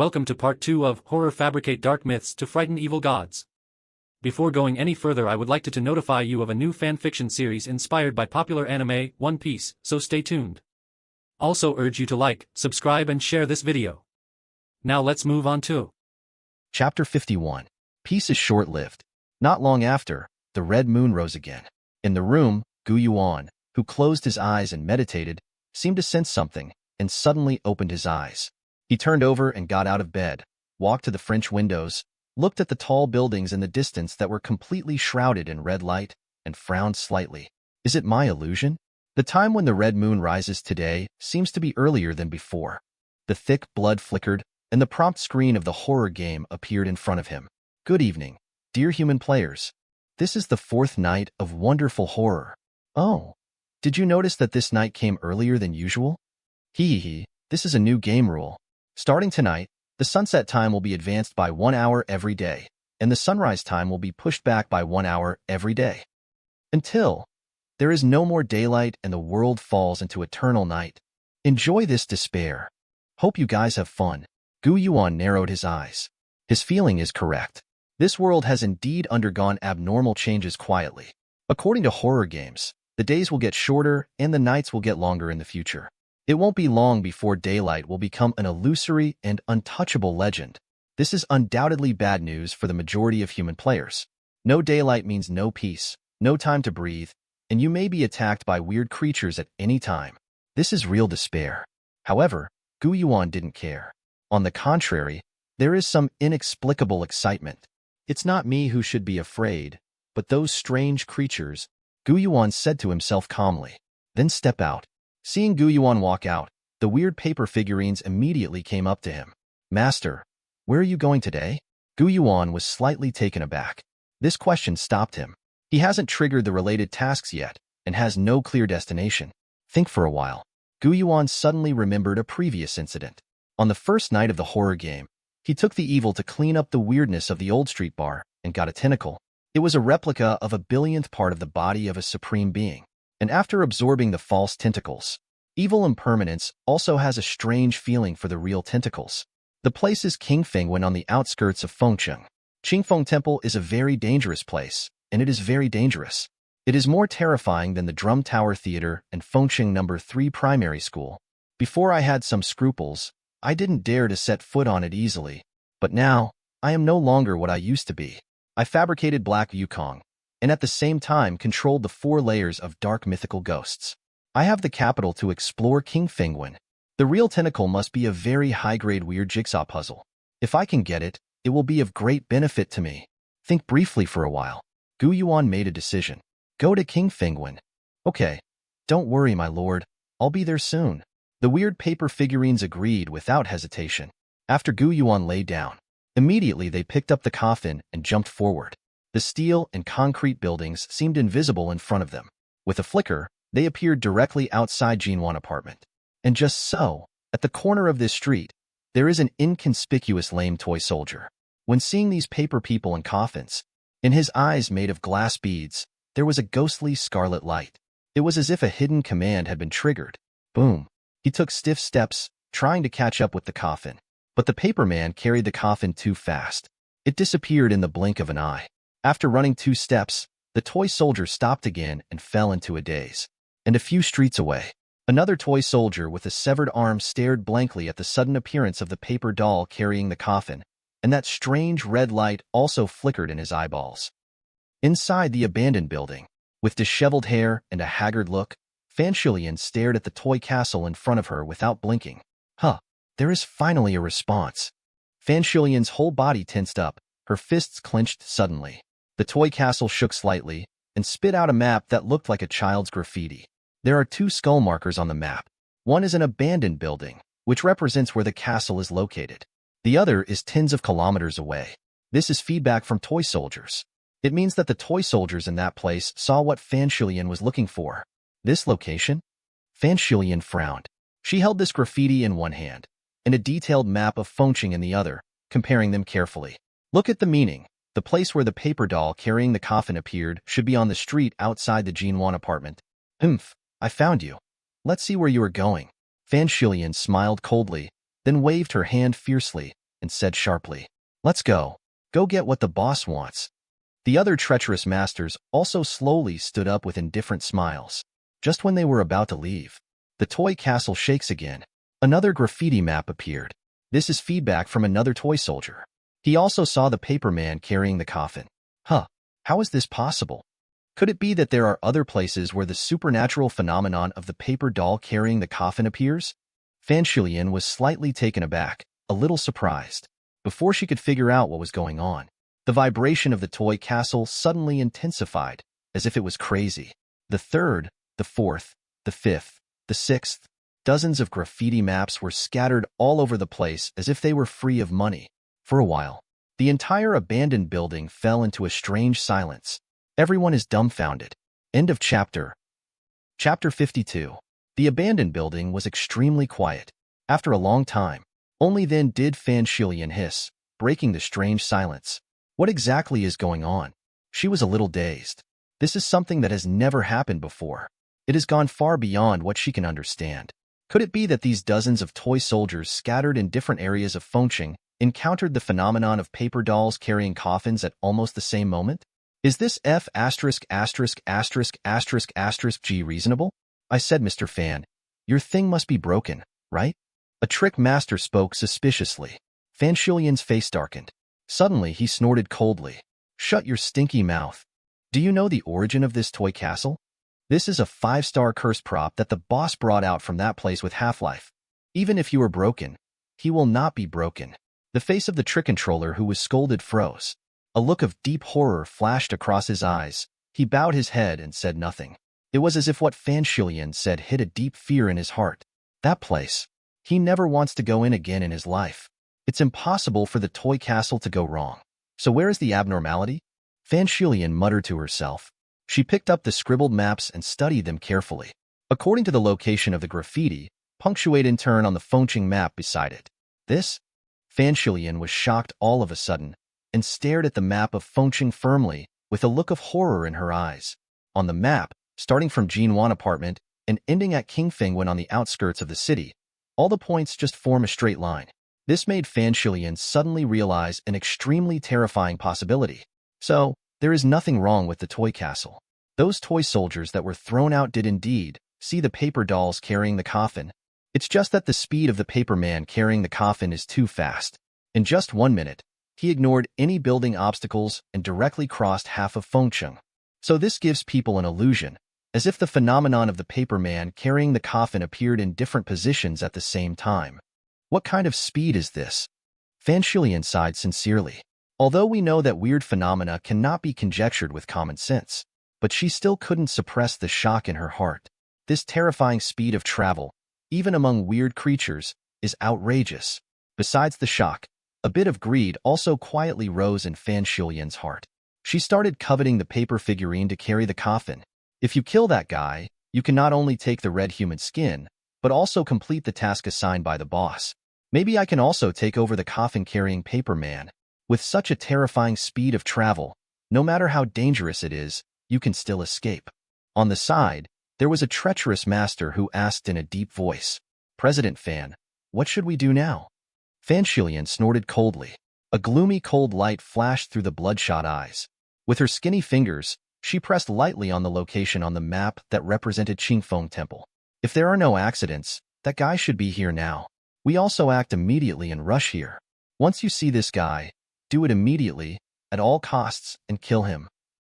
welcome to part 2 of Horror Fabricate Dark Myths to Frighten Evil Gods. Before going any further, I would like to notify you of a new fanfiction series inspired by popular anime, One Piece, so stay tuned. Also urge you to like, subscribe and share this video. Now let's move on to Chapter 51. Peace is short-lived. Not long after, the red moon rose again. In the room, Yuan, who closed his eyes and meditated, seemed to sense something, and suddenly opened his eyes. He turned over and got out of bed, walked to the French windows, looked at the tall buildings in the distance that were completely shrouded in red light, and frowned slightly. Is it my illusion? The time when the red moon rises today seems to be earlier than before. The thick blood flickered, and the prompt screen of the horror game appeared in front of him. Good evening, dear human players. This is the 4th night of wonderful horror. Oh, did you notice that this night came earlier than usual? This is a new game rule. Starting tonight, the sunset time will be advanced by 1 hour every day, and the sunrise time will be pushed back by 1 hour every day. Until there is no more daylight and the world falls into eternal night. Enjoy this despair. Hope you guys have fun. Yuan narrowed his eyes. His feeling is correct. This world has indeed undergone abnormal changes quietly. According to horror games, the days will get shorter and the nights will get longer in the future. It won't be long before daylight will become an illusory and untouchable legend. This is undoubtedly bad news for the majority of human players. No daylight means no peace, no time to breathe, and you may be attacked by weird creatures at any time. This is real despair. However, Yuan didn't care. On the contrary, there is some inexplicable excitement. It's not me who should be afraid, but those strange creatures, Yuan said to himself calmly. Then step out. Seeing Yuan walk out, the weird paper figurines immediately came up to him. Master, where are you going today? Yuan was slightly taken aback. This question stopped him. He hasn't triggered the related tasks yet, and has no clear destination. Think for a while. Yuan suddenly remembered a previous incident. On the first night of the horror game, he took the evil to clean up the weirdness of the old street bar, and got a tentacle. It was a replica of a billionth part of the body of a supreme being. And after absorbing the false tentacles, evil impermanence also has a strange feeling for the real tentacles. The place is Qingfeng on the outskirts of Fengcheng. Qingfeng Temple is a very dangerous place, and it is very dangerous. It is more terrifying than the Drum Tower Theater and Fengcheng No. 3 Primary School. Before I had some scruples, I didn't dare to set foot on it easily, but now, I am no longer what I used to be. I fabricated Black Wukong, and at the same time controlled the 4 layers of dark mythical ghosts. I have the capital to explore Qingfeng. The real tentacle must be a very high-grade weird jigsaw puzzle. If I can get it, it will be of great benefit to me. Think briefly for a while. Yuan made a decision. Go to Qingfeng. Okay. Don't worry, my lord. I'll be there soon. The weird paper figurines agreed without hesitation. After Yuan lay down, immediately they picked up the coffin and jumped forward. The steel and concrete buildings seemed invisible in front of them. With a flicker, they appeared directly outside Jinwan apartment. And just so, at the corner of this street, there is an inconspicuous lame toy soldier. When seeing these paper people in coffins, in his eyes made of glass beads, there was a ghostly scarlet light. It was as if a hidden command had been triggered. Boom. He took stiff steps, trying to catch up with the coffin. But the paper man carried the coffin too fast. It disappeared in the blink of an eye. After running 2 steps, the toy soldier stopped again and fell into a daze. And a few streets away, another toy soldier with a severed arm stared blankly at the sudden appearance of the paper doll carrying the coffin, and that strange red light also flickered in his eyeballs. Inside the abandoned building, with disheveled hair and a haggard look, Fanshulian stared at the toy castle in front of her without blinking. There is finally a response. Fanshulian's whole body tensed up, her fists clenched suddenly. The toy castle shook slightly and spit out a map that looked like a child's graffiti. There are 2 skull markers on the map. One is an abandoned building, which represents where the castle is located. The other is tens of kilometers away. This is feedback from toy soldiers. It means that the toy soldiers in that place saw what Fanshulian was looking for. This location? Fanshulian frowned. She held this graffiti in one hand, and a detailed map of Fengcheng in the other, comparing them carefully. Look at the meaning. The place where the paper doll carrying the coffin appeared should be on the street outside the Jinwan apartment. I found you. Let's see where you are going. Fanshulian smiled coldly, then waved her hand fiercely, and said sharply, "Let's go. Go get what the boss wants." The other treacherous masters also slowly stood up with indifferent smiles. Just when they were about to leave, the toy castle shakes again. Another graffiti map appeared. This is feedback from another toy soldier. He also saw the paper man carrying the coffin. How is this possible? Could it be that there are other places where the supernatural phenomenon of the paper doll carrying the coffin appears? Fan Shilian was slightly taken aback, a little surprised. Before she could figure out what was going on, the vibration of the toy castle suddenly intensified, as if it was crazy. The third, the fourth, the fifth, the sixth, dozens of graffiti maps were scattered all over the place as if they were free of money. For a while, the entire abandoned building fell into a strange silence. Everyone is dumbfounded. End of chapter. Chapter 52. The abandoned building was extremely quiet. After a long time, only then did Fan Shilian hiss, breaking the strange silence. What exactly is going on? She was a little dazed. This is something that has never happened before. It has gone far beyond what she can understand. Could it be that these dozens of toy soldiers scattered in different areas of Fengqing encountered the phenomenon of paper dolls carrying coffins at almost the same moment? Is this G reasonable? I said, Mr. Fan. Your thing must be broken, right? A trick master spoke suspiciously. Fan Shilian's face darkened. Suddenly, he snorted coldly. Shut your stinky mouth. Do you know the origin of this toy castle? This is a 5-star curse prop that the boss brought out from that place with Half-Life. Even if you are broken, he will not be broken. The face of the trick controller who was scolded froze. A look of deep horror flashed across his eyes. He bowed his head and said nothing. It was as if what Fan Shilian said hit a deep fear in his heart. That place. He never wants to go in again in his life. It's impossible for the toy castle to go wrong. So where is the abnormality? Fan Shilian muttered to herself. She picked up the scribbled maps and studied them carefully. According to the location of the graffiti, punctuate in turn on the Fengqing map beside it. This? Fan Shilian was shocked all of a sudden and stared at the map of Fengqing firmly with a look of horror in her eyes. On the map, starting from Yuan apartment and ending at King Fengwen on the outskirts of the city, all the points just form a straight line. This made Fan Shilian suddenly realize an extremely terrifying possibility. So, there is nothing wrong with the toy castle. Those toy soldiers that were thrown out did indeed see the paper dolls carrying the coffin. It's just that the speed of the paper man carrying the coffin is too fast. In just 1 minute, he ignored any building obstacles and directly crossed half of Fengqing. So this gives people an illusion, as if the phenomenon of the paper man carrying the coffin appeared in different positions at the same time. What kind of speed is this? Fan Shilian sighed sincerely. Although we know that weird phenomena cannot be conjectured with common sense, but she still couldn't suppress the shock in her heart. This terrifying speed of travel, even among weird creatures, is outrageous. Besides the shock, a bit of greed also quietly rose in Fan Shilian's heart. She started coveting the paper figurine to carry the coffin. If you kill that guy, you can not only take the red human skin, but also complete the task assigned by the boss. Maybe I can also take over the coffin-carrying paper man. With such a terrifying speed of travel, no matter how dangerous it is, you can still escape. On the side, there was a treacherous master who asked in a deep voice, President Fan, what should we do now? Fan Shilian snorted coldly. A gloomy cold light flashed through the bloodshot eyes. With her skinny fingers, she pressed lightly on the location on the map that represented Qingfeng Temple. If there are no accidents, that guy should be here now. We also act immediately and rush here. Once you see this guy, do it immediately, at all costs, and kill him.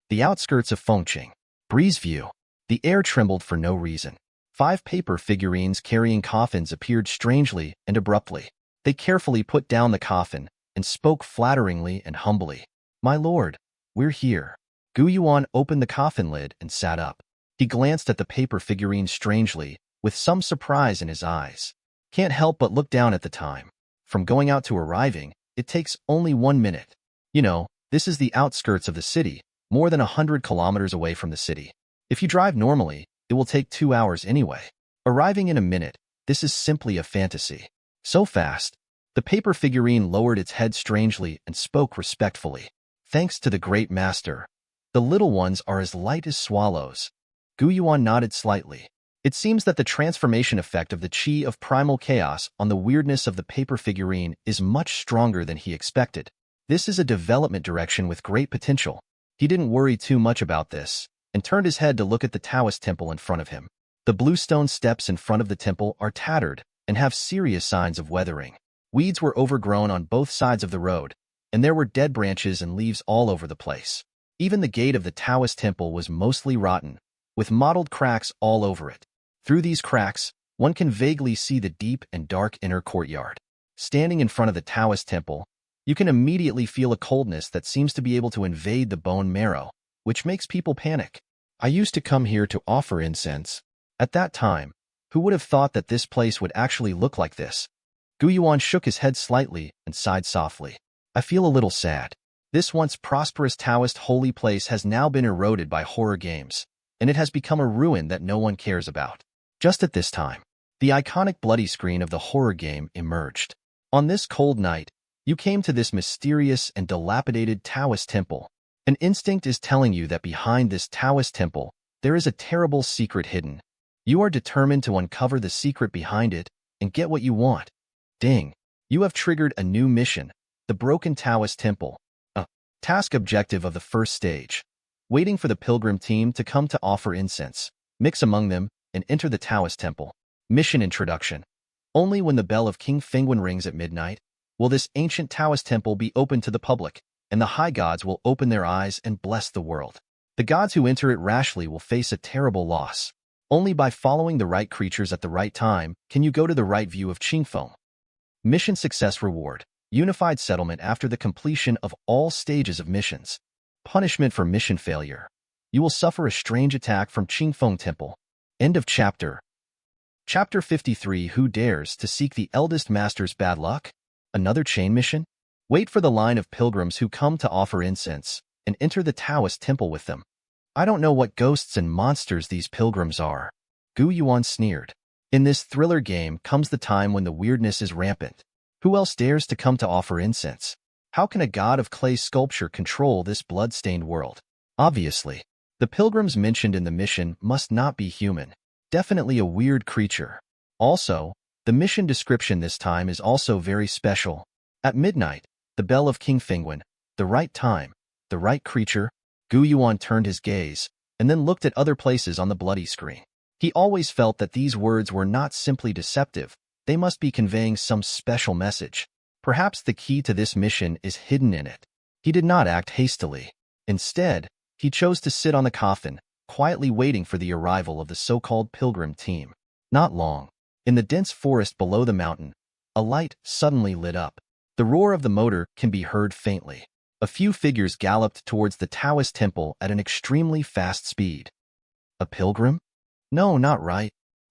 The outskirts of Fengqing. Breeze view. The air trembled for no reason. 5 paper figurines carrying coffins appeared strangely and abruptly. They carefully put down the coffin and spoke flatteringly and humbly. My lord, we're here. Yuan opened the coffin lid and sat up. He glanced at the paper figurines strangely, with some surprise in his eyes. Can't help but look down at the time. From going out to arriving, it takes only 1 minute. You know, this is the outskirts of the city, more than 100 kilometers away from the city. If you drive normally, it will take 2 hours anyway. Arriving in a minute, this is simply a fantasy. So fast. The paper figurine lowered its head strangely and spoke respectfully. Thanks to the great master. The little ones are as light as swallows. Yuan nodded slightly. It seems that the transformation effect of the chi of primal chaos on the weirdness of the paper figurine is much stronger than he expected. This is a development direction with great potential. He didn't worry too much about this, and turned his head to look at the Taoist temple in front of him. The bluestone steps in front of the temple are tattered and have serious signs of weathering. Weeds were overgrown on both sides of the road, and there were dead branches and leaves all over the place. Even the gate of the Taoist temple was mostly rotten, with mottled cracks all over it. Through these cracks, one can vaguely see the deep and dark inner courtyard. Standing in front of the Taoist temple, you can immediately feel a coldness that seems to be able to invade the bone marrow, which makes people panic. I used to come here to offer incense. At that time, who would have thought that this place would actually look like this? Yuan shook his head slightly and sighed softly. I feel a little sad. This once prosperous Taoist holy place has now been eroded by horror games, and it has become a ruin that no one cares about. Just at this time, the iconic bloody screen of the horror game emerged. On this cold night, you came to this mysterious and dilapidated Taoist temple. An instinct is telling you that behind this Taoist temple, there is a terrible secret hidden. You are determined to uncover the secret behind it and get what you want. Ding! You have triggered a new mission, the Broken Taoist Temple. Task objective of the first stage. Waiting for the pilgrim team to come to offer incense, mix among them, and enter the Taoist temple. Mission introduction. Only when the bell of King Fengwen rings at midnight will this ancient Taoist temple be open to the public, and the high gods will open their eyes and bless the world. The gods who enter it rashly will face a terrible loss. Only by following the right creatures at the right time can you go to the right view of Qingfeng. Mission success reward. Unified settlement after the completion of all stages of missions. Punishment for mission failure. You will suffer a strange attack from Qingfeng Temple. End of chapter. Chapter 53. Who dares to seek the eldest master's bad luck? Another chain mission? Wait for the line of pilgrims who come to offer incense, and enter the Taoist temple with them. I don't know what ghosts and monsters these pilgrims are. Yuan sneered. In this thriller game comes the time when the weirdness is rampant. Who else dares to come to offer incense? How can a god of clay sculpture control this blood-stained world? Obviously, the pilgrims mentioned in the mission must not be human. Definitely a weird creature. Also, the mission description this time is also very special. At midnight, the bell of King Fengwen, the right time, the right creature. Yuan turned his gaze, and then looked at other places on the bloody screen. He always felt that these words were not simply deceptive, they must be conveying some special message. Perhaps the key to this mission is hidden in it. He did not act hastily. Instead, he chose to sit on the coffin, quietly waiting for the arrival of the so-called pilgrim team. Not long. In the dense forest below the mountain, a light suddenly lit up. The roar of the motor can be heard faintly. A few figures galloped towards the Taoist temple at an extremely fast speed. A pilgrim? No, not right.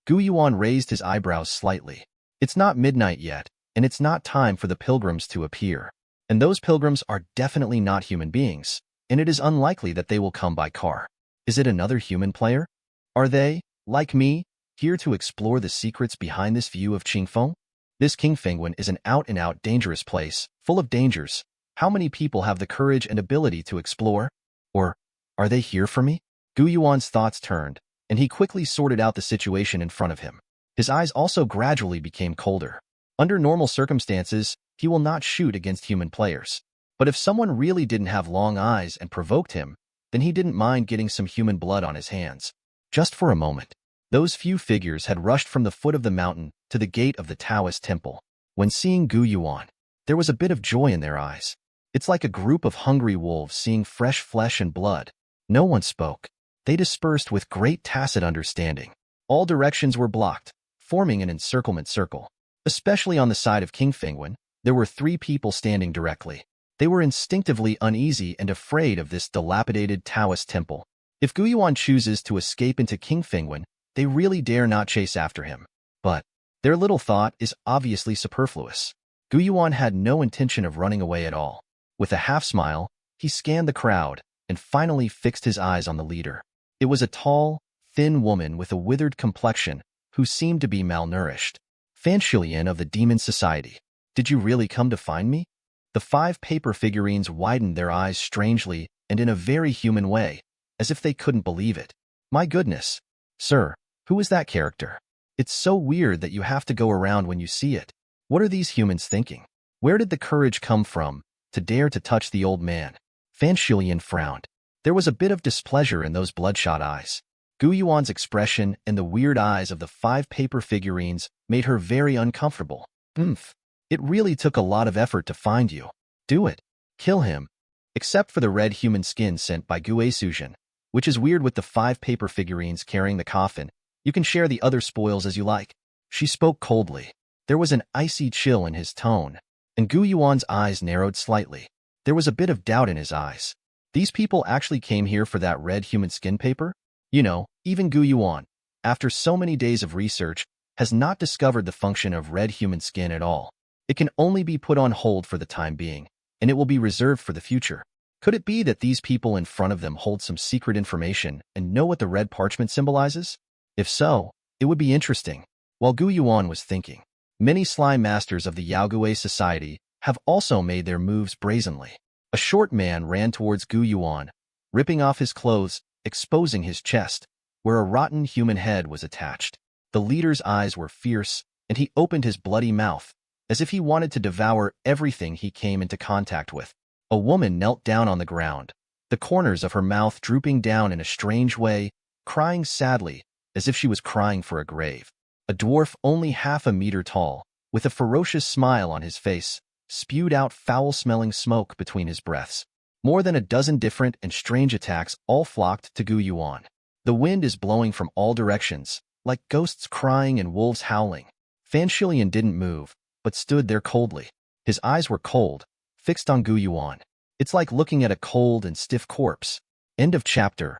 Yuan raised his eyebrows slightly. It's not midnight yet, and it's not time for the pilgrims to appear. And those pilgrims are definitely not human beings, and it is unlikely that they will come by car. Is it another human player? Are they, like me, here to explore the secrets behind this view of Qingfeng? This King Fengwen is an out-and-out dangerous place, full of dangers. How many people have the courage and ability to explore? Or, are they here for me? Yuan's thoughts turned, and he quickly sorted out the situation in front of him. His eyes also gradually became colder. Under normal circumstances, he will not shoot against human players. But if someone really didn't have long eyes and provoked him, then he didn't mind getting some human blood on his hands. Just for a moment, those few figures had rushed from the foot of the mountain to the gate of the Taoist temple. When seeing Yuan, there was a bit of joy in their eyes. It's like a group of hungry wolves seeing fresh flesh and blood. No one spoke. They dispersed with great tacit understanding. All directions were blocked, forming an encirclement circle. Especially on the side of King Fengwen, there were 3 people standing directly. They were instinctively uneasy and afraid of this dilapidated Taoist temple. If Yuan chooses to escape into King Fengwen, they really dare not chase after him. But their little thought is obviously superfluous. Yuan had no intention of running away at all. With a half-smile, he scanned the crowd and finally fixed his eyes on the leader. It was a tall, thin woman with a withered complexion who seemed to be malnourished. Fan Shilian of the Demon Society. Did you really come to find me? The 5 paper figurines widened their eyes strangely and in a very human way, as if they couldn't believe it. My goodness. Sir, Who is that character? It's so weird that you have to go around when you see it. What are these humans thinking? Where did the courage come from to dare to touch the old man? Fan Shilian frowned. There was a bit of displeasure in those bloodshot eyes. Gu Yuan's expression and the weird eyes of the 5 paper figurines made her very uncomfortable. It really took a lot of effort to find you. Do it. Kill him. Except for the red human skin sent by Gu Suzhen, which is weird with the 5 paper figurines carrying the coffin. You can share the other spoils as you like. She spoke coldly. There was an icy chill in his tone, and Gu Yuan's eyes narrowed slightly. There was a bit of doubt in his eyes. These people actually came here for that red human skin paper? You know, even Gu Yuan, after so many days of research, has not discovered the function of red human skin at all. It can only be put on hold for the time being, and it will be reserved for the future. Could it be that these people in front of them hold some secret information and know what the red parchment symbolizes? If so, it would be interesting. While Gu Yuan was thinking, many slime masters of the Yaogui society have also made their moves brazenly. A short man ran towards Gu Yuan, ripping off his clothes, exposing his chest, where a rotten human head was attached. The leader's eyes were fierce, and he opened his bloody mouth, as if he wanted to devour everything he came into contact with. A woman knelt down on the ground, the corners of her mouth drooping down in a strange way, crying sadly, as if she was crying for a grave. A dwarf only half a meter tall, with a ferocious smile on his face, spewed out foul-smelling smoke between his breaths. More than a dozen different and strange attacks all flocked to Gu Yuan. The wind is blowing from all directions, like ghosts crying and wolves howling. Fan Shilian didn't move, but stood there coldly. His eyes were cold, fixed on Gu Yuan. It's like looking at a cold and stiff corpse. End of chapter.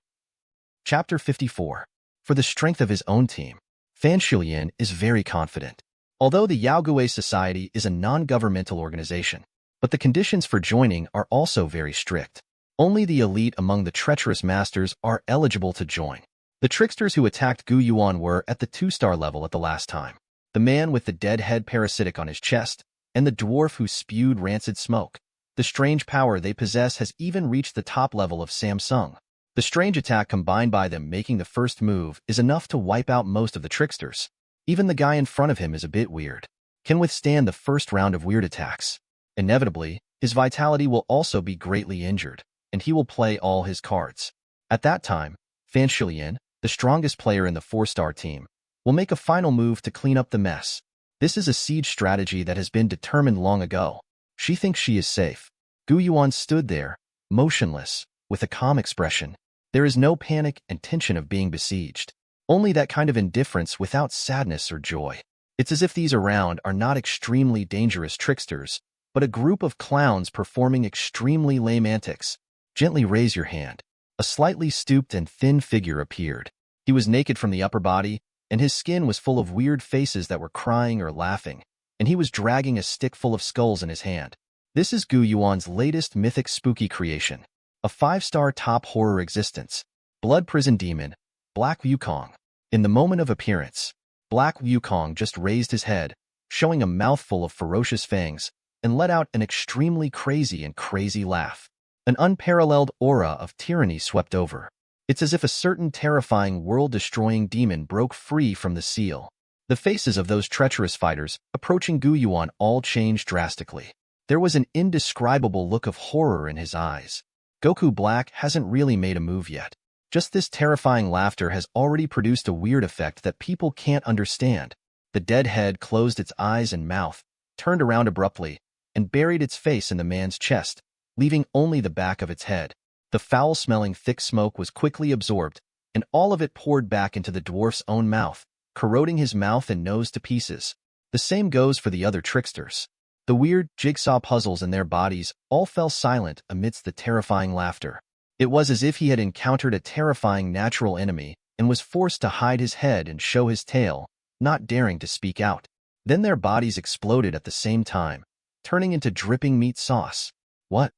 Chapter 54. For the strength of his own team, Fan Shilian is very confident. Although the Yaogui Society is a non-governmental organization, but the conditions for joining are also very strict. Only the elite among the treacherous masters are eligible to join. The tricksters who attacked Gu Yuan were at the 2-star level at the last time. The man with the dead head parasitic on his chest, and the dwarf who spewed rancid smoke. The strange power they possess has even reached the top level of Samsung. The strange attack combined by them making the first move is enough to wipe out most of the tricksters. Even the guy in front of him is a bit weird. Can withstand the first round of weird attacks. Inevitably, his vitality will also be greatly injured, and he will play all his cards. At that time, Fan Shilian, the strongest player in the 4-star team, will make a final move to clean up the mess. This is a siege strategy that has been determined long ago. She thinks she is safe. Gu Yuan stood there, motionless, with a calm expression. There is no panic and tension of being besieged. Only that kind of indifference without sadness or joy. It's as if these around are not extremely dangerous tricksters, but a group of clowns performing extremely lame antics. Gently raise your hand. A slightly stooped and thin figure appeared. He was naked from the upper body, and his skin was full of weird faces that were crying or laughing, and he was dragging a stick full of skulls in his hand. This is Gu Yuan's latest mythic spooky creation. A 5-star top horror existence. Blood Prison Demon, Black Wukong. In the moment of appearance, Black Wukong just raised his head, showing a mouthful of ferocious fangs, and let out an extremely crazy laugh. An unparalleled aura of tyranny swept over. It's as if a certain terrifying world-destroying demon broke free from the seal. The faces of those treacherous fighters approaching Gu Yuan all changed drastically. There was an indescribable look of horror in his eyes. Goku Black hasn't really made a move yet. Just this terrifying laughter has already produced a weird effect that people can't understand. The dead head closed its eyes and mouth, turned around abruptly, and buried its face in the man's chest, leaving only the back of its head. The foul-smelling thick smoke was quickly absorbed, and all of it poured back into the dwarf's own mouth, corroding his mouth and nose to pieces. The same goes for the other tricksters. The weird jigsaw puzzles in their bodies all fell silent amidst the terrifying laughter. It was as if he had encountered a terrifying natural enemy and was forced to hide his head and show his tail, not daring to speak out. Then their bodies exploded at the same time, turning into dripping meat sauce. What?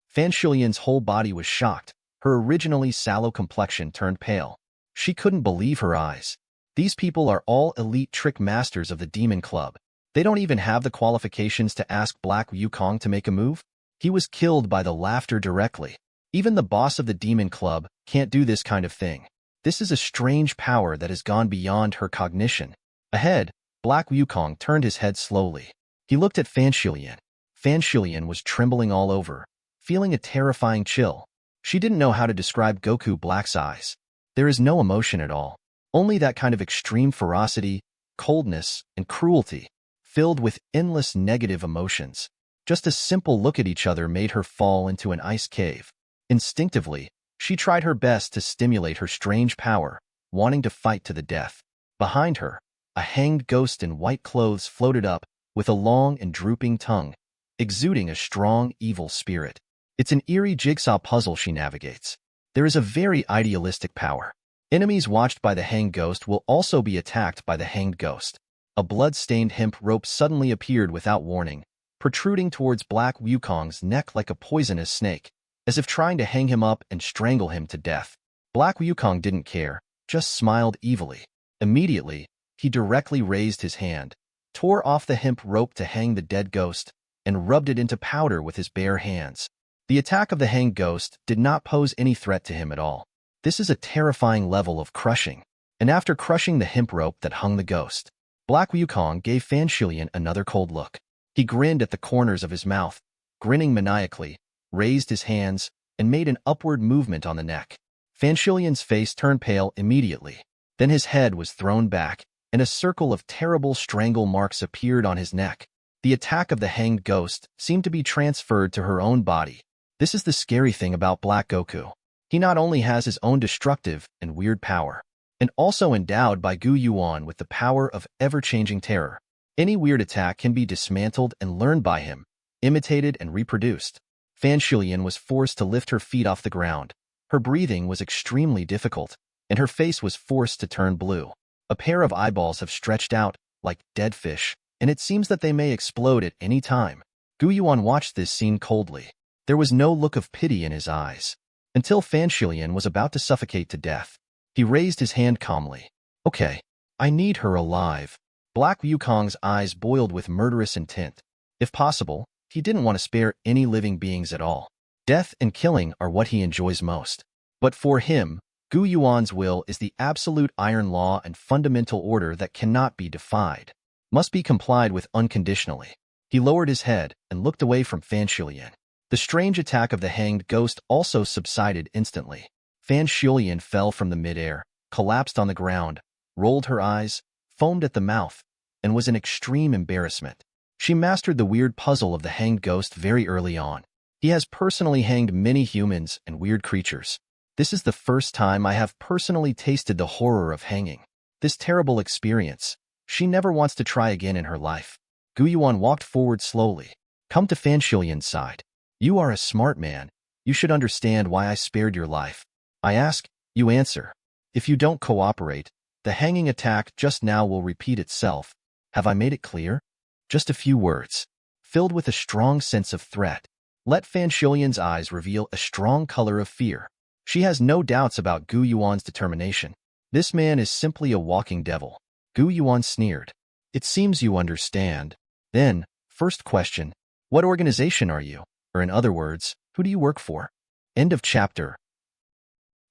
Fan Shilian's whole body was shocked. Her originally sallow complexion turned pale. She couldn't believe her eyes. These people are all elite trick masters of the Demon Club. They don't even have the qualifications to ask Black Wukong to make a move? He was killed by the laughter directly. Even the boss of the Demon Club can't do this kind of thing. This is a strange power that has gone beyond her cognition. Ahead, Black Wukong turned his head slowly. He looked at Fan Shilian. Fan Shilian was trembling all over, feeling a terrifying chill. She didn't know how to describe Goku Black's eyes. There is no emotion at all, only that kind of extreme ferocity, coldness, and cruelty, filled with endless negative emotions. Just a simple look at each other made her fall into an ice cave. Instinctively, she tried her best to stimulate her strange power, wanting to fight to the death. Behind her, a hanged ghost in white clothes floated up, with a long and drooping tongue, exuding a strong, evil spirit. It's an eerie jigsaw puzzle she navigates. There is a very idealistic power. Enemies watched by the hanged ghost will also be attacked by the hanged ghost. A blood-stained hemp rope suddenly appeared without warning, protruding towards Black Wukong's neck like a poisonous snake, as if trying to hang him up and strangle him to death. Black Wukong didn't care, just smiled evilly. Immediately, he directly raised his hand, tore off the hemp rope to hang the dead ghost, and rubbed it into powder with his bare hands. The attack of the hanged ghost did not pose any threat to him at all. This is a terrifying level of crushing. And after crushing the hemp rope that hung the ghost, Black Wukong gave Fan Shilian another cold look. He grinned at the corners of his mouth, grinning maniacally, raised his hands, and made an upward movement on the neck. Fan Shilian's face turned pale immediately. Then his head was thrown back, and a circle of terrible strangle marks appeared on his neck. The attack of the hanged ghost seemed to be transferred to her own body. This is the scary thing about Black Goku. He not only has his own destructive and weird power, and also endowed by Yuan with the power of ever-changing terror. Any weird attack can be dismantled and learned by him, imitated and reproduced. Fan Shilian was forced to lift her feet off the ground. Her breathing was extremely difficult, and her face was forced to turn blue. A pair of eyeballs have stretched out, like dead fish, and it seems that they may explode at any time. Yuan watched this scene coldly. There was no look of pity in his eyes. Until Fan Shilian was about to suffocate to death. He raised his hand calmly. Okay, I need her alive. Black Wukong's eyes boiled with murderous intent. If possible, he didn't want to spare any living beings at all. Death and killing are what he enjoys most. But for him, Yuan's will is the absolute iron law and fundamental order that cannot be defied. Must be complied with unconditionally. He lowered his head and looked away from Fan Shilian. The strange attack of the hanged ghost also subsided instantly. Fan Shilian fell from the midair, collapsed on the ground, rolled her eyes, foamed at the mouth, and was in extreme embarrassment. She mastered the weird puzzle of the hanged ghost very early on. He has personally hanged many humans and weird creatures. This is the first time I have personally tasted the horror of hanging. This terrible experience, she never wants to try again in her life. Yuan walked forward slowly. Come to Fan Shilian's side. You are a smart man. You should understand why I spared your life. I ask, you answer. If you don't cooperate, the hanging attack just now will repeat itself. Have I made it clear? Just a few words, filled with a strong sense of threat. Let Fan Shilian's eyes reveal a strong color of fear. She has no doubts about Yuan's determination. This man is simply a walking devil. Yuan sneered. It seems you understand. Then, first question, what organization are you? Or in other words, who do you work for? End of chapter.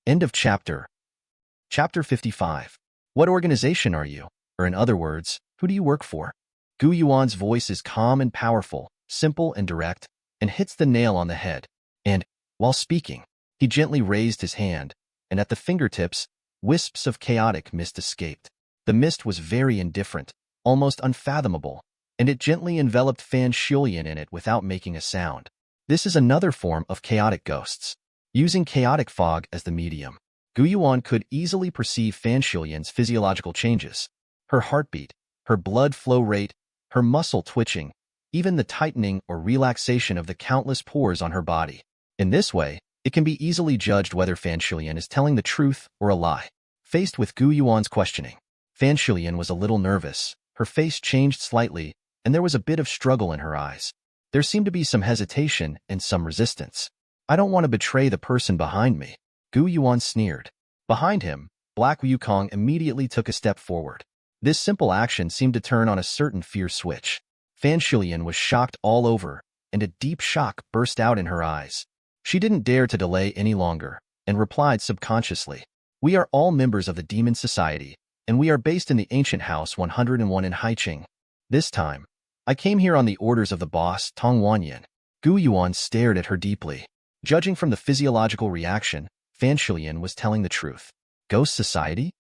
End of chapter. Chapter 55. What organization are you? Or in other words, who do you work for? Yuan's voice is calm and powerful, simple and direct, and hits the nail on the head. And, while speaking, he gently raised his hand, and at the fingertips, wisps of chaotic mist escaped. The mist was very indifferent, almost unfathomable, and it gently enveloped Fan Shilian in it without making a sound. This is another form of chaotic ghosts. Using chaotic fog as the medium, Yuan could easily perceive Fan Shilian's physiological changes. Her heartbeat, her blood flow rate, her muscle twitching, even the tightening or relaxation of the countless pores on her body. In this way, it can be easily judged whether Fan Shilian is telling the truth or a lie. Faced with Yuan's questioning, Fan Shilian was a little nervous. Her face changed slightly, and there was a bit of struggle in her eyes. There seemed to be some hesitation and some resistance. I don't want to betray the person behind me. Yuan sneered. Behind him, Black Wukong immediately took a step forward. This simple action seemed to turn on a certain fear switch. Fan Shilian was shocked all over, and a deep shock burst out in her eyes. She didn't dare to delay any longer, and replied subconsciously. We are all members of the Demon Society, and we are based in the ancient house 101 in Haiqing. This time, I came here on the orders of the boss, Tong Wanyan. Gu Yuan stared at her deeply. Judging from the physiological reaction, Fan Shulian was telling the truth. Ghost Society?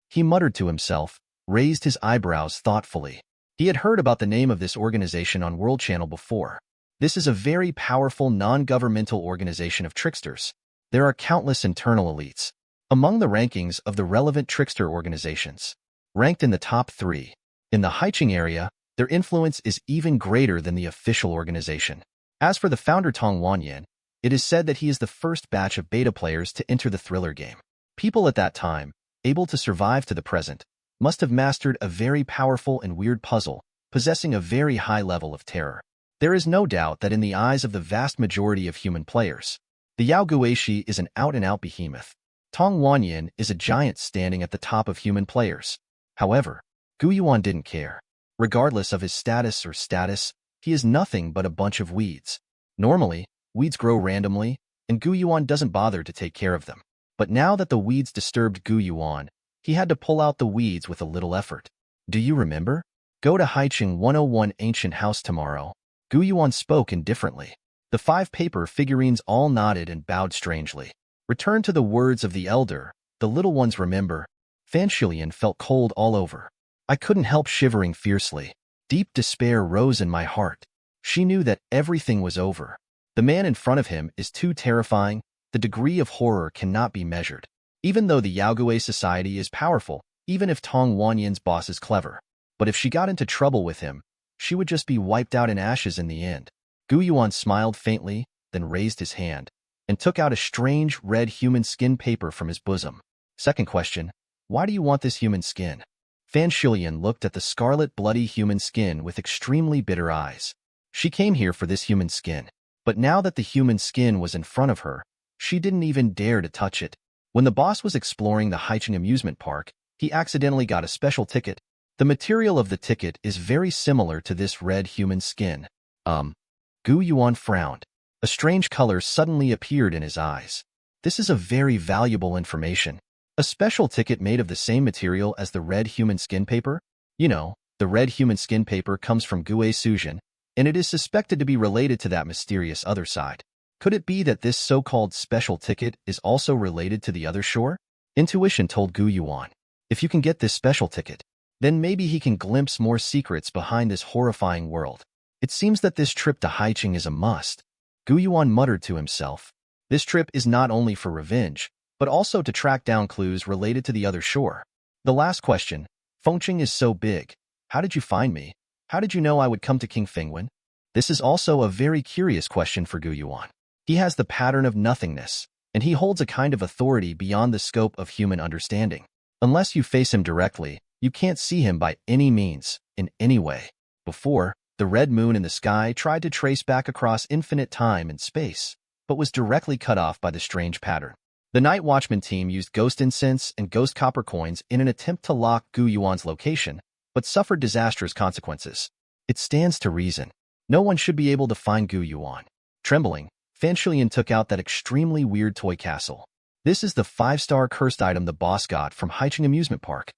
He muttered to himself, raised his eyebrows thoughtfully. He had heard about the name of this organization on World Channel before. This is a very powerful non-governmental organization of tricksters. There are countless internal elites. Among the rankings of the relevant trickster organizations, ranked in the top 3. In the Haiqing area, their influence is even greater than the official organization. As for the founder Tong Wanyan, it is said that he is the first batch of beta players to enter the thriller game. People at that time, able to survive to the present, must have mastered a very powerful and weird puzzle, possessing a very high level of terror. There is no doubt that in the eyes of the vast majority of human players, the Yao Guishi is an out-and-out behemoth. Tong Wanyan is a giant standing at the top of human players. However, Gu Yuan didn't care. Regardless of his status, he is nothing but a bunch of weeds. Normally, weeds grow randomly, and Gu Yuan doesn't bother to take care of them. But now that the weeds disturbed Gu Yuan, he had to pull out the weeds with a little effort. Do you remember? Go to Haiqing 101 Ancient House tomorrow. Gu Yuan spoke indifferently. The 5 paper figurines all nodded and bowed strangely. Return to the words of the elder, the little ones remember. Fan Shulian felt cold all over. I couldn't help shivering fiercely. Deep despair rose in my heart. She knew that everything was over. The man in front of him is too terrifying. The degree of horror cannot be measured. Even though the Yaogui Society is powerful, even if Tong Wanyan's boss is clever. But if she got into trouble with him, she would just be wiped out in ashes in the end. Gu Yuan smiled faintly, then raised his hand, and took out a strange red human skin paper from his bosom. Second question, why do you want this human skin? Fan Shulian looked at the scarlet bloody human skin with extremely bitter eyes. She came here for this human skin. But now that the human skin was in front of her, she didn't even dare to touch it. When the boss was exploring the Haiqing amusement park, he accidentally got a special ticket. The material of the ticket is very similar to this red human skin. Gu Yuan frowned. A strange color suddenly appeared in his eyes. This is a very valuable information. A special ticket made of the same material as the red human skin paper? You know, the red human skin paper comes from Gue Suzhen, and it is suspected to be related to that mysterious other side. Could it be that this so-called special ticket is also related to the other shore? Intuition told Gu Yuan. If you can get this special ticket, then maybe he can glimpse more secrets behind this horrifying world. It seems that this trip to Haiqing is a must. Gu Yuan muttered to himself. This trip is not only for revenge, but also to track down clues related to the other shore. The last question, Fengqing is so big. How did you find me? How did you know I would come to King Fengwen? This is also a very curious question for Gu Yuan. He has the pattern of nothingness, and he holds a kind of authority beyond the scope of human understanding. Unless you face him directly, you can't see him by any means, in any way. Before, the red moon in the sky tried to trace back across infinite time and space, but was directly cut off by the strange pattern. The Night Watchman team used ghost incense and ghost copper coins in an attempt to lock Gu Yuan's location, but suffered disastrous consequences. It stands to reason. No one should be able to find Gu Yuan. Trembling, Fan Shulian took out that extremely weird toy castle. This is the 5-star cursed item the boss got from Haiqing Amusement Park.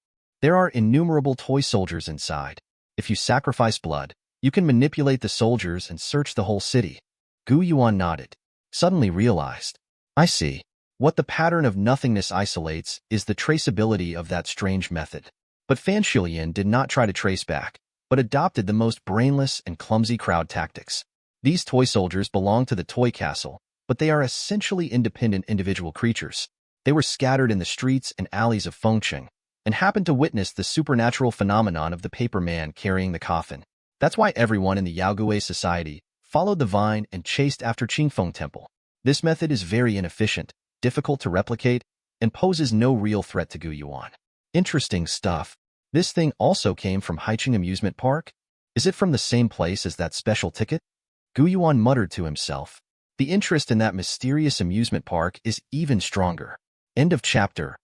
There are innumerable toy soldiers inside. If you sacrifice blood, you can manipulate the soldiers and search the whole city. Gu Yuan nodded. Suddenly realized. I see. What the pattern of nothingness isolates is the traceability of that strange method. But Fan Shulian did not try to trace back, but adopted the most brainless and clumsy crowd tactics. These toy soldiers belong to the toy castle, but they are essentially independent individual creatures. They were scattered in the streets and alleys of Fengqing, and happened to witness the supernatural phenomenon of the paper man carrying the coffin. That's why everyone in the Yaogui Society followed the vine and chased after Qingfeng Temple. This method is very inefficient, difficult to replicate, and poses no real threat to Gu Yuan. Interesting stuff. This thing also came from Haiqing Amusement Park? Is it from the same place as that special ticket? Gu Yuan muttered to himself. The interest in that mysterious amusement park is even stronger. End of chapter.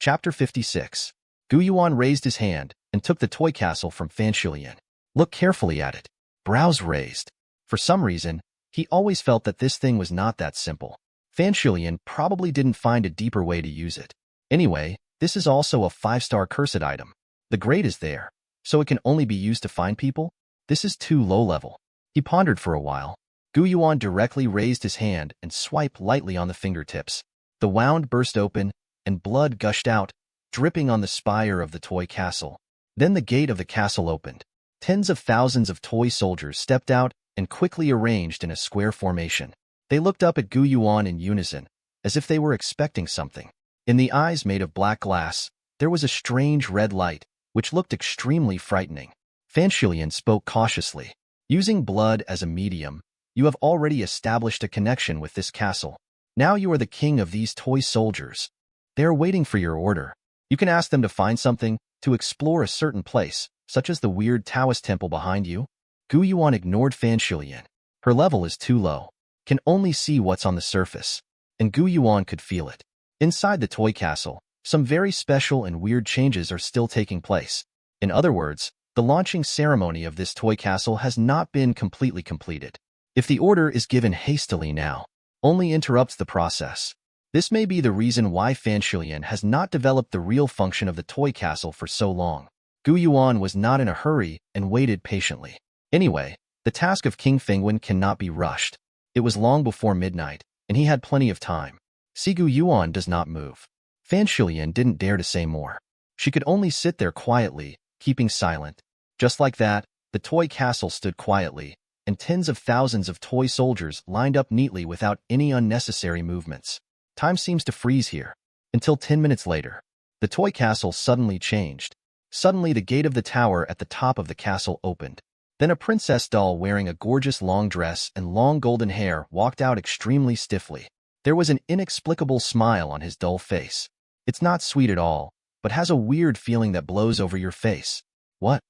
Chapter 56. Gu Yuan raised his hand and took the toy castle from Fan Shulian. Look carefully at it. Brows raised. For some reason, he always felt that this thing was not that simple. Fan Shulian probably didn't find a deeper way to use it. Anyway, this is also a 5-star cursed item. The grade is there, so it can only be used to find people? This is too low level. He pondered for a while. Yuan directly raised his hand and swiped lightly on the fingertips. The wound burst open, and blood gushed out, dripping on the spire of the toy castle. Then the gate of the castle opened. Tens of thousands of toy soldiers stepped out and quickly arranged in a square formation. They looked up at Yuan in unison, as if they were expecting something. In the eyes made of black glass, there was a strange red light, which looked extremely frightening. Fanshilian spoke cautiously. Using blood as a medium, you have already established a connection with this castle. Now you are the king of these toy soldiers. They are waiting for your order. You can ask them to find something, to explore a certain place, such as the weird Taoist temple behind you. Yuan ignored Fanshilian. Her level is too low. Can only see what's on the surface. And Yuan could feel it. Inside the toy castle, some very special and weird changes are still taking place. In other words, the launching ceremony of this toy castle has not been completely completed. If the order is given hastily now, only interrupts the process. This may be the reason why Fanshilian has not developed the real function of the toy castle for so long. Yuan was not in a hurry and waited patiently. Anyway, the task of King Fengwen cannot be rushed. It was long before midnight, and he had plenty of time. Yuan does not move. Fanshilian didn't dare to say more. She could only sit there quietly, keeping silent. Just like that, the toy castle stood quietly, and tens of thousands of toy soldiers lined up neatly without any unnecessary movements. Time seems to freeze here. Until 10 minutes later, the toy castle suddenly changed. Suddenly the gate of the tower at the top of the castle opened. Then a princess doll wearing a gorgeous long dress and long golden hair walked out extremely stiffly. There was an inexplicable smile on his dull face. It's not sweet at all, but has a weird feeling that blows over your face. What?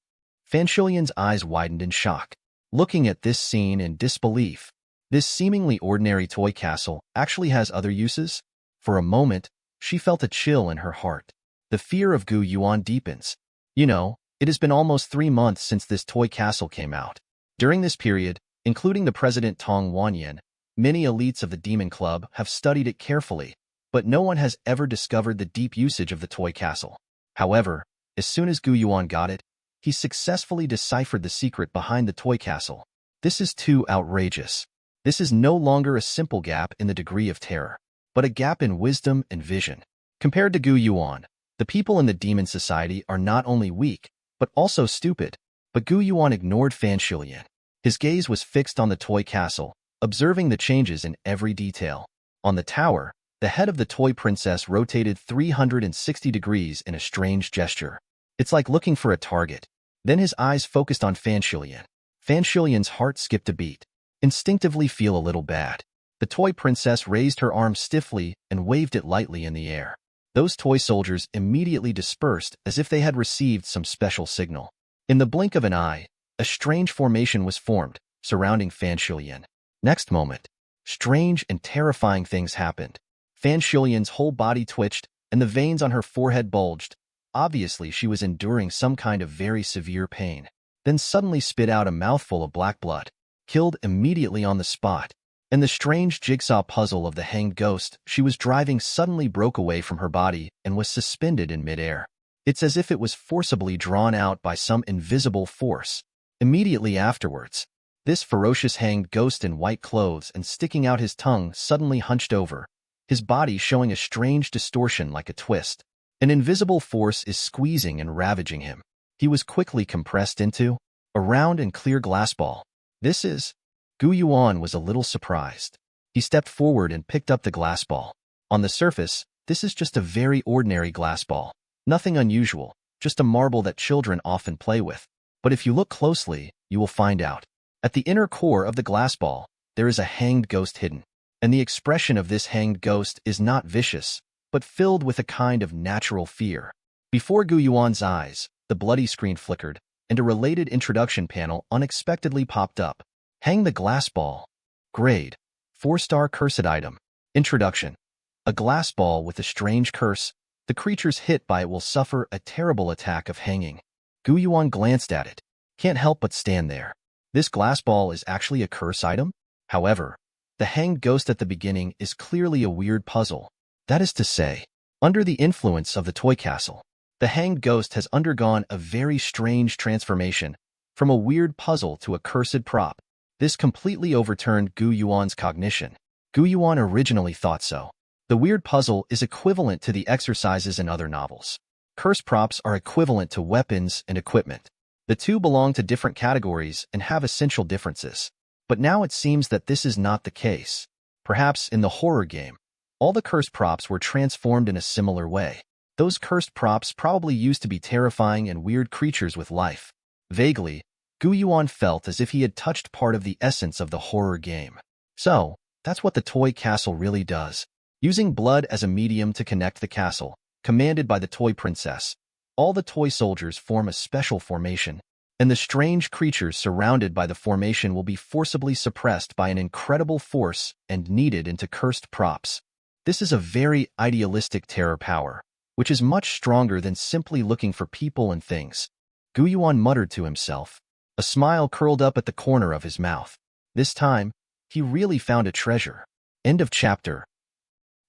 Fanshilian's eyes widened in shock. Looking at this scene in disbelief. This seemingly ordinary toy castle actually has other uses? For a moment, she felt a chill in her heart. The fear of Yuan deepens. You know, it has been almost 3 months since this toy castle came out. During this period, including the president Tong Wanyan, many elites of the Demon Club have studied it carefully, but no one has ever discovered the deep usage of the toy castle. However, as soon as Yuan got it, he successfully deciphered the secret behind the toy castle. This is too outrageous. This is no longer a simple gap in the degree of terror, but a gap in wisdom and vision. Compared to Yuan, the people in the demon society are not only weak, but also stupid. But Yuan ignored Fanshilian. His gaze was fixed on the toy castle, observing the changes in every detail. On the tower, the head of the toy princess rotated 360 degrees in a strange gesture. It's like looking for a target. Then his eyes focused on Fanshilian. Fanshilian's heart skipped a beat. Instinctively feel a little bad. The toy princess raised her arm stiffly and waved it lightly in the air. Those toy soldiers immediately dispersed as if they had received some special signal. In the blink of an eye, a strange formation was formed, surrounding Fanshilian. Next moment, strange and terrifying things happened. Fanshilian's whole body twitched, and the veins on her forehead bulged. Obviously, she was enduring some kind of very severe pain. Then suddenly spit out a mouthful of black blood. Killed immediately on the spot. And the strange jigsaw puzzle of the hanged ghost she was driving suddenly broke away from her body and was suspended in midair. It's as if it was forcibly drawn out by some invisible force. Immediately afterwards, this ferocious hanged ghost in white clothes and sticking out his tongue suddenly hunched over, his body showing a strange distortion like a twist. An invisible force is squeezing and ravaging him. He was quickly compressed into a round and clear glass ball. This is... Yuan was a little surprised. He stepped forward and picked up the glass ball. On the surface, this is just a very ordinary glass ball. Nothing unusual, just a marble that children often play with. But if you look closely, you will find out. At the inner core of the glass ball, there is a hanged ghost hidden. And the expression of this hanged ghost is not vicious, but filled with a kind of natural fear. Before Yuan's eyes, the bloody screen flickered, and a related introduction panel unexpectedly popped up. Hang the glass ball. Grade: 4-star cursed item. Introduction: a glass ball with a strange curse. The creatures hit by it will suffer a terrible attack of hanging. Yuan glanced at it. Can't help but stand there. This glass ball is actually a curse item? However, the hanged ghost at the beginning is clearly a weird puzzle. That is to say, Under the influence of the toy castle, the hanged ghost has undergone a very strange transformation from a weird puzzle to a cursed prop. This completely overturned Gu Yuan's cognition. Gu Yuan originally thought so. The weird puzzle is equivalent to the exercises in other novels. Cursed props are equivalent to weapons and equipment. The two belong to different categories and have essential differences. But now it seems that this is not the case. Perhaps in the horror game, all the cursed props were transformed in a similar way. Those cursed props probably used to be terrifying and weird creatures with life. Vaguely, Gu Yuan felt as if he had touched part of the essence of the horror game. So, that's what the toy castle really does. Using blood as a medium to connect the castle, commanded by the toy princess, all the toy soldiers form a special formation, and the strange creatures surrounded by the formation will be forcibly suppressed by an incredible force and kneaded into cursed props. This is a very idealistic terror power, which is much stronger than simply looking for people and things. Gu Yuan muttered to himself. A smile curled up at the corner of his mouth. This time, he really found a treasure. End of chapter.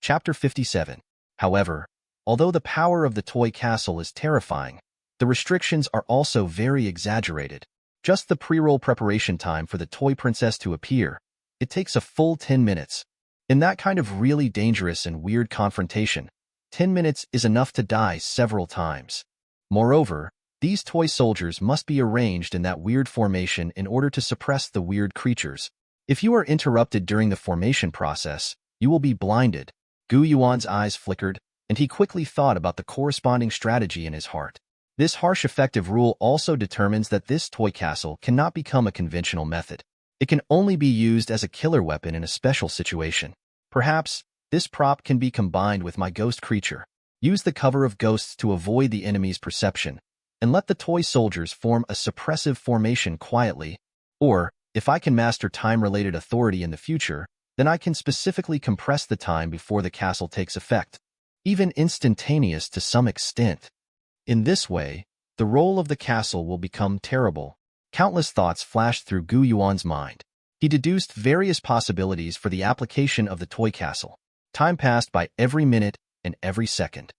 Chapter 57. However, although the power of the toy castle is terrifying, the restrictions are also very exaggerated. Just the pre-roll preparation time for the toy princess to appear, it takes a full 10 minutes. In that kind of really dangerous and weird confrontation, 10 minutes is enough to die several times. Moreover, these toy soldiers must be arranged in that weird formation in order to suppress the weird creatures. If you are interrupted during the formation process, you will be blinded. Gu Yuan's eyes flickered, and he quickly thought about the corresponding strategy in his heart. This harsh effective rule also determines that this toy castle cannot become a conventional method. It can only be used as a killer weapon in a special situation. Perhaps, this prop can be combined with my ghost creature. Use the cover of ghosts to avoid the enemy's perception, and let the toy soldiers form a suppressive formation quietly. Or, if I can master time-related authority in the future, then I can specifically compress the time before the castle takes effect, even instantaneous to some extent. In this way, the role of the castle will become terrible. Countless thoughts flashed through Gu Yuan's mind. He deduced various possibilities for the application of the toy castle. Time passed by every minute and every second.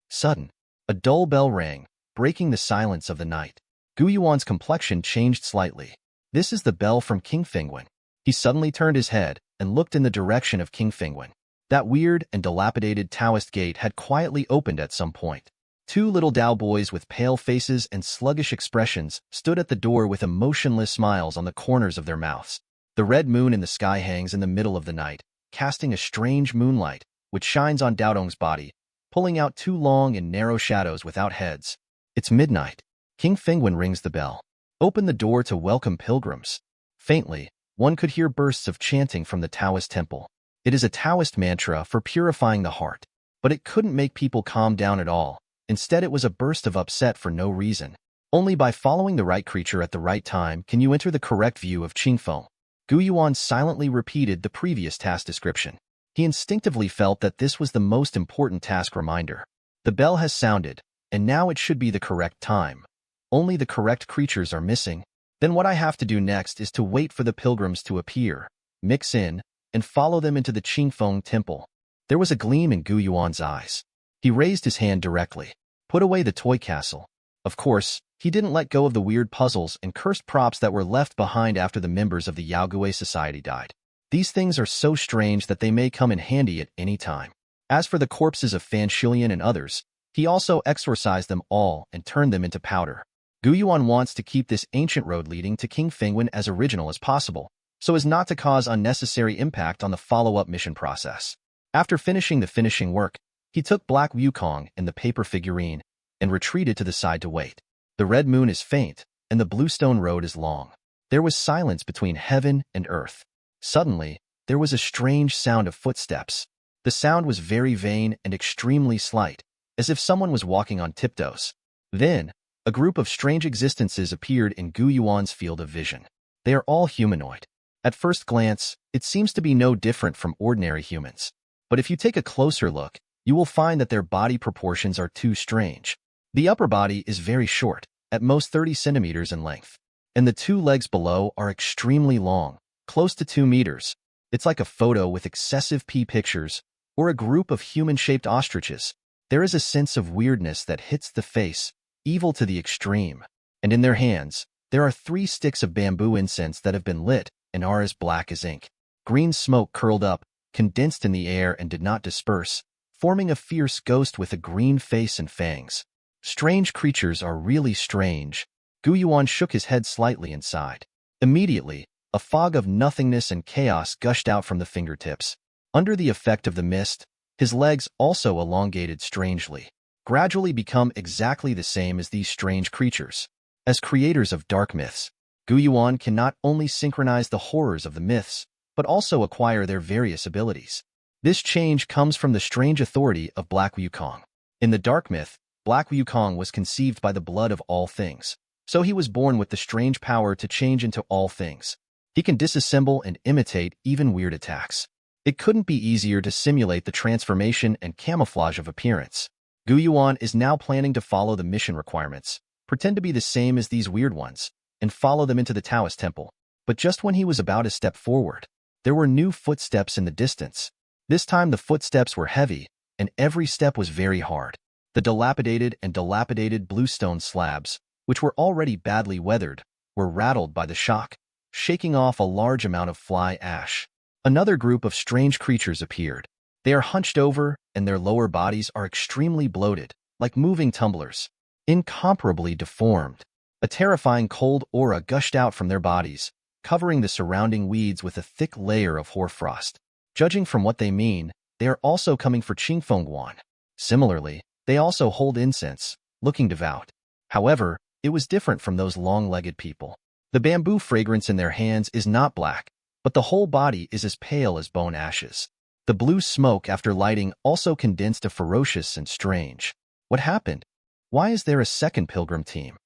Sudden. A dull bell rang, breaking the silence of the night. Gu Yuan's complexion changed slightly. This is the bell from King Fengwen. He suddenly turned his head and looked in the direction of King Fengwen. That weird and dilapidated Taoist gate had quietly opened at some point. Two little Dao boys with pale faces and sluggish expressions stood at the door with emotionless smiles on the corners of their mouths. The red moon in the sky hangs in the middle of the night, casting a strange moonlight, which shines on Dao Dong's body, pulling out two long and narrow shadows without heads. It's midnight. King Fengwen rings the bell. Open the door to welcome pilgrims. Faintly, one could hear bursts of chanting from the Taoist temple. It is a Taoist mantra for purifying the heart, but it couldn't make people calm down at all. Instead, it was a burst of upset for no reason. Only by following the right creature at the right time can you enter the correct view of Qingfeng. Gu Yuan silently repeated the previous task description. He instinctively felt that this was the most important task reminder. The bell has sounded, and now it should be the correct time. Only the correct creatures are missing. Then what I have to do next is to wait for the pilgrims to appear, mix in, and follow them into the Qingfeng temple. There was a gleam in Gu Yuan's eyes. He raised his hand directly. Put away the toy castle. Of course, he didn't let go of the weird puzzles and cursed props that were left behind after the members of the Yaogui Society died. These things are so strange that they may come in handy at any time. As for the corpses of Fan Shilian and others, he also exorcised them all and turned them into powder. Gu Yuan wants to keep this ancient road leading to King Fengwen as original as possible, so as not to cause unnecessary impact on the follow-up mission process. After finishing the finishing work, he took Black Wukong and the paper figurine and retreated to the side to wait. The red moon is faint, and the bluestone road is long. There was silence between heaven and earth. Suddenly, there was a strange sound of footsteps. The sound was very vain and extremely slight, as if someone was walking on tiptoes. Then, a group of strange existences appeared in Gu Yuan's field of vision. They are all humanoid. At first glance, it seems to be no different from ordinary humans. But if you take a closer look, you will find that their body proportions are too strange. The upper body is very short, at most 30 centimeters in length, and the two legs below are extremely long, close to 2 meters. It's like a photo with excessive pixels, or a group of human-shaped ostriches, there is a sense of weirdness that hits the face, evil to the extreme. And in their hands, there are 3 sticks of bamboo incense that have been lit and are as black as ink. Green smoke curled up, condensed in the air and did not disperse, forming a fierce ghost with a green face and fangs. Strange creatures are really strange. Yuan shook his head slightly and sighed. Immediately, a fog of nothingness and chaos gushed out from the fingertips. Under the effect of the mist, his legs also elongated strangely, gradually become exactly the same as these strange creatures. As creators of dark myths, Yuan can not only synchronize the horrors of the myths, but also acquire their various abilities. This change comes from the strange authority of Black Wukong. In the dark myth, Black Wukong was conceived by the blood of all things, so he was born with the strange power to change into all things. He can disassemble and imitate even weird attacks. It couldn't be easier to simulate the transformation and camouflage of appearance. Yuan is now planning to follow the mission requirements, pretend to be the same as these weird ones, and follow them into the Taoist temple. But just when he was about to step forward, there were new footsteps in the distance. This time the footsteps were heavy, and every step was very hard. The dilapidated bluestone slabs, which were already badly weathered, were rattled by the shock, shaking off a large amount of fly ash. Another group of strange creatures appeared. They are hunched over, and their lower bodies are extremely bloated, like moving tumblers, incomparably deformed. A terrifying cold aura gushed out from their bodies, covering the surrounding weeds with a thick layer of hoarfrost. Judging from what they mean, they are also coming for Qingfeng. Similarly, they also hold incense, looking devout. However, it was different from those long-legged people. The bamboo fragrance in their hands is not black, but the whole body is as pale as bone ashes. The blue smoke after lighting also condensed a ferocious and strange. What happened? Why is there a second pilgrim team?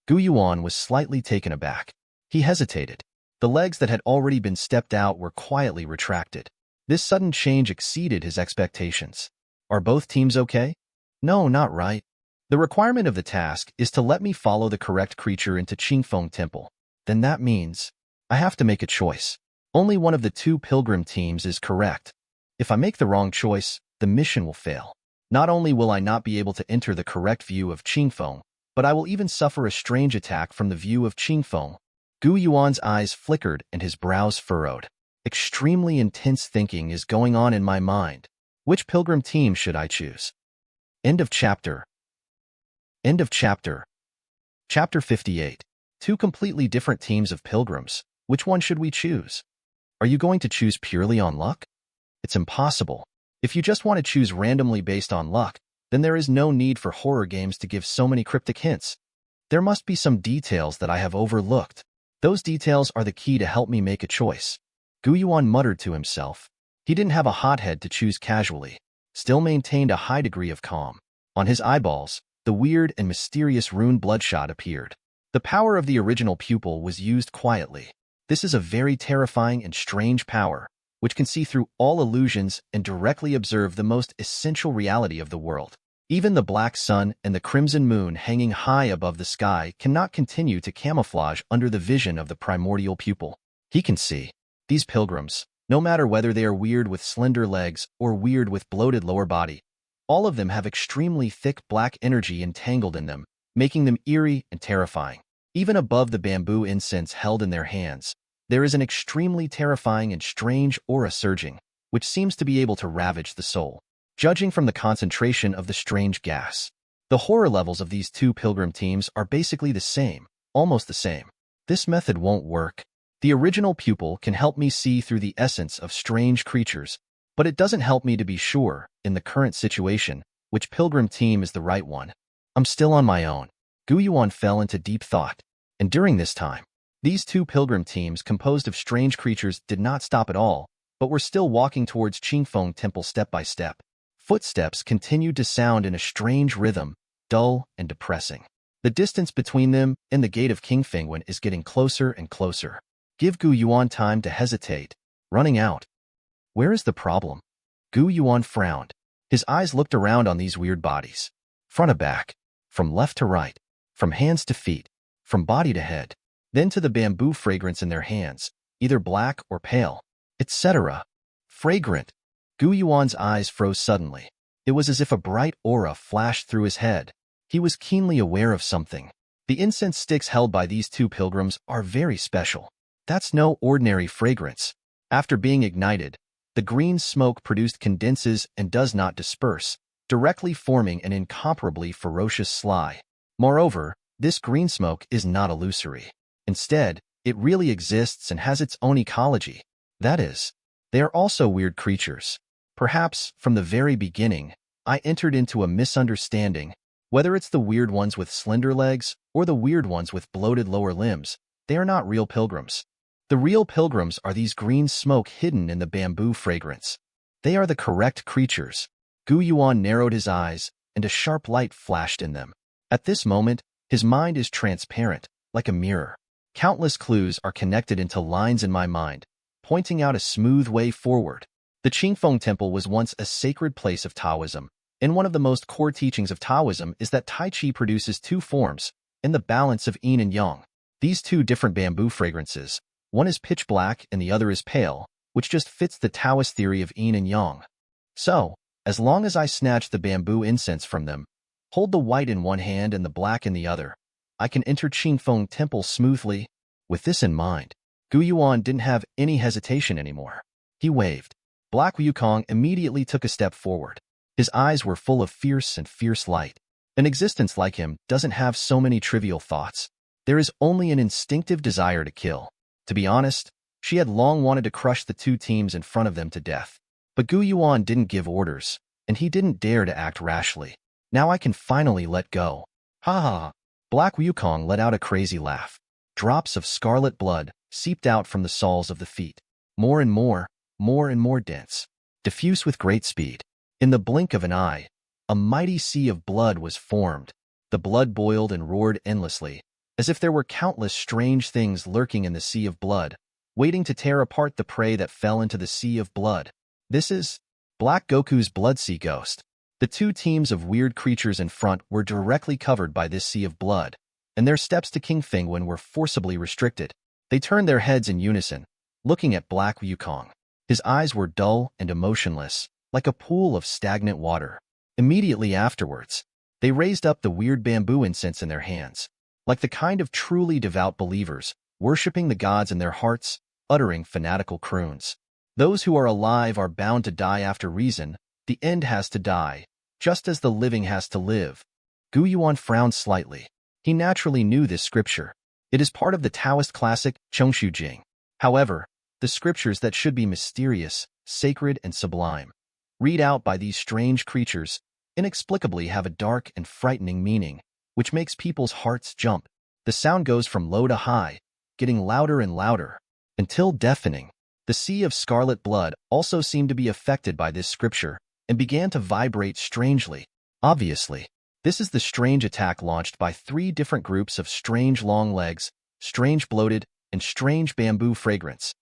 Yuan was slightly taken aback. He hesitated. The legs that had already been stepped out were quietly retracted. This sudden change exceeded his expectations. Are both teams okay? No, not right. The requirement of the task is to let me follow the correct creature into Qingfeng Temple. Then that means I have to make a choice. Only one of the 2 pilgrim teams is correct. If I make the wrong choice, the mission will fail. Not only will I not be able to enter the correct view of Qingfeng, but I will even suffer a strange attack from the view of Qingfeng. Yuan's eyes flickered and his brows furrowed. Extremely intense thinking is going on in my mind. Which pilgrim team should I choose? End of chapter. End of chapter. Chapter 58. 2 completely different teams of pilgrims. Which one should we choose? Are you going to choose purely on luck? It's impossible. If you just want to choose randomly based on luck, then there is no need for horror games to give so many cryptic hints. There must be some details that I have overlooked. Those details are the key to help me make a choice. Yuan muttered to himself. He didn't have a hothead to choose casually, still maintained a high degree of calm. On his eyeballs, the weird and mysterious rune bloodshot appeared. The power of the original pupil was used quietly. This is a very terrifying and strange power, which can see through all illusions and directly observe the most essential reality of the world. Even the black sun and the crimson moon hanging high above the sky cannot continue to camouflage under the vision of the primordial pupil. He can see. These pilgrims, no matter whether they are weird with slender legs or weird with bloated lower body, all of them have extremely thick black energy entangled in them, making them eerie and terrifying. Even above the bamboo incense held in their hands, there is an extremely terrifying and strange aura surging, which seems to be able to ravage the soul. Judging from the concentration of the strange gas, the horror levels of these 2 pilgrim teams are basically the same, almost the same. This method won't work. The original pupil can help me see through the essence of strange creatures, but it doesn't help me to be sure, in the current situation, which pilgrim team is the right one. I'm still on my own. Yuan fell into deep thought, and during this time, these 2 pilgrim teams composed of strange creatures did not stop at all, but were still walking towards Qingfeng Temple step by step. Footsteps continued to sound in a strange rhythm, dull and depressing. The distance between them and the gate of Qingfeng is getting closer and closer. Give Yuan time to hesitate. Running out. Where is the problem? Yuan frowned. His eyes looked around on these weird bodies. Front to back. From left to right. From hands to feet. From body to head. Then to the bamboo fragrance in their hands, either black or pale, etc. Fragrant. Gu Yuan's eyes froze suddenly. It was as if a bright aura flashed through his head. He was keenly aware of something. The incense sticks held by these two pilgrims are very special. That's no ordinary fragrance. After being ignited, the green smoke produced condenses and does not disperse, directly forming an incomparably ferocious sly. Moreover, this green smoke is not illusory. Instead, it really exists and has its own ecology. That is, they are also weird creatures. Perhaps, from the very beginning, I entered into a misunderstanding. Whether it's the weird ones with slender legs or the weird ones with bloated lower limbs, they are not real pilgrims. The real pilgrims are these green smoke hidden in the bamboo fragrance. They are the correct creatures. Gu Yuan narrowed his eyes, and a sharp light flashed in them. At this moment, his mind is transparent, like a mirror. Countless clues are connected into lines in my mind, pointing out a smooth way forward. The Qingfeng Temple was once a sacred place of Taoism, and one of the most core teachings of Taoism is that Tai Chi produces two forms, in the balance of yin and yang. These two different bamboo fragrances, one is pitch black and the other is pale, which just fits the Taoist theory of yin and yang. So, as long as I snatch the bamboo incense from them, hold the white in one hand and the black in the other, I can enter Qingfeng Temple smoothly. With this in mind, Gu Yuan didn't have any hesitation anymore. He waved. Black Wukong immediately took a step forward. His eyes were full of fierce light. An existence like him doesn't have so many trivial thoughts. There is only an instinctive desire to kill. To be honest, she had long wanted to crush the two teams in front of them to death. But Gu Yuan didn't give orders, and he didn't dare to act rashly. Now I can finally let go. Ha ha ha. Black Wukong let out a crazy laugh. Drops of scarlet blood seeped out from the soles of the feet. More and more dense. Diffuse with great speed. In the blink of an eye, a mighty sea of blood was formed. The blood boiled and roared endlessly, as if there were countless strange things lurking in the sea of blood, waiting to tear apart the prey that fell into the sea of blood. This is Black Goku's Blood Sea Ghost. The two teams of weird creatures in front were directly covered by this sea of blood, and their steps to King Fengwen were forcibly restricted. They turned their heads in unison, looking at Black Wukong. His eyes were dull and emotionless, like a pool of stagnant water. Immediately afterwards, they raised up the weird bamboo incense in their hands, like the kind of truly devout believers, worshipping the gods in their hearts, uttering fanatical croons. Those who are alive are bound to die after reason. The end has to die, just as the living has to live. Gu Yuan frowned slightly. He naturally knew this scripture. It is part of the Taoist classic Chongshu Jing. However, the scriptures that should be mysterious, sacred, and sublime, read out by these strange creatures, inexplicably have a dark and frightening meaning, which makes people's hearts jump. The sound goes from low to high, getting louder and louder, until deafening. The sea of scarlet blood also seemed to be affected by this scripture, and began to vibrate strangely. Obviously, this is the strange attack launched by three different groups of strange long legs, strange bloated, and strange bamboo fragrance.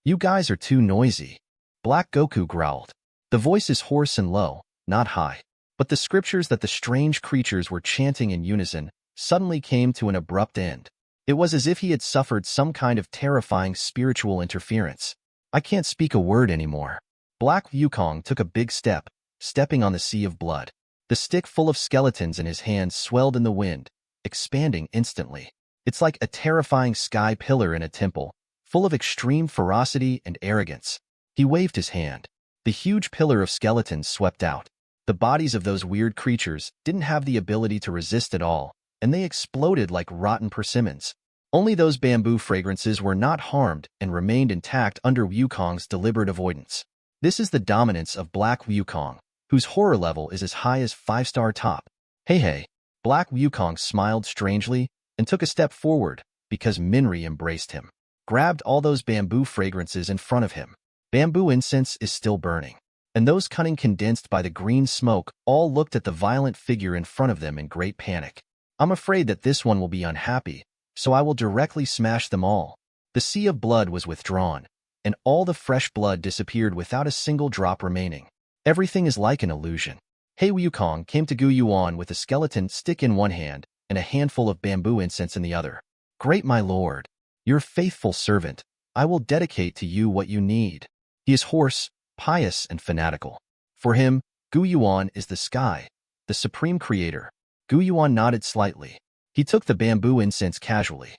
You guys are too noisy. Black Goku growled. The voice is hoarse and low, not high. But the scriptures that the strange creatures were chanting in unison suddenly came to an abrupt end. It was as if he had suffered some kind of terrifying spiritual interference. I can't speak a word anymore. Black Wukong took a big step, stepping on the sea of blood. The stick full of skeletons in his hand swelled in the wind, expanding instantly. It's like a terrifying sky pillar in a temple, full of extreme ferocity and arrogance. He waved his hand. The huge pillar of skeletons swept out. The bodies of those weird creatures didn't have the ability to resist at all, and they exploded like rotten persimmons. Only those bamboo fragrances were not harmed and remained intact under Wukong's deliberate avoidance. This is the dominance of Black Wukong, whose horror level is as high as 5-star top. Hey. Black Wukong smiled strangely and took a step forward because Minri embraced him, grabbed all those bamboo fragrances in front of him. Bamboo incense is still burning, and those cunning condensed by the green smoke all looked at the violent figure in front of them in great panic. I'm afraid that this one will be unhappy, so I will directly smash them all. The sea of blood was withdrawn, and all the fresh blood disappeared without a single drop remaining. Everything is like an illusion. Hey Wukong came to Gu Yuan with a skeleton stick in one hand and a handful of bamboo incense in the other. Great my lord, your faithful servant, I will dedicate to you what you need. He is hoarse, pious and fanatical. For him, Gu Yuan is the sky, the supreme creator. Gu Yuan nodded slightly. He took the bamboo incense casually.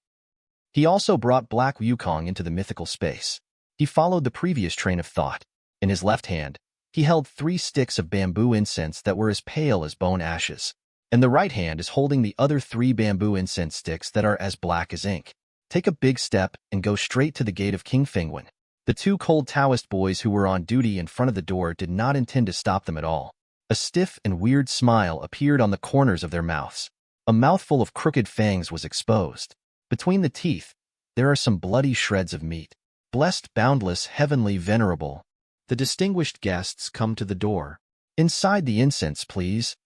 He also brought Black Wukong into the mythical space. He followed the previous train of thought. In his left hand, he held 3 sticks of bamboo incense that were as pale as bone ashes. And the right hand is holding the other 3 bamboo incense sticks that are as black as ink. Take a big step and go straight to the gate of King Fengwen. The 2 cold Taoist boys who were on duty in front of the door did not intend to stop them at all. A stiff and weird smile appeared on the corners of their mouths. A mouthful of crooked fangs was exposed. Between the teeth, there are some bloody shreds of meat. Blessed, boundless, heavenly, venerable. The distinguished guests come to the door. Inside the incense, please.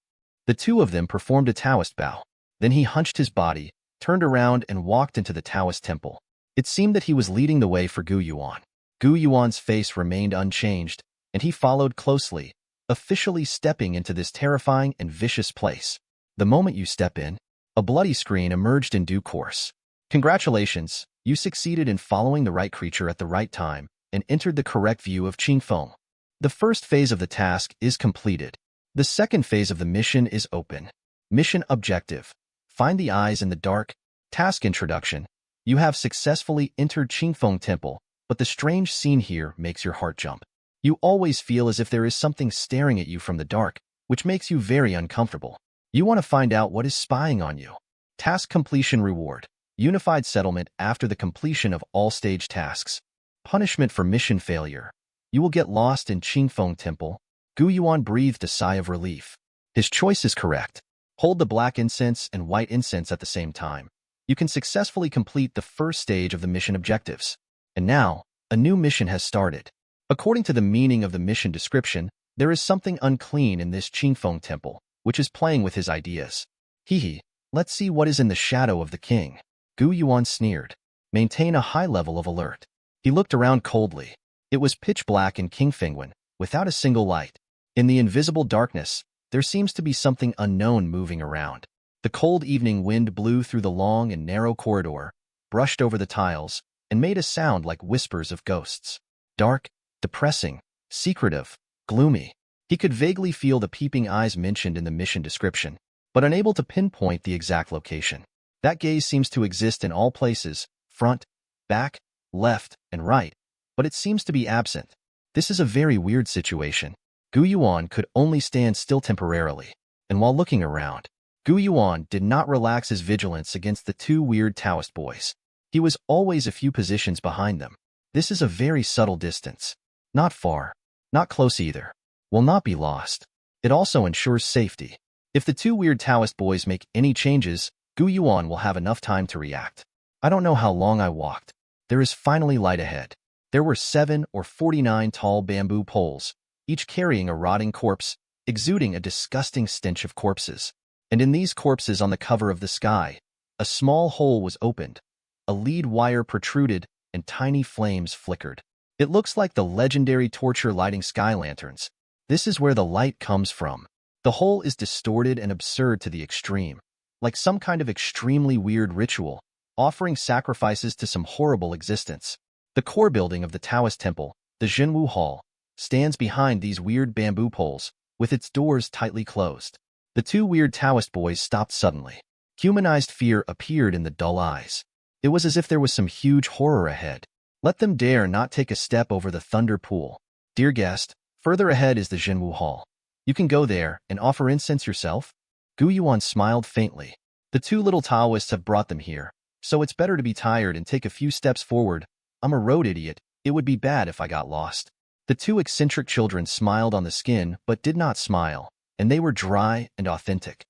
The 2 of them performed a Taoist bow. Then he hunched his body, turned around and walked into the Taoist temple. It seemed that he was leading the way for Gu Yuan. Gu Yuan's face remained unchanged, and he followed closely, officially stepping into this terrifying and vicious place. The moment you step in, a bloody screen emerged in due course. Congratulations, you succeeded in following the right creature at the right time and entered the correct view of Qingfeng. The first phase of the task is completed. The second phase of the mission is open. Mission objective: find the eyes in the dark. Task introduction: you have successfully entered Qingfeng Temple, but the strange scene here makes your heart jump. You always feel as if there is something staring at you from the dark, which makes you very uncomfortable. You want to find out what is spying on you. Task completion reward: unified settlement after the completion of all stage tasks. Punishment for mission failure: you will get lost in Qingfeng Temple. Gu Yuan breathed a sigh of relief. His choice is correct. Hold the black incense and white incense at the same time. You can successfully complete the first stage of the mission objectives. And now, a new mission has started. According to the meaning of the mission description, there is something unclean in this Qingfeng Temple, which is playing with his ideas. Hee, let's see what is in the shadow of the king. Gu Yuan sneered. Maintain a high level of alert. He looked around coldly. It was pitch black in King Fengwen, without a single light. In the invisible darkness, there seems to be something unknown moving around. The cold evening wind blew through the long and narrow corridor, brushed over the tiles, and made a sound like whispers of ghosts. Dark, depressing, secretive, gloomy. He could vaguely feel the peeping eyes mentioned in the mission description, but unable to pinpoint the exact location. That gaze seems to exist in all places, front, back, left, and right, but it seems to be absent. This is a very weird situation. Gu Yuan could only stand still temporarily, and while looking around, Gu Yuan did not relax his vigilance against the 2 weird Taoist boys. He was always a few positions behind them. This is a very subtle distance. Not far, not close either. Will not be lost. It also ensures safety. If the 2 weird Taoist boys make any changes, Gu Yuan will have enough time to react. I don't know how long I walked. There is finally light ahead. There were 7 or 49 tall bamboo poles, each carrying a rotting corpse, exuding a disgusting stench of corpses. And in these corpses on the cover of the sky, a small hole was opened. A lead wire protruded, and tiny flames flickered. It looks like the legendary torture lighting sky lanterns. This is where the light comes from. The hole is distorted and absurd to the extreme, like some kind of extremely weird ritual, offering sacrifices to some horrible existence. The core building of the Taoist temple, the Zhenwu Hall, stands behind these weird bamboo poles, with its doors tightly closed. The 2 weird Taoist boys stopped suddenly. Humanized fear appeared in the dull eyes. It was as if there was some huge horror ahead. Let them dare not take a step over the thunder pool. Dear guest, further ahead is the Zhenwu Hall. You can go there and offer incense yourself. Gu Yuan smiled faintly. The 2 little Taoists have brought them here, so it's better to be tired and take a few steps forward. I'm a road idiot. It would be bad if I got lost. The 2 eccentric children smiled on the skin but did not smile, and they were dry and authentic.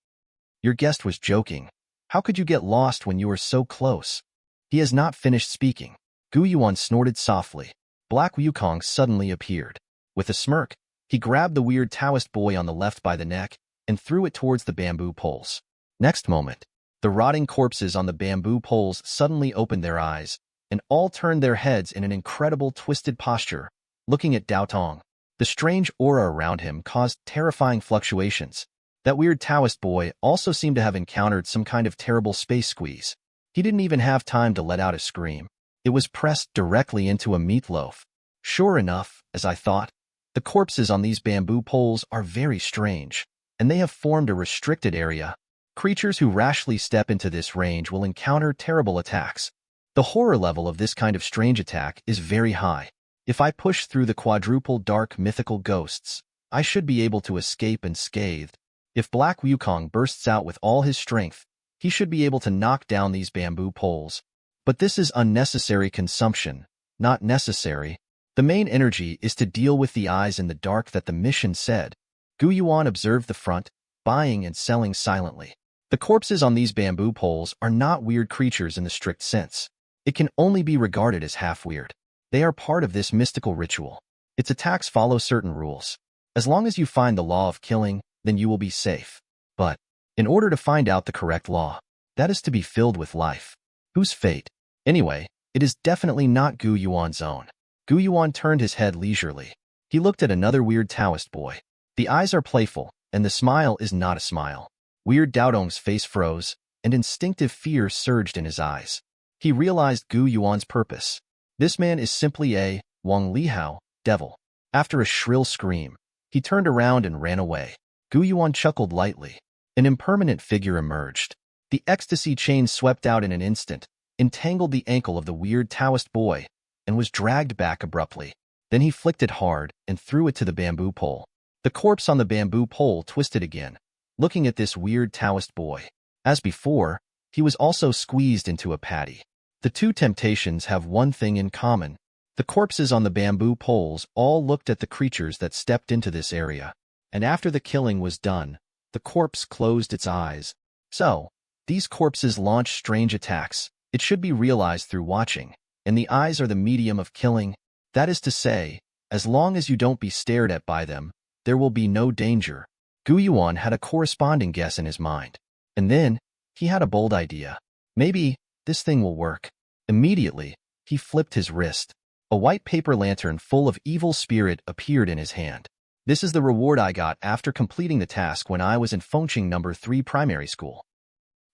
Your guest was joking. How could you get lost when you were so close? He has not finished speaking. Gu Yuan snorted softly. Black Wukong suddenly appeared. With a smirk, he grabbed the weird Taoist boy on the left by the neck and threw it towards the bamboo poles. Next moment, the rotting corpses on the bamboo poles suddenly opened their eyes and all turned their heads in an incredible twisted posture, looking at Dao Tong. The strange aura around him caused terrifying fluctuations. That weird Taoist boy also seemed to have encountered some kind of terrible space squeeze. He didn't even have time to let out a scream. It was pressed directly into a meatloaf. Sure enough, as I thought, The corpses on these bamboo poles are very strange, and they have formed a restricted area. Creatures who rashly step into this range will encounter terrible attacks. The horror level of this kind of strange attack is very high. If I push through the quadruple dark mythical ghosts, I should be able to escape unscathed. If Black Wukong bursts out with all his strength, he should be able to knock down these bamboo poles. But this is unnecessary consumption, not necessary. The main energy is to deal with the eyes in the dark that the mission said. Yuan observed the front, buying and selling silently. The corpses on these bamboo poles are not weird creatures in the strict sense. It can only be regarded as half-weird. They are part of this mystical ritual. Its attacks follow certain rules. As long as you find the law of killing, then you will be safe. But, in order to find out the correct law, that is to be filled with life. Whose fate? Anyway, it is definitely not Yuan's own. Yuan turned his head leisurely. He looked at another weird Taoist boy. The eyes are playful, and the smile is not a smile. Weird Daodong's face froze, and instinctive fear surged in his eyes. He realized Yuan's purpose. This man is simply a Wang Lihao devil. After a shrill scream, he turned around and ran away. Yuan chuckled lightly. An impermanent figure emerged. The ecstasy chain swept out in an instant, entangled the ankle of the weird Taoist boy, and was dragged back abruptly. Then he flicked it hard and threw it to the bamboo pole. The corpse on the bamboo pole twisted again, looking at this weird Taoist boy. As before, he was also squeezed into a patty. The two temptations have one thing in common. The corpses on the bamboo poles all looked at the creatures that stepped into this area, and after the killing was done, the corpse closed its eyes. So, these corpses launch strange attacks. It should be realized through watching, and the eyes are the medium of killing. That is to say, as long as you don't be stared at by them, there will be no danger. Yuan had a corresponding guess in his mind. And then, he had a bold idea. Maybe, this thing will work. Immediately, he flipped his wrist. A white paper lantern full of evil spirit appeared in his hand. This is the reward I got after completing the task when I was in Fengqing No. 3 primary school.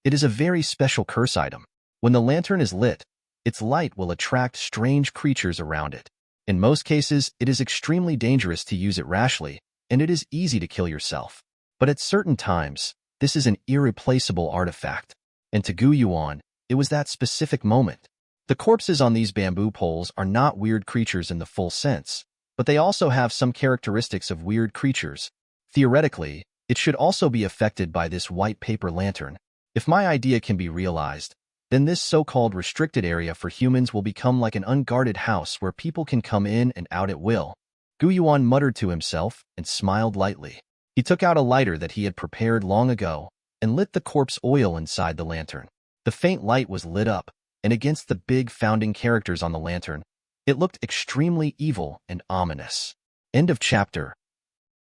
It is a very special curse item. When the lantern is lit, its light will attract strange creatures around it. In most cases, it is extremely dangerous to use it rashly, and it is easy to kill yourself. But at certain times, this is an irreplaceable artifact. And to Yuan, it was that specific moment. The corpses on these bamboo poles are not weird creatures in the full sense, but they also have some characteristics of weird creatures. Theoretically, it should also be affected by this white paper lantern. If my idea can be realized, then this so-called restricted area for humans will become like an unguarded house where people can come in and out at will. Yuan muttered to himself and smiled lightly. He took out a lighter that he had prepared long ago and lit the corpse oil inside the lantern. The faint light was lit up, and against the big founding characters on the lantern, it looked extremely evil and ominous. End of chapter.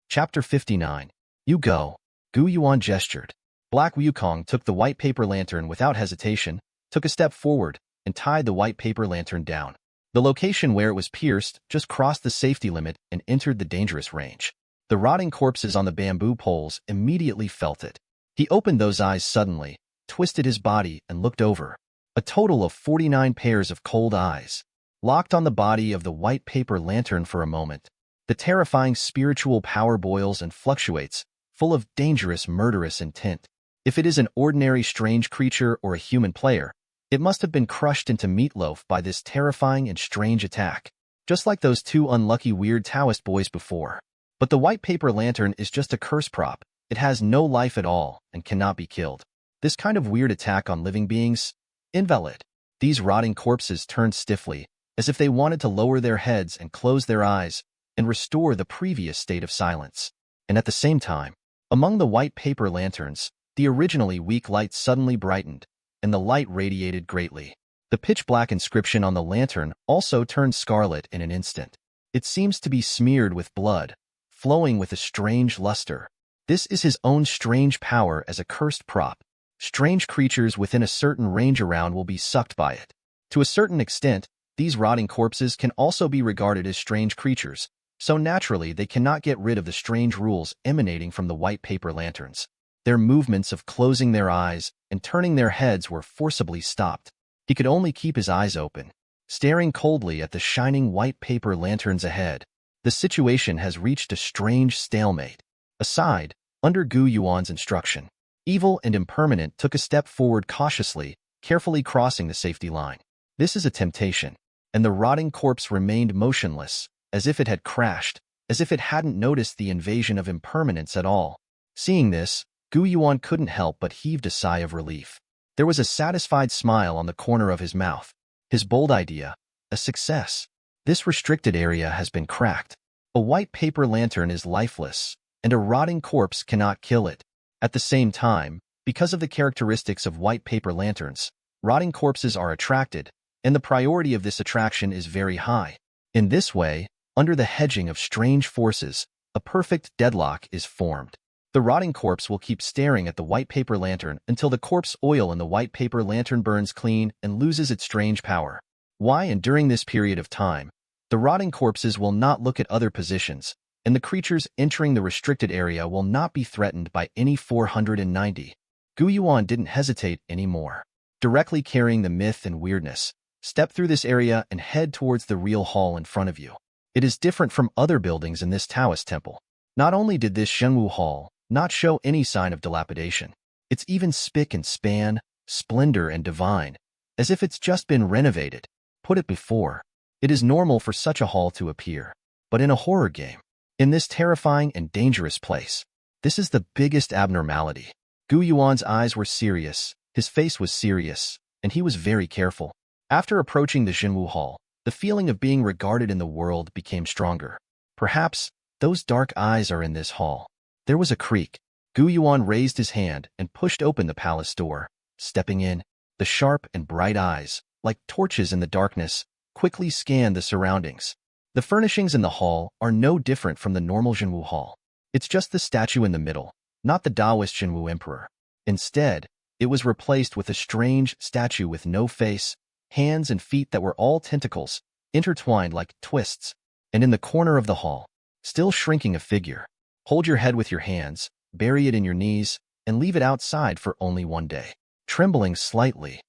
Chapter 59. You go. Yuan gestured. Black Wukong took the white paper lantern without hesitation, took a step forward, and tied the white paper lantern down. The location where it was pierced just crossed the safety limit and entered the dangerous range. The rotting corpses on the bamboo poles immediately felt it. He opened those eyes suddenly, twisted his body, and looked over. A total of 49 pairs of cold eyes locked on the body of the white paper lantern for a moment. The terrifying spiritual power boils and fluctuates, full of dangerous, murderous intent. If it is an ordinary strange creature or a human player, it must have been crushed into meatloaf by this terrifying and strange attack, just like those two unlucky weird Taoist boys before. But the white paper lantern is just a curse prop. It has no life at all and cannot be killed. This kind of weird attack on living beings? Invalid. These rotting corpses turned stiffly, as if they wanted to lower their heads and close their eyes and restore the previous state of silence. And at the same time, among the white paper lanterns, the originally weak light suddenly brightened, and the light radiated greatly. The pitch-black inscription on the lantern also turned scarlet in an instant. It seems to be smeared with blood, flowing with a strange luster. This is his own strange power as a cursed prop. Strange creatures within a certain range around will be sucked by it. To a certain extent, these rotting corpses can also be regarded as strange creatures, so naturally they cannot get rid of the strange rules emanating from the white paper lanterns. Their movements of closing their eyes and turning their heads were forcibly stopped. He could only keep his eyes open, staring coldly at the shining white paper lanterns ahead. The situation has reached a strange stalemate. Aside, under Gu Yuan's instruction, evil and impermanent took a step forward cautiously, carefully crossing the safety line. This is a temptation, and the rotting corpse remained motionless, as if it had crashed, as if it hadn't noticed the invasion of impermanence at all. Seeing this, Gu Yuan couldn't help but heaved a sigh of relief. There was a satisfied smile on the corner of his mouth. His bold idea, a success. This restricted area has been cracked. A white paper lantern is lifeless, and a rotting corpse cannot kill it. At the same time, because of the characteristics of white paper lanterns, rotting corpses are attracted, and the priority of this attraction is very high. In this way, under the hedging of strange forces, a perfect deadlock is formed. The rotting corpse will keep staring at the white paper lantern until the corpse oil in the white paper lantern burns clean and loses its strange power. Why and during this period of time, the rotting corpses will not look at other positions, and the creatures entering the restricted area will not be threatened by any 490. Gu Yuan didn't hesitate anymore. Directly carrying the myth and weirdness, step through this area and head towards the real hall in front of you. It is different from other buildings in this Taoist temple. Not only did this Shengwu Hall not show any sign of dilapidation, it's even spick and span, splendor and divine, as if it's just been renovated. Put it before, it is normal for such a hall to appear. But in a horror game, in this terrifying and dangerous place, this is the biggest abnormality. Gu Yuan's eyes were serious, his face was serious, and he was very careful. After approaching the Xinwu Hall, the feeling of being regarded in the world became stronger. Perhaps those dark eyes are in this hall. There was a creak. Gu Yuan raised his hand and pushed open the palace door. Stepping in, the sharp and bright eyes, like torches in the darkness, quickly scanned the surroundings. The furnishings in the hall are no different from the normal Xinwu Hall. It's just the statue in the middle, not the Taoist Xinwu Emperor. Instead, it was replaced with a strange statue with no face, hands and feet that were all tentacles, intertwined like twists. And in the corner of the hall, still shrinking a figure. Hold your head with your hands, bury it in your knees, and leave it outside for only one day. Trembling slightly.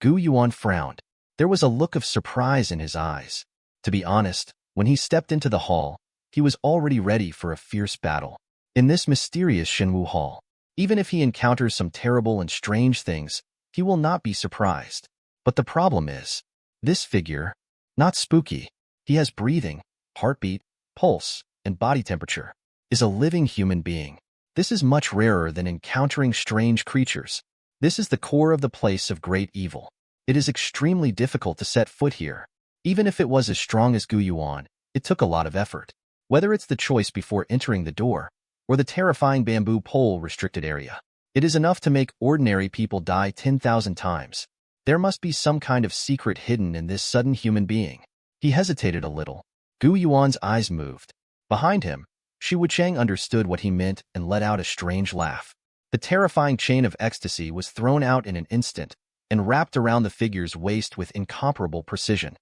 Gu Yuan frowned. There was a look of surprise in his eyes. To be honest, when he stepped into the hall, he was already ready for a fierce battle. In this mysterious Xinwu Hall, even if he encounters some terrible and strange things, he will not be surprised. But the problem is, this figure, not spooky, he has breathing, heartbeat, pulse, and body temperature, is a living human being. This is much rarer than encountering strange creatures. This is the core of the place of great evil. It is extremely difficult to set foot here. Even if it was as strong as Gu Yuan, it took a lot of effort. Whether it's the choice before entering the door, or the terrifying bamboo pole restricted area, it is enough to make ordinary people die 10,000 times. There must be some kind of secret hidden in this sudden human being. He hesitated a little. Gu Yuan's eyes moved. Behind him, Shi Wucheng understood what he meant and let out a strange laugh. The terrifying chain of ecstasy was thrown out in an instant and wrapped around the figure's waist with incomparable precision.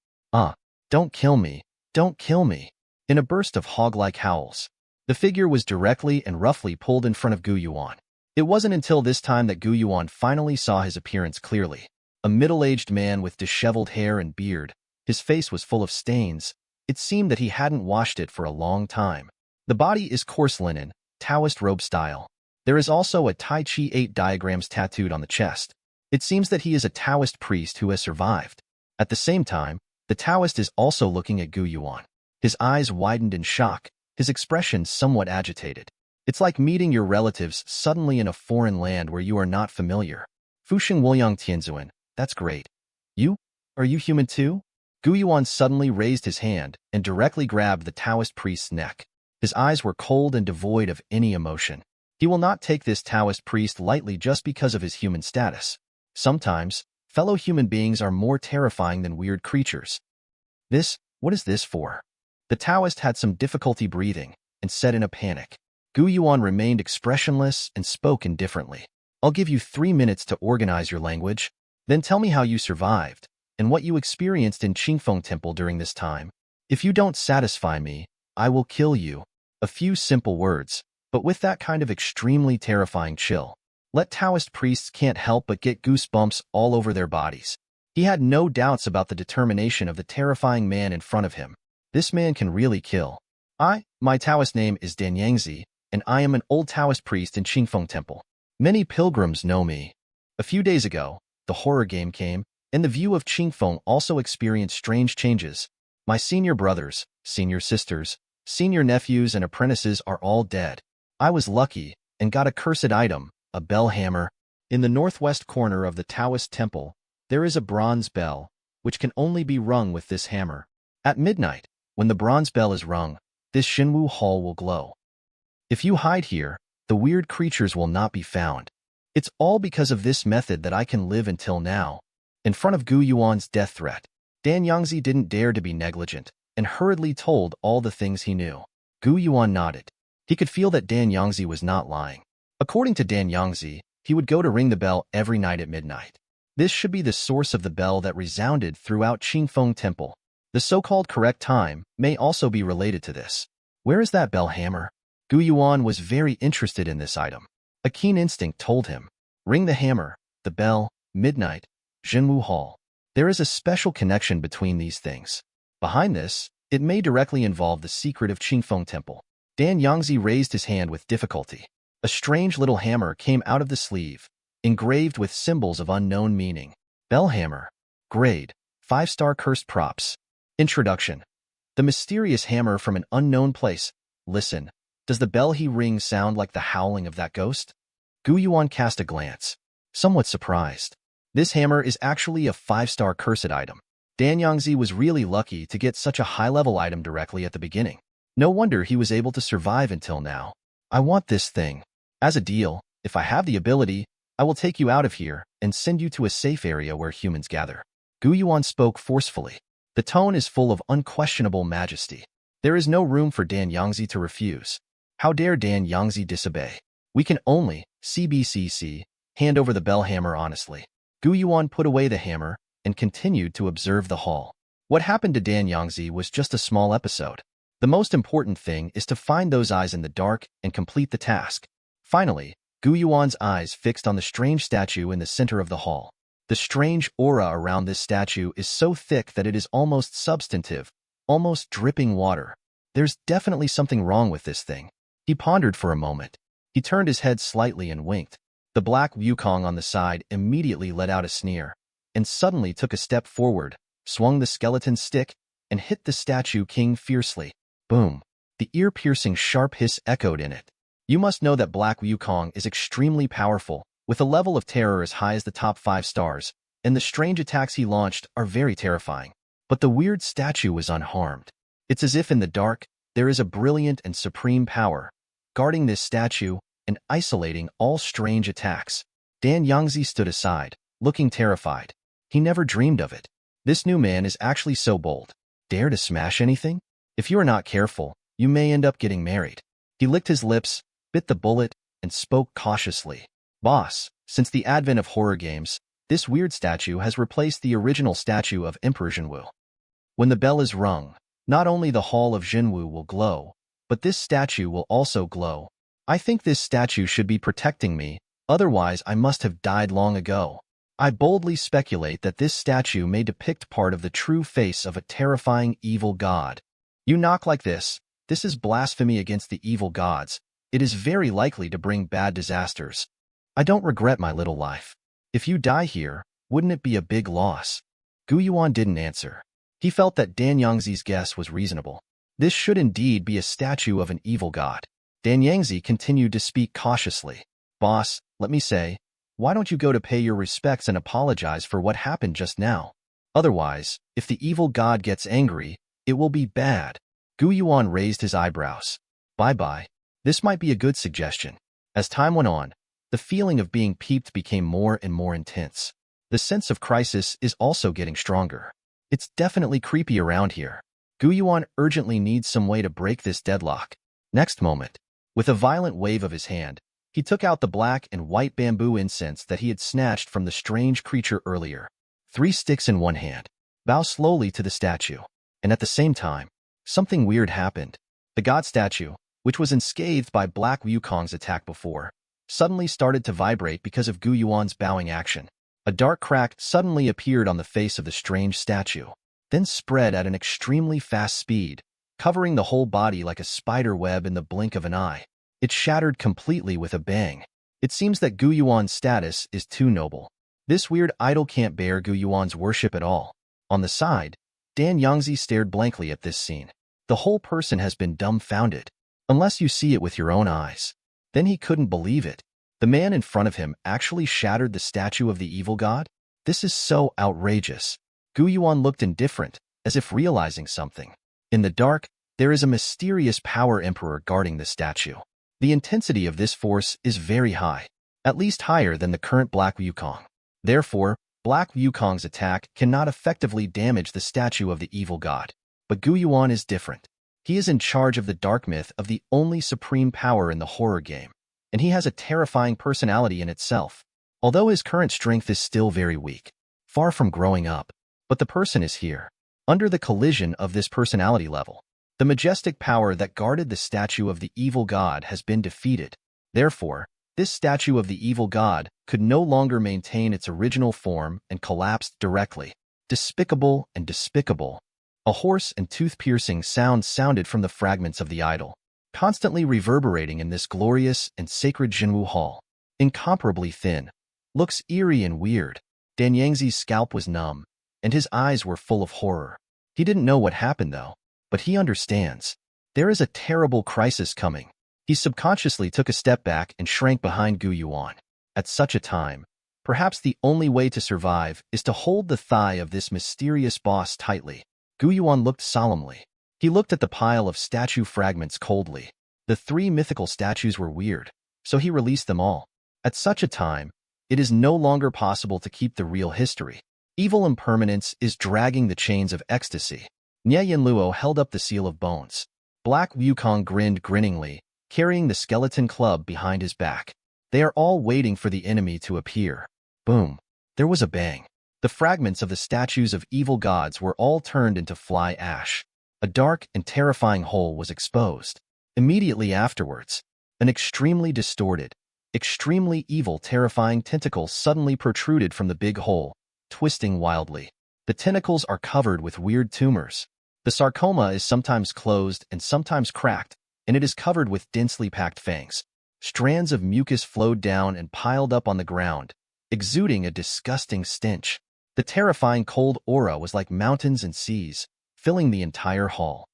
Don't kill me, don't kill me. In a burst of hog-like howls, the figure was directly and roughly pulled in front of Gu Yuan. It wasn't until this time that Gu Yuan finally saw his appearance clearly. A middle-aged man with disheveled hair and beard. His face was full of stains. It seemed that he hadn't washed it for a long time. The body is coarse linen, Taoist robe style. There is also a Tai Chi 8 diagrams tattooed on the chest. It seems that he is a Taoist priest who has survived. At the same time, the Taoist is also looking at Gu Yuan. His eyes widened in shock, his expression somewhat agitated. It's like meeting your relatives suddenly in a foreign land where you are not familiar. Fusheng Woyang Tianzuan, that's great. You? Are you human too? Gu Yuan suddenly raised his hand and directly grabbed the Taoist priest's neck. His eyes were cold and devoid of any emotion. He will not take this Taoist priest lightly just because of his human status. Fellow human beings are more terrifying than weird creatures. What is this for? The Taoist had some difficulty breathing and said in a panic. Gu Yuan remained expressionless and spoke indifferently. I'll give you 3 minutes to organize your language, then tell me how you survived and what you experienced in Qingfeng Temple during this time. If you don't satisfy me, I will kill you. A few simple words, but with that kind of extremely terrifying chill. Let Taoist priests can't help but get goosebumps all over their bodies. He had no doubts about the determination of the terrifying man in front of him. This man can really kill. My Taoist name is Dan Yangzi, and I am an old Taoist priest in Qingfeng Temple. Many pilgrims know me. A few days ago, the horror game came, and the view of Qingfeng also experienced strange changes. My senior brothers, senior sisters, senior nephews and apprentices are all dead. I was lucky and got a cursed item, a bell hammer. In the northwest corner of the Taoist temple, there is a bronze bell, which can only be rung with this hammer. At midnight, when the bronze bell is rung, this Xinwu hall will glow. If you hide here, the weird creatures will not be found. It's all because of this method that I can live until now. In front of Gu Yuan's death threat, Dan Yangzi didn't dare to be negligent and hurriedly told all the things he knew. Gu Yuan nodded. He could feel that Dan Yangzi was not lying. According to Dan Yangzi, he would go to ring the bell every night at midnight. This should be the source of the bell that resounded throughout Qingfeng Temple. The so-called correct time may also be related to this. Where is that bell hammer? Gu Yuan was very interested in this item. A keen instinct told him, ring the hammer, the bell, midnight, Xinwu Hall. There is a special connection between these things. Behind this, it may directly involve the secret of Qingfeng Temple. Dan Yangzi raised his hand with difficulty. A strange little hammer came out of the sleeve, engraved with symbols of unknown meaning. Bell hammer. Grade. 5-star cursed props. Introduction. The mysterious hammer from an unknown place. Listen, does the bell he rings sound like the howling of that ghost? Gu Yuan cast a glance, somewhat surprised. This hammer is actually a 5-star cursed item. Dan Yangzi was really lucky to get such a high-level item directly at the beginning. No wonder he was able to survive until now. I want this thing. As a deal, if I have the ability, I will take you out of here and send you to a safe area where humans gather. Gu Yuan spoke forcefully. The tone is full of unquestionable majesty. There is no room for Dan Yangzi to refuse. How dare Dan Yangzi disobey? We can only, CBCC, hand over the bell hammer honestly. Gu Yuan put away the hammer and continued to observe the hall. What happened to Dan Yangzi was just a small episode. The most important thing is to find those eyes in the dark and complete the task. Finally, Gu Yuan's eyes fixed on the strange statue in the center of the hall. The strange aura around this statue is so thick that it is almost substantive, almost dripping water. There's definitely something wrong with this thing. He pondered for a moment. He turned his head slightly and winked. The black Wukong on the side immediately let out a sneer, and suddenly took a step forward, swung the skeleton stick, and hit the statue king fiercely. Boom! The ear-piercing sharp hiss echoed in it. You must know that Black Wukong is extremely powerful, with a level of terror as high as the top 5 stars, and the strange attacks he launched are very terrifying. But the weird statue was unharmed. It's as if in the dark, there is a brilliant and supreme power, guarding this statue and isolating all strange attacks. Dan Yangzi stood aside, looking terrified. He never dreamed of it. This new man is actually so bold. Dare to smash anything? If you are not careful, you may end up getting married. He licked his lips, bit the bullet, and spoke cautiously. Boss, since the advent of horror games, this weird statue has replaced the original statue of Emperor Xinwu. When the bell is rung, not only the hall of Xinwu will glow, but this statue will also glow. I think this statue should be protecting me, otherwise I must have died long ago. I boldly speculate that this statue may depict part of the true face of a terrifying evil god. You knock like this is blasphemy against the evil gods. It is very likely to bring bad disasters. I don't regret my little life. If you die here, wouldn't it be a big loss? Gu Yuan didn't answer. He felt that Dan Yangzi's guess was reasonable. This should indeed be a statue of an evil god. Dan Yangzi continued to speak cautiously. Boss, let me say, why don't you go to pay your respects and apologize for what happened just now? Otherwise, if the evil god gets angry, it will be bad. Gu Yuan raised his eyebrows. Bye-bye. This might be a good suggestion. As time went on, the feeling of being peeped became more and more intense. The sense of crisis is also getting stronger. It's definitely creepy around here. Gu Yuan urgently needs some way to break this deadlock. Next moment, with a violent wave of his hand, he took out the black and white bamboo incense that he had snatched from the strange creature earlier. 3 sticks in one hand. Bow slowly to the statue. And at the same time, something weird happened. The god statue, which was unscathed by Black Wukong's attack before, suddenly started to vibrate because of Gu Yuan's bowing action. A dark crack suddenly appeared on the face of the strange statue, then spread at an extremely fast speed, covering the whole body like a spider web in the blink of an eye. It shattered completely with a bang. It seems that Gu Yuan's status is too noble. This weird idol can't bear Gu Yuan's worship at all. On the side, Dan Yangzi stared blankly at this scene. The whole person has been dumbfounded. Unless you see it with your own eyes. Then he couldn't believe it. The man in front of him actually shattered the statue of the evil god? This is so outrageous. Gu Yuan looked indifferent, as if realizing something. In the dark, there is a mysterious power emperor guarding the statue. The intensity of this force is very high, at least higher than the current Black Wukong. Therefore, Black Wukong's attack cannot effectively damage the statue of the evil god. But Gu Yuan is different. He is in charge of the dark myth of the only supreme power in the horror game, and he has a terrifying personality in itself, although his current strength is still very weak, far from growing up. But the person is here, under the collision of this personality level. The majestic power that guarded the statue of the evil god has been defeated. Therefore, this statue of the evil god could no longer maintain its original form and collapsed directly. Despicable and despicable. A hoarse and tooth-piercing sound sounded from the fragments of the idol, constantly reverberating in this glorious and sacred Jinwu Hall. Incomparably thin. Looks eerie and weird. Dan Yangzi's scalp was numb, and his eyes were full of horror. He didn't know what happened, though. But he understands. There is a terrible crisis coming. He subconsciously took a step back and shrank behind Gu Yuan. At such a time, perhaps the only way to survive is to hold the thigh of this mysterious boss tightly. Gu Yuan looked solemnly. He looked at the pile of statue fragments coldly. The 3 mythical statues were weird, so he released them all. At such a time, it is no longer possible to keep the real history. Evil impermanence is dragging the chains of ecstasy. Nie Yan Luo held up the seal of bones. Black Wukong grinned grinningly, carrying the skeleton club behind his back. They are all waiting for the enemy to appear. Boom. There was a bang. The fragments of the statues of evil gods were all turned into fly ash. A dark and terrifying hole was exposed. Immediately afterwards, an extremely distorted, extremely evil, terrifying tentacle suddenly protruded from the big hole, twisting wildly. The tentacles are covered with weird tumors. The sarcoma is sometimes closed and sometimes cracked, and it is covered with densely packed fangs. Strands of mucus flowed down and piled up on the ground, exuding a disgusting stench. The terrifying cold aura was like mountains and seas, filling the entire hall.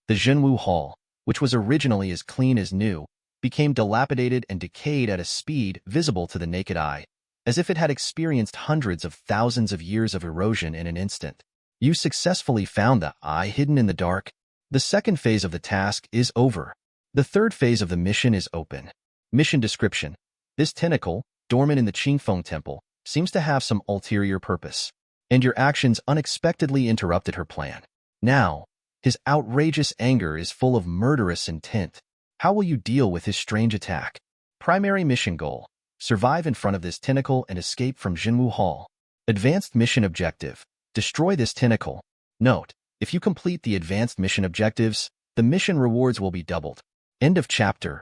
The Jinwu Hall, which was originally as clean as new, became dilapidated and decayed at a speed visible to the naked eye, as if it had experienced hundreds of thousands of years of erosion in an instant. You successfully found the eye hidden in the dark. The second phase of the task is over. The third phase of the mission is open. Mission description. This tentacle, dormant in the Qingfeng Temple, seems to have some ulterior purpose, and your actions unexpectedly interrupted her plan. Now, his outrageous anger is full of murderous intent. How will you deal with his strange attack? Primary mission goal. Survive in front of this tentacle and escape from Jinwu Hall. Advanced mission objective. Destroy this tentacle. Note, if you complete the advanced mission objectives, the mission rewards will be doubled. End of chapter.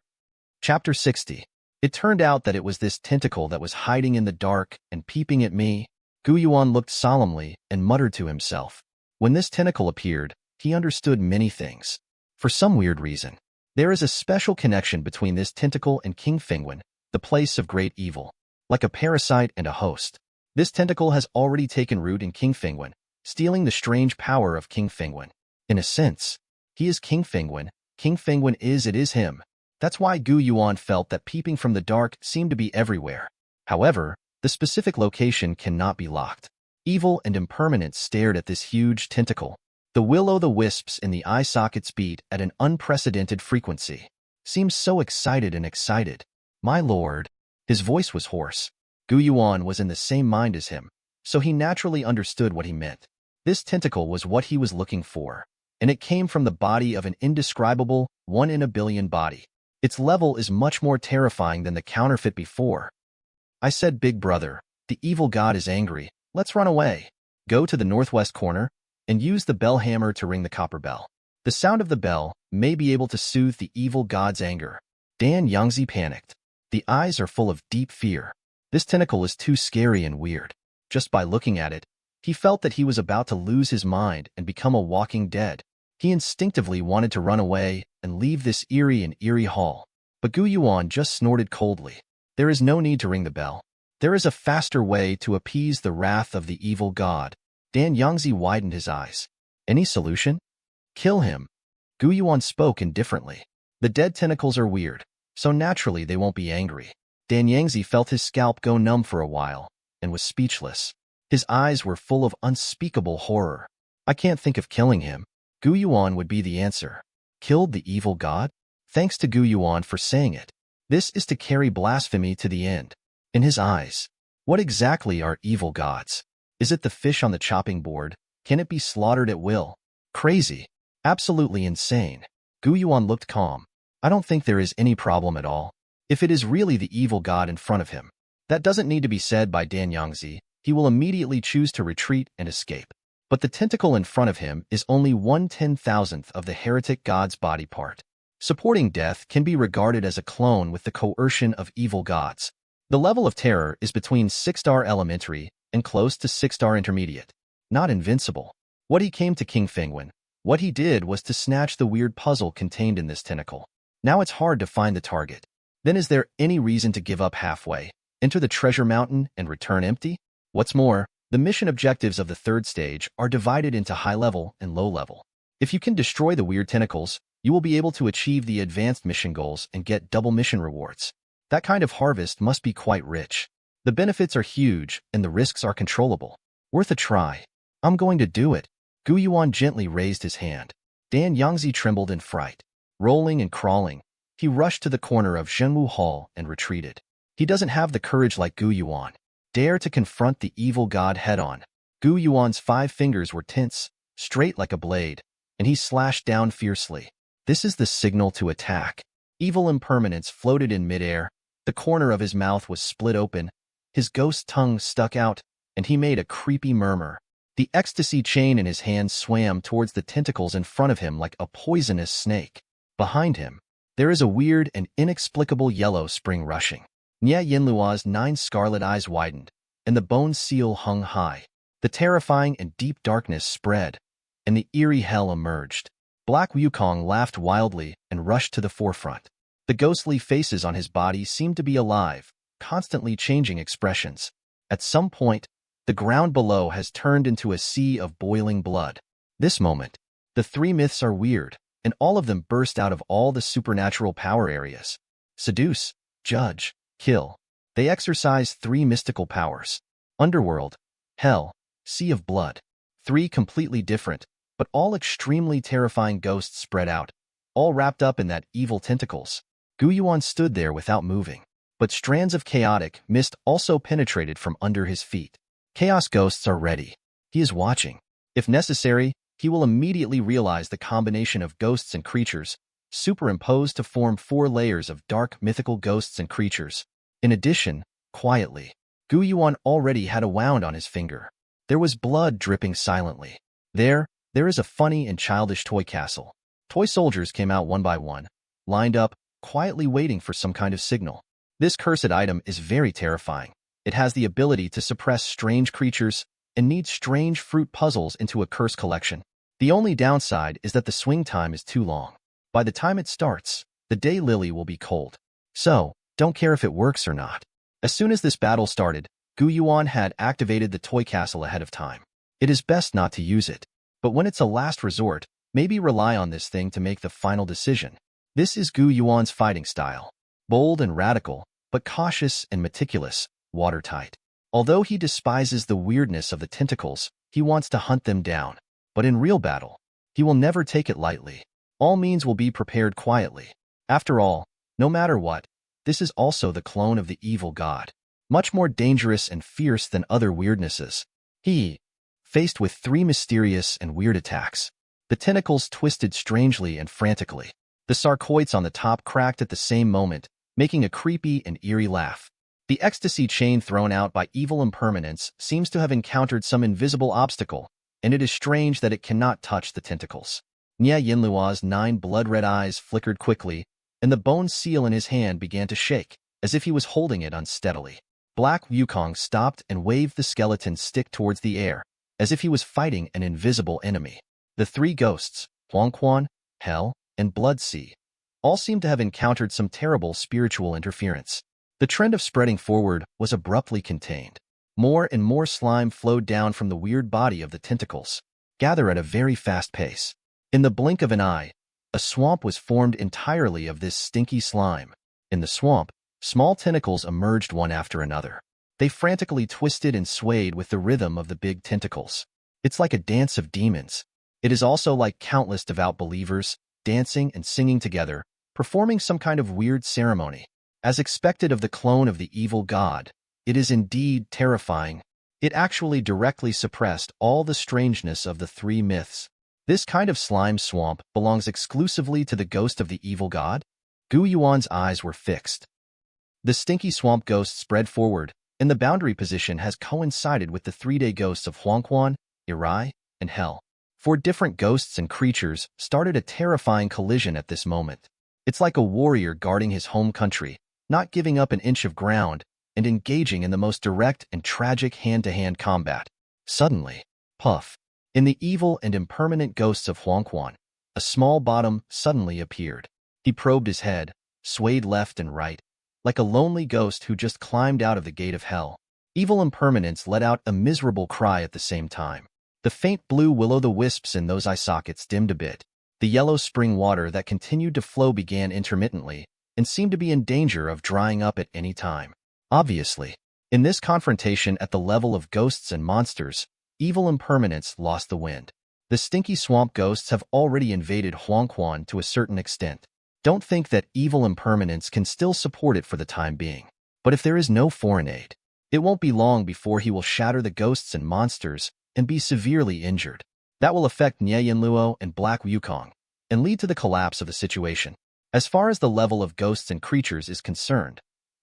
Chapter 60. It turned out that it was this tentacle that was hiding in the dark and peeping at me. Gu Yuan looked solemnly and muttered to himself. When this tentacle appeared, he understood many things. For some weird reason, there is a special connection between this tentacle and King Fengwen, the place of great evil. Like a parasite and a host, this tentacle has already taken root in King Fengwen, stealing the strange power of King Fengwen. In a sense, he is King Fengwen. King Fengwen is him. That's why Gu Yuan felt that peeping from the dark seemed to be everywhere. However, the specific location cannot be locked. Evil and impermanence stared at this huge tentacle. The will-o'-the-wisps in the eye sockets beat at an unprecedented frequency. Seems so excited and excited. My lord. His voice was hoarse. Gu Yuan was in the same mind as him, so he naturally understood what he meant. This tentacle was what he was looking for, and it came from the body of an indescribable, 1 in a billion body. Its level is much more terrifying than the counterfeit before. I said, big brother, the evil god is angry. Let's run away. Go to the northwest corner and use the bell hammer to ring the copper bell. The sound of the bell may be able to soothe the evil god's anger. Dan Yangzi panicked. The eyes are full of deep fear. This tentacle is too scary and weird. Just by looking at it, he felt that he was about to lose his mind and become a walking dead. He instinctively wanted to run away and leave this eerie hall. But Gu Yuan just snorted coldly. There is no need to ring the bell. There is a faster way to appease the wrath of the evil god. Dan Yangzi widened his eyes. Any solution? Kill him. Gu Yuan spoke indifferently. The dead tentacles are weird, so naturally they won't be angry. Dan Yangzi felt his scalp go numb for a while, and was speechless. His eyes were full of unspeakable horror. I can't think of killing him. Gu Yuan would be the answer. Killed the evil god? Thanks to Gu Yuan for saying it. This is to carry blasphemy to the end. In his eyes, what exactly are evil gods? Is it the fish on the chopping board? Can it be slaughtered at will? Crazy. Absolutely insane. Gu Yuan looked calm. I don't think there is any problem at all. If it is really the evil god in front of him, that doesn't need to be said by Dan Yangzi. He will immediately choose to retreat and escape. But the tentacle in front of him is only 1/10,000th of the heretic god's body part. Supporting death can be regarded as a clone with the coercion of evil gods. The level of terror is between 6-star elementary and close to 6-star intermediate. Not invincible. What he came to King Fengwen, what he did was to snatch the weird puzzle contained in this tentacle. Now it's hard to find the target. Then is there any reason to give up halfway, enter the treasure mountain, and return empty? What's more, the mission objectives of the third stage are divided into high level and low level. If you can destroy the weird tentacles, you will be able to achieve the advanced mission goals and get double mission rewards. That kind of harvest must be quite rich. The benefits are huge and the risks are controllable. Worth a try. I'm going to do it. Gu Yuan gently raised his hand. Dan Yangzi trembled in fright. Rolling and crawling, he rushed to the corner of Zhenwu Hall and retreated. He doesn't have the courage like Gu Yuan. Dare to confront the evil god head-on. Gu Yuan's 5 fingers were tense, straight like a blade, and he slashed down fiercely. This is the signal to attack. Evil impermanence floated in midair. The corner of his mouth was split open. His ghost tongue stuck out, and he made a creepy murmur. The ecstasy chain in his hand swam towards the tentacles in front of him like a poisonous snake. Behind him, there is a weird and inexplicable yellow spring rushing. Nie Yan Luo's 9 scarlet eyes widened, and the bone seal hung high. The terrifying and deep darkness spread, and the eerie hell emerged. Black Wukong laughed wildly and rushed to the forefront. The ghostly faces on his body seemed to be alive, constantly changing expressions. At some point, the ground below has turned into a sea of boiling blood. This moment, the 3 myths are weird, and all of them burst out of all the supernatural power areas. Seduce, judge, kill. They exercise 3 mystical powers. Underworld, hell, sea of blood. 3 completely different, but all extremely terrifying ghosts spread out, all wrapped up in that evil tentacles. Gu Yuan stood there without moving, but strands of chaotic mist also penetrated from under his feet. Chaos ghosts are ready. He is watching. If necessary, he will immediately realize the combination of ghosts and creatures, superimposed to form 4 layers of dark mythical ghosts and creatures. In addition, quietly, Gu Yuan already had a wound on his finger. There was blood dripping silently. There is a funny and childish toy castle. Toy soldiers came out one by one, lined up, quietly waiting for some kind of signal. This cursed item is very terrifying. It has the ability to suppress strange creatures and needs strange fruit puzzles into a curse collection. The only downside is that the swing time is too long. By the time it starts, the daylily will be cold. So, don't care if it works or not. As soon as this battle started, Gu Yuan had activated the toy castle ahead of time. It is best not to use it. But when it's a last resort, maybe rely on this thing to make the final decision. This is Gu Yuan's fighting style. Bold and radical, but cautious and meticulous, watertight. Although he despises the weirdness of the tentacles, he wants to hunt them down. But in real battle, he will never take it lightly. All means will be prepared quietly. After all, no matter what, this is also the clone of the evil god. Much more dangerous and fierce than other weirdnesses. He, faced with 3 mysterious and weird attacks. The tentacles twisted strangely and frantically. The sarcoids on the top cracked at the same moment, making a creepy and eerie laugh. The ecstasy chain thrown out by evil impermanence seems to have encountered some invisible obstacle, and it is strange that it cannot touch the tentacles. Nie Yan Luo's 9 blood-red eyes flickered quickly, and the bone seal in his hand began to shake, as if he was holding it unsteadily. Black Wukong stopped and waved the skeleton stick towards the air, as if he was fighting an invisible enemy. The 3 ghosts, Huangquan, Hell, and Blood Sea, all seemed to have encountered some terrible spiritual interference. The trend of spreading forward was abruptly contained. More and more slime flowed down from the weird body of the tentacles, gather at a very fast pace. In the blink of an eye, a swamp was formed entirely of this stinky slime. In the swamp, small tentacles emerged one after another. They frantically twisted and swayed with the rhythm of the big tentacles. It's like a dance of demons. It is also like countless devout believers, dancing and singing together, performing some kind of weird ceremony. As expected of the clone of the evil god, it is indeed terrifying. It actually directly suppressed all the strangeness of the three myths. This kind of slime swamp belongs exclusively to the ghost of the evil god? Gu Yuan's eyes were fixed. The stinky swamp ghost spread forward, and the boundary position has coincided with the 3-day ghosts of Huangquan, Irai, and Hell. 4 different ghosts and creatures started a terrifying collision at this moment. It's like a warrior guarding his home country, not giving up an inch of ground, and engaging in the most direct and tragic hand-to-hand combat. Suddenly, puff! In the evil and impermanent ghosts of Huangquan, a small bottom suddenly appeared. He probed his head, swayed left and right, like a lonely ghost who just climbed out of the gate of hell. Evil impermanence let out a miserable cry at the same time. The faint blue will-o'-the-wisps in those eye sockets dimmed a bit. The yellow spring water that continued to flow began intermittently and seemed to be in danger of drying up at any time. Obviously, in this confrontation at the level of ghosts and monsters, evil impermanence lost the wind. The stinky swamp ghosts have already invaded Huangquan to a certain extent. Don't think that evil impermanence can still support it for the time being. But if there is no foreign aid, it won't be long before he will shatter the ghosts and monsters and be severely injured. That will affect Nie Yan Luo and Black Wukong, and lead to the collapse of the situation. As far as the level of ghosts and creatures is concerned,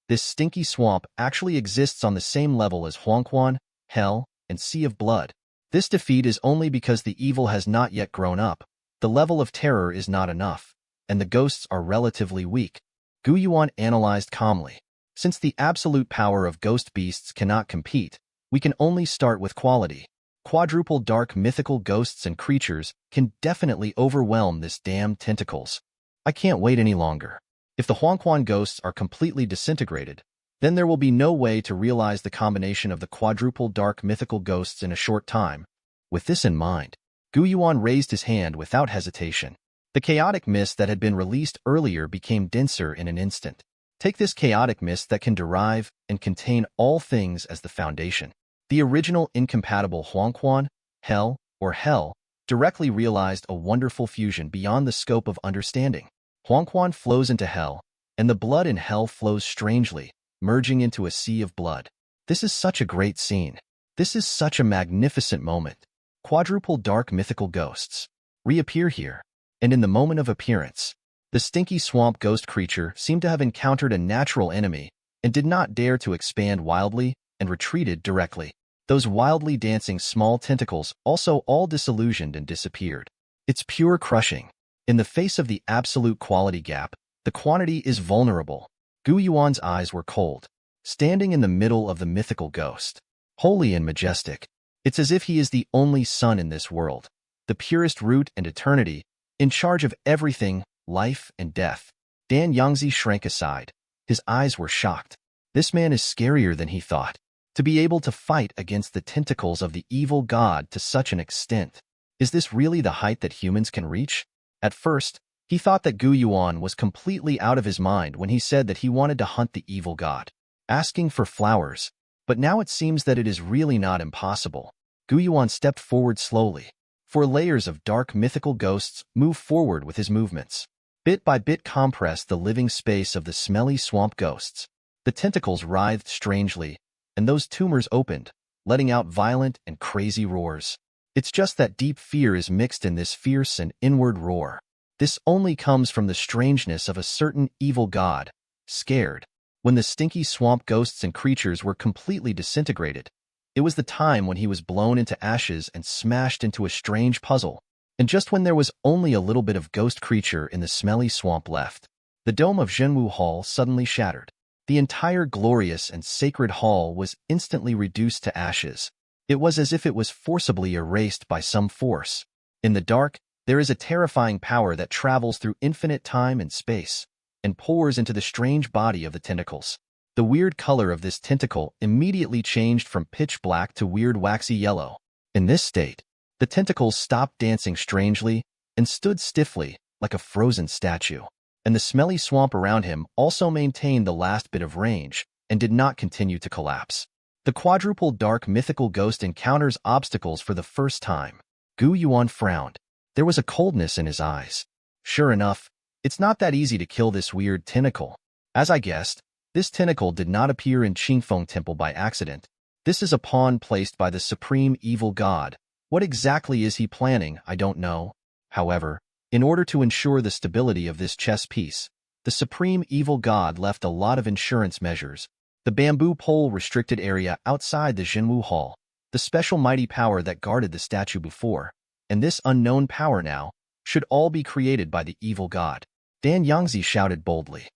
this stinky swamp actually exists on the same level as Huangquan, Hell, and Sea of Blood. This defeat is only because the evil has not yet grown up. The level of terror is not enough, and the ghosts are relatively weak. Gu Yuan analyzed calmly. Since the absolute power of ghost beasts cannot compete, we can only start with quality. Quadruple dark mythical ghosts and creatures can definitely overwhelm this damned tentacles. I can't wait any longer. If the Huangquan ghosts are completely disintegrated, then there will be no way to realize the combination of the quadruple dark mythical ghosts in a short time. With this in mind, Gu Yuan raised his hand without hesitation. The chaotic mist that had been released earlier became denser in an instant. Take this chaotic mist that can derive and contain all things as the foundation. The original incompatible Huangquan, Hell, or Hell, directly realized a wonderful fusion beyond the scope of understanding. Huangquan flows into Hell, and the blood in Hell flows strangely, merging into a sea of blood. This is such a great scene. This is such a magnificent moment. Quadruple dark mythical ghosts reappear here, and in the moment of appearance, the stinky swamp ghost creature seemed to have encountered a natural enemy and did not dare to expand wildly and retreated directly. Those wildly dancing small tentacles also all disillusioned and disappeared. It's pure crushing. In the face of the absolute quality gap, the quantity is vulnerable. Gu Yuan's eyes were cold, standing in the middle of the mythical ghost. Holy and majestic. It's as if he is the only sun in this world, the purest root and eternity, in charge of everything, life and death. Dan Yangzi shrank aside. His eyes were shocked. This man is scarier than he thought. To be able to fight against the tentacles of the evil god to such an extent. Is this really the height that humans can reach? At first, he thought that Gu Yuan was completely out of his mind when he said that he wanted to hunt the evil god, asking for flowers. But now it seems that it is really not impossible. Gu Yuan stepped forward slowly. 4 layers of dark mythical ghosts moved forward with his movements. Bit by bit compressed the living space of the smelly swamp ghosts. The tentacles writhed strangely, and those tumors opened, letting out violent and crazy roars. It's just that deep fear is mixed in this fierce and inward roar. This only comes from the strangeness of a certain evil god, scared. When the stinky swamp ghosts and creatures were completely disintegrated, it was the time when he was blown into ashes and smashed into a strange puzzle. And just when there was only a little bit of ghost creature in the smelly swamp left, the dome of Zhenwu Hall suddenly shattered. The entire glorious and sacred hall was instantly reduced to ashes. It was as if it was forcibly erased by some force. In the dark, There is a terrifying power that travels through infinite time and space and pours into the strange body of the tentacles. The weird color of this tentacle immediately changed from pitch black to weird waxy yellow. In this state, the tentacles stopped dancing strangely and stood stiffly like a frozen statue. And the smelly swamp around him also maintained the last bit of range and did not continue to collapse. The quadruple dark mythical ghost encounters obstacles for the first time. Gu Yuan frowned. There was a coldness in his eyes. Sure enough, it's not that easy to kill this weird tentacle. As I guessed, this tentacle did not appear in Qingfeng Temple by accident. This is a pawn placed by the supreme evil god. What exactly is he planning, I don't know. However, in order to ensure the stability of this chess piece, the supreme evil god left a lot of insurance measures. The bamboo pole restricted area outside the Jinwu Hall, the special mighty power that guarded the statue before, and this unknown power now, should all be created by the evil god. Dan Yangzi shouted boldly.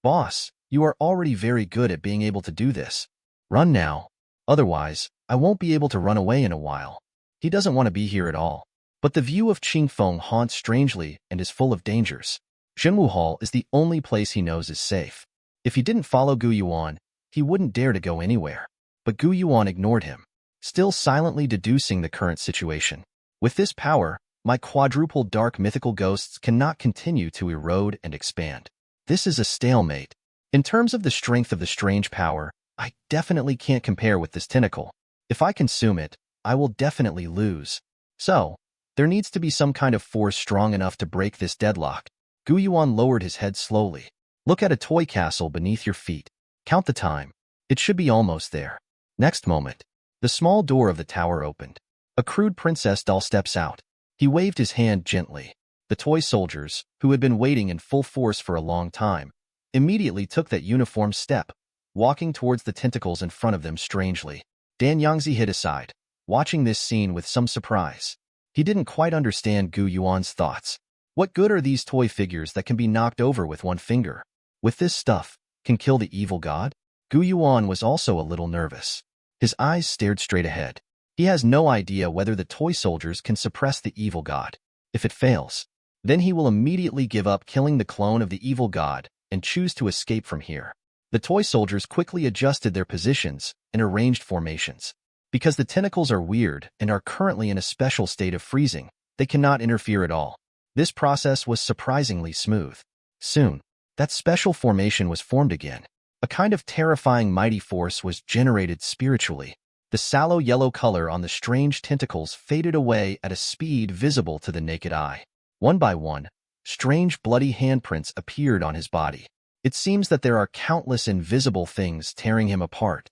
Boss, you are already very good at being able to do this. Run now. Otherwise, I won't be able to run away in a while. He doesn't want to be here at all. But the view of Qingfeng haunts strangely and is full of dangers. Jinwu Hall is the only place he knows is safe. If he didn't follow Gu Yuan, he wouldn't dare to go anywhere. But Gu Yuan ignored him, still silently deducing the current situation. With this power, my quadruple dark mythical ghosts cannot continue to erode and expand. This is a stalemate. In terms of the strength of the strange power, I definitely can't compare with this tentacle. If I consume it, I will definitely lose. So, there needs to be some kind of force strong enough to break this deadlock. Gu Yuan lowered his head slowly. Look at a toy castle beneath your feet. Count the time. It should be almost there. Next moment, the small door of the tower opened. A crude princess doll steps out. He waved his hand gently. The toy soldiers, who had been waiting in full force for a long time, immediately took that uniform step, walking towards the tentacles in front of them strangely. Dan Yangzi hid aside, watching this scene with some surprise. He didn't quite understand Gu Yuan's thoughts. What good are these toy figures that can be knocked over with one finger? With this stuff, can kill the evil god? Gu Yuan was also a little nervous. His eyes stared straight ahead. He has no idea whether the toy soldiers can suppress the evil god. If it fails, then he will immediately give up killing the clone of the evil god and choose to escape from here. The toy soldiers quickly adjusted their positions and arranged formations. Because the tentacles are weird and are currently in a special state of freezing, they cannot interfere at all. This process was surprisingly smooth. Soon, that special formation was formed again. A kind of terrifying mighty force was generated spiritually. The sallow yellow color on the strange tentacles faded away at a speed visible to the naked eye. One by one, strange bloody handprints appeared on his body. It seems that there are countless invisible things tearing him apart.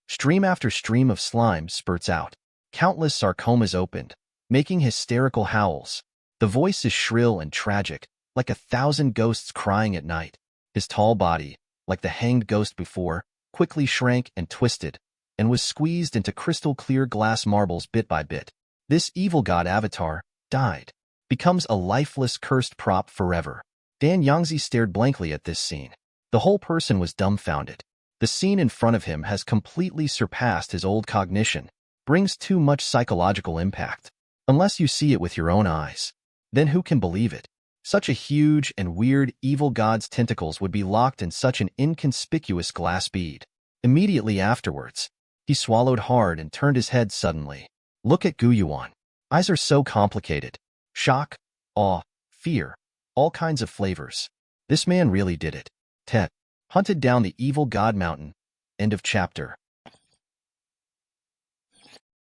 Stream after stream of slime spurts out. Countless sarcomas opened, making hysterical howls. The voice is shrill and tragic, like 1,000 ghosts crying at night. His tall body, like the hanged ghost before, quickly shrank and twisted, and was squeezed into crystal-clear glass marbles bit by bit. This evil god avatar died, becomes a lifeless cursed prop forever. Dan Yangzi stared blankly at this scene. The whole person was dumbfounded. The scene in front of him has completely surpassed his old cognition, brings too much psychological impact. Unless you see it with your own eyes, then who can believe it? Such a huge and weird evil god's tentacles would be locked in such an inconspicuous glass bead. Immediately afterwards, he swallowed hard and turned his head suddenly. Look at Gu Yuan. Eyes are so complicated. Shock, awe, fear, all kinds of flavors. This man really did it. Tet. Hunted down the evil god mountain. End of chapter.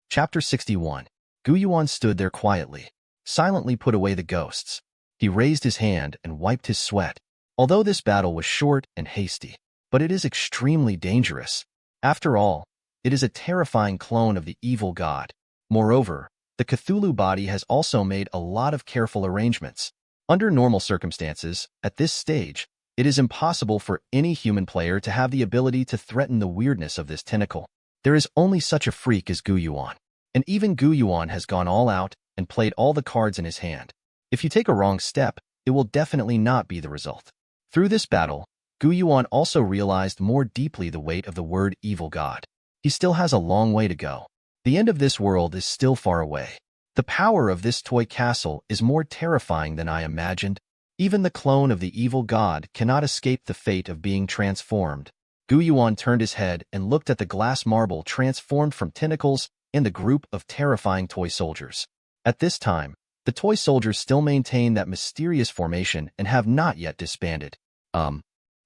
Chapter 61. Gu Yuan stood there quietly, silently put away the ghosts. He raised his hand and wiped his sweat. Although this battle was short and hasty, but it is extremely dangerous. After all, it is a terrifying clone of the evil god. Moreover, the Cthulhu body has also made a lot of careful arrangements. Under normal circumstances, at this stage, it is impossible for any human player to have the ability to threaten the weirdness of this tentacle. There is only such a freak as Gu Yuan. And even Gu Yuan has gone all out and played all the cards in his hand. If you take a wrong step, it will definitely not be the result. Through this battle, Gu Yuan also realized more deeply the weight of the word evil god. He still has a long way to go. The end of this world is still far away. The power of this toy castle is more terrifying than I imagined. Even the clone of the evil god cannot escape the fate of being transformed. Yuan turned his head and looked at the glass marble transformed from tentacles and the group of terrifying toy soldiers. At this time, the toy soldiers still maintain that mysterious formation and have not yet disbanded.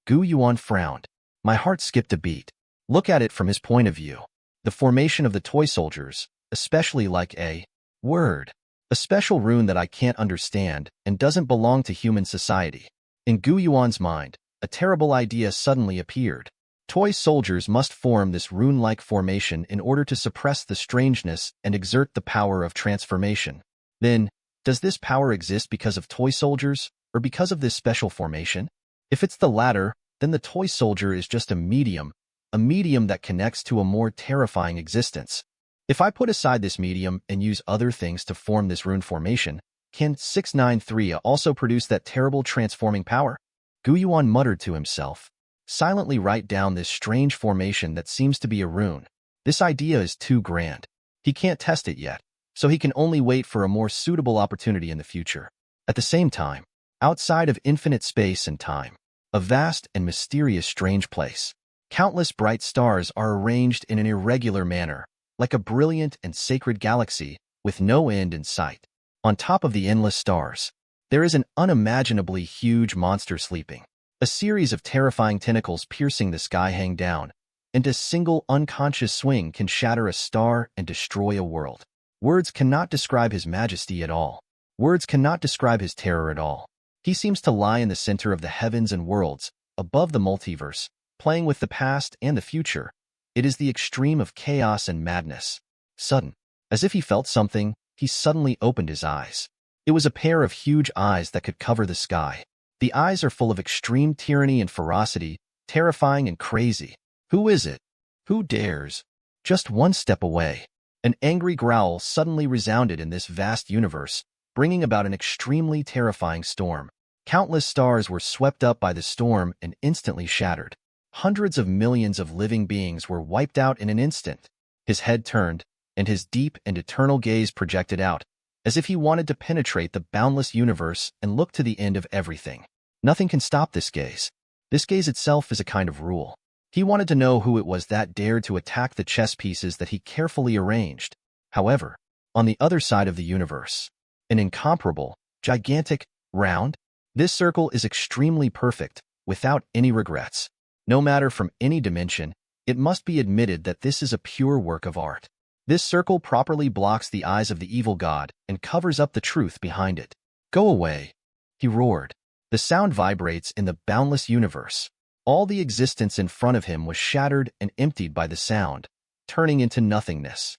Yuan frowned. My heart skipped a beat. Look at it from his point of view. The formation of the toy soldiers, especially like a word, a special rune that I can't understand and doesn't belong to human society. In Yuan's mind, a terrible idea suddenly appeared. Toy soldiers must form this rune-like formation in order to suppress the strangeness and exert the power of transformation. Then, does this power exist because of toy soldiers, or because of this special formation? If it's the latter, then the toy soldier is just a medium that connects to a more terrifying existence. If I put aside this medium and use other things to form this rune formation, can 693 also produce that terrible transforming power? Yuan muttered to himself. Silently write down this strange formation that seems to be a rune. This idea is too grand. He can't test it yet, so he can only wait for a more suitable opportunity in the future. At the same time, outside of infinite space and time, a vast and mysterious strange place. Countless bright stars are arranged in an irregular manner, like a brilliant and sacred galaxy with no end in sight. On top of the endless stars, there is an unimaginably huge monster sleeping. A series of terrifying tentacles piercing the sky hang down, and a single unconscious swing can shatter a star and destroy a world. Words cannot describe his majesty at all. Words cannot describe his terror at all. He seems to lie in the center of the heavens and worlds, above the multiverse, playing with the past and the future. It is the extreme of chaos and madness. Sudden, as if he felt something, he suddenly opened his eyes. It was a pair of huge eyes that could cover the sky. The eyes are full of extreme tyranny and ferocity, terrifying and crazy. Who is it? Who dares? Just one step away. An angry growl suddenly resounded in this vast universe, bringing about an extremely terrifying storm. Countless stars were swept up by the storm and instantly shattered. Hundreds of millions of living beings were wiped out in an instant. His head turned, and his deep and eternal gaze projected out, as if he wanted to penetrate the boundless universe and look to the end of everything. Nothing can stop this gaze. This gaze itself is a kind of rule. He wanted to know who it was that dared to attack the chess pieces that he carefully arranged. However, on the other side of the universe, an incomparable, gigantic, round, this circle is extremely perfect, without any regrets. No matter from any dimension, it must be admitted that this is a pure work of art. This circle properly blocks the eyes of the evil god and covers up the truth behind it. Go away, he roared. The sound vibrates in the boundless universe. All the existence in front of him was shattered and emptied by the sound, turning into nothingness.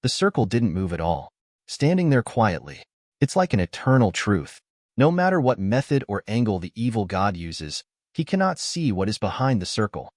The circle didn't move at all, standing there quietly. It's like an eternal truth. No matter what method or angle the evil god uses, he cannot see what is behind the circle.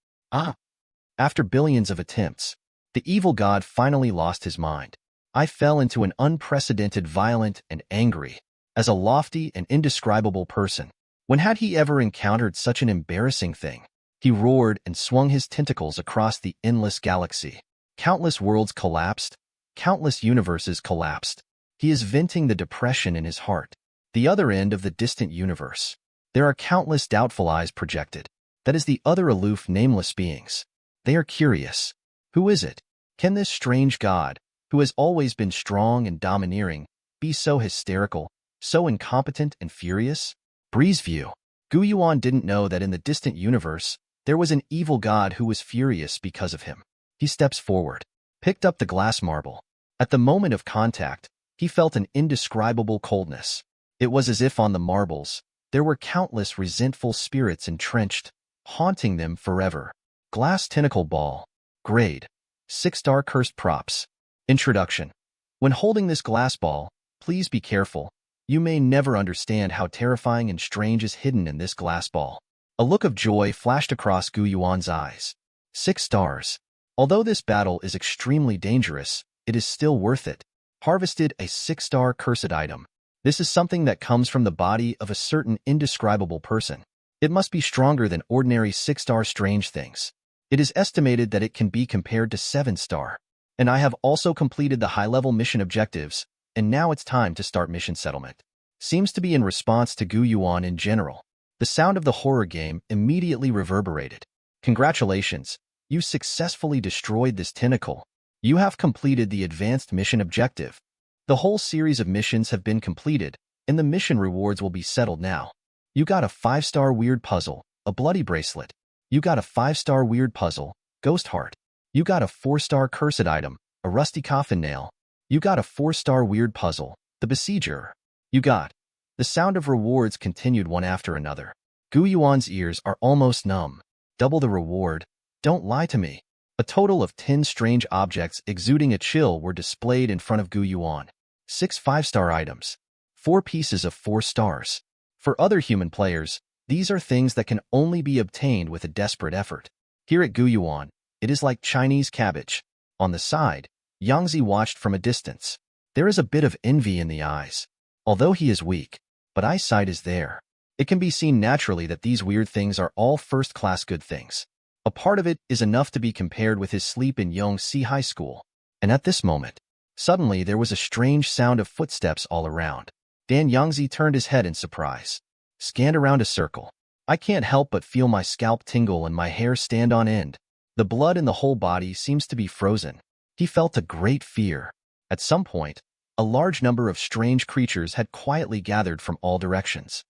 After billions of attempts, the evil god finally lost his mind. I fell into an unprecedented, violent, and angry, as a lofty and indescribable person. When had he ever encountered such an embarrassing thing? He roared and swung his tentacles across the endless galaxy. Countless worlds collapsed. Countless universes collapsed. He is venting the depression in his heart. The other end of the distant universe. There are countless doubtful eyes projected. That is the other aloof, nameless beings. They are curious. Who is it? Can this strange god, who has always been strong and domineering, be so hysterical, so incompetent and furious? Breeze view. Yuan didn't know that in the distant universe, there was an evil god who was furious because of him. He steps forward, picked up the glass marble. At the moment of contact, he felt an indescribable coldness. It was as if on the marbles, there were countless resentful spirits entrenched, haunting them forever. Glass tentacle ball. Grade. 6-star cursed props. Introduction. When holding this glass ball, please be careful. You may never understand how terrifying and strange is hidden in this glass ball. A look of joy flashed across Yuan's eyes. 6 stars. Although this battle is extremely dangerous, it is still worth it. Harvested a 6-star cursed item. This is something that comes from the body of a certain indescribable person. It must be stronger than ordinary 6-star strange things. It is estimated that it can be compared to 7-star. And I have also completed the high-level mission objectives, and now it's time to start mission settlement. Seems to be in response to Gu Yuan in general. The sound of the horror game immediately reverberated. Congratulations, you successfully destroyed this tentacle. You have completed the advanced mission objective. The whole series of missions have been completed, and the mission rewards will be settled now. You got a 5-star weird puzzle, a bloody bracelet. You got a 5-star weird puzzle, ghost heart. You got a 4-star cursed item, a rusty coffin nail. You got a 4-star weird puzzle, the besieger. You got. The sound of rewards continued one after another. Gu Yuan's ears are almost numb. Double the reward. Don't lie to me. A total of 10 strange objects exuding a chill were displayed in front of Gu Yuan. 6 5-star items. 4 pieces of 4 stars. For other human players, these are things that can only be obtained with a desperate effort. Here at Gu Yuan, it is like Chinese cabbage. On the side, Yangzi watched from a distance. There is a bit of envy in the eyes. Although he is weak, but eyesight is there. It can be seen naturally that these weird things are all first-class good things. A part of it is enough to be compared with his sleep in Yongxi High School. And at this moment, suddenly there was a strange sound of footsteps all around. Dan Yangzi turned his head in surprise. Scanned around a circle. I can't help but feel my scalp tingle and my hair stand on end. The blood in the whole body seems to be frozen. He felt a great fear. At some point, a large number of strange creatures had quietly gathered from all directions.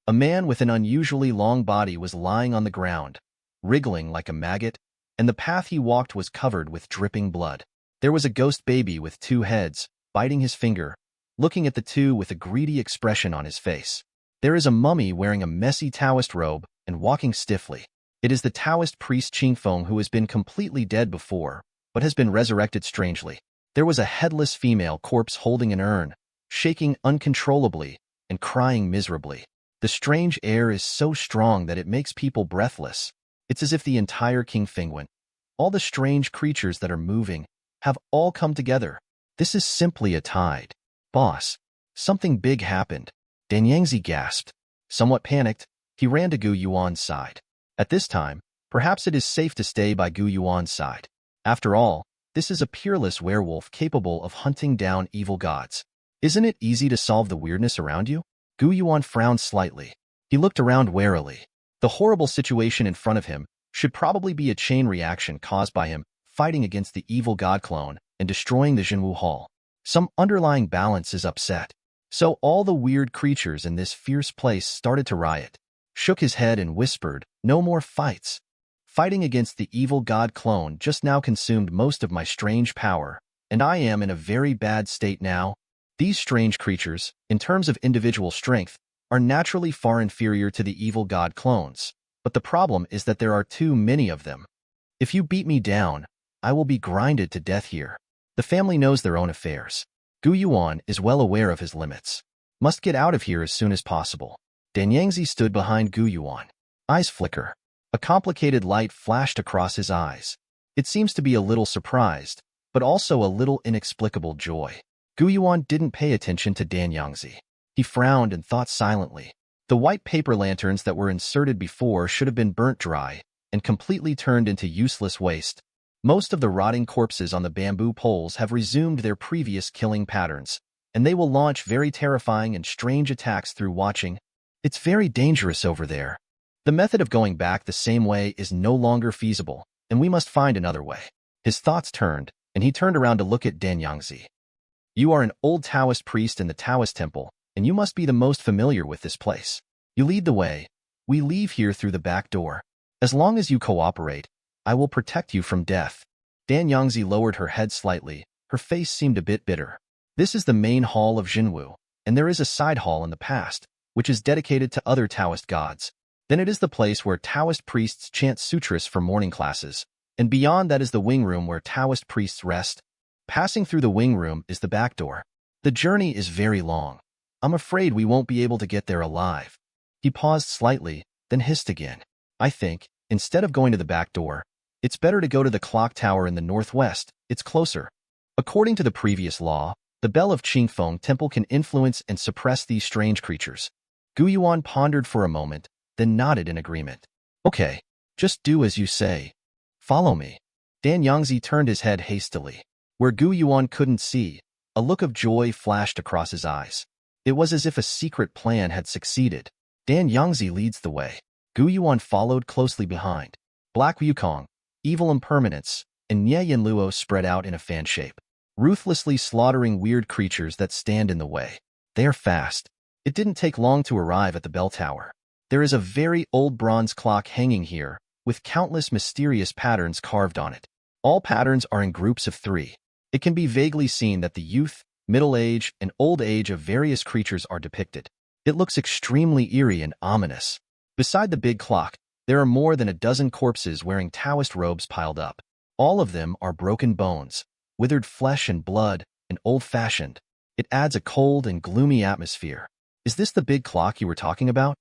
A man with an unusually long body was lying on the ground, wriggling like a maggot, and the path he walked was covered with dripping blood. There was a ghost baby with 2 heads, biting his finger, looking at the two with a greedy expression on his face. There is a mummy wearing a messy Taoist robe and walking stiffly. It is the Taoist priest Qingfeng who has been completely dead before, but has been resurrected strangely. There was a headless female corpse holding an urn, shaking uncontrollably and crying miserably. The strange air is so strong that it makes people breathless. It's as if the entire Qingfeng, all the strange creatures that are moving, have all come together. This is simply a tide. Boss, something big happened. Dan Yangzi gasped. Somewhat panicked, he ran to Gu Yuan's side. At this time, perhaps it is safe to stay by Gu Yuan's side. After all, this is a peerless werewolf capable of hunting down evil gods. Isn't it easy to solve the weirdness around you? Gu Yuan frowned slightly. He looked around warily. The horrible situation in front of him should probably be a chain reaction caused by him fighting against the evil god clone and destroying the Jinwu Hall. Some underlying balance is upset. So all the weird creatures in this fierce place started to riot. Shook his head and whispered, "No more fights. Fighting against the evil god clone just now consumed most of my strange power, and I am in a very bad state now. These strange creatures, in terms of individual strength, are naturally far inferior to the evil god clones, but the problem is that there are too many of them. If you beat me down, I will be grinded to death here." The family knows their own affairs. Gu Yuan is well aware of his limits. Must get out of here as soon as possible. Dan Yangzi stood behind Gu Yuan. Eyes flicker. A complicated light flashed across his eyes. It seems to be a little surprised, but also a little inexplicable joy. Gu Yuan didn't pay attention to Dan Yangzi. He frowned and thought silently. The white paper lanterns that were inserted before should have been burnt dry and completely turned into useless waste. Most of the rotting corpses on the bamboo poles have resumed their previous killing patterns, and they will launch very terrifying and strange attacks through watching. It's very dangerous over there. The method of going back the same way is no longer feasible, and we must find another way. His thoughts turned, and he turned around to look at Dan Yangzi. You are an old Taoist priest in the Taoist temple, and you must be the most familiar with this place. You lead the way. We leave here through the back door. As long as you cooperate, I will protect you from death. Dan Yangzi lowered her head slightly. Her face seemed a bit bitter. This is the main hall of Jinwu, and there is a side hall in the past, which is dedicated to other Taoist gods. Then it is the place where Taoist priests chant sutras for morning classes, and beyond that is the wing room where Taoist priests rest. Passing through the wing room is the back door. The journey is very long. I'm afraid we won't be able to get there alive. He paused slightly, then hissed again. I think, instead of going to the back door, it's better to go to the clock tower in the northwest. It's closer. According to the previous law, the bell of Qingfeng Temple can influence and suppress these strange creatures. Gu Yuan pondered for a moment, then nodded in agreement. Okay, just do as you say. Follow me. Dan Yangzi turned his head hastily. Where Gu Yuan couldn't see, A look of joy flashed across his eyes. It was as if a secret plan had succeeded. Dan Yangzi leads the way. Gu Yuan followed closely behind. Black Wukong, evil impermanence, and Nie Yan Luo spread out in a fan shape, ruthlessly slaughtering weird creatures that stand in the way. They are fast. It didn't take long to arrive at the bell tower. There is a very old bronze clock hanging here, with countless mysterious patterns carved on it. All patterns are in groups of 3. It can be vaguely seen that the youth, middle age, and old age of various creatures are depicted. It looks extremely eerie and ominous. Beside the big clock, there are more than a dozen corpses wearing Taoist robes piled up. All of them are broken bones, withered flesh and blood, and old-fashioned. It adds a cold and gloomy atmosphere. Is this the big clock you were talking about?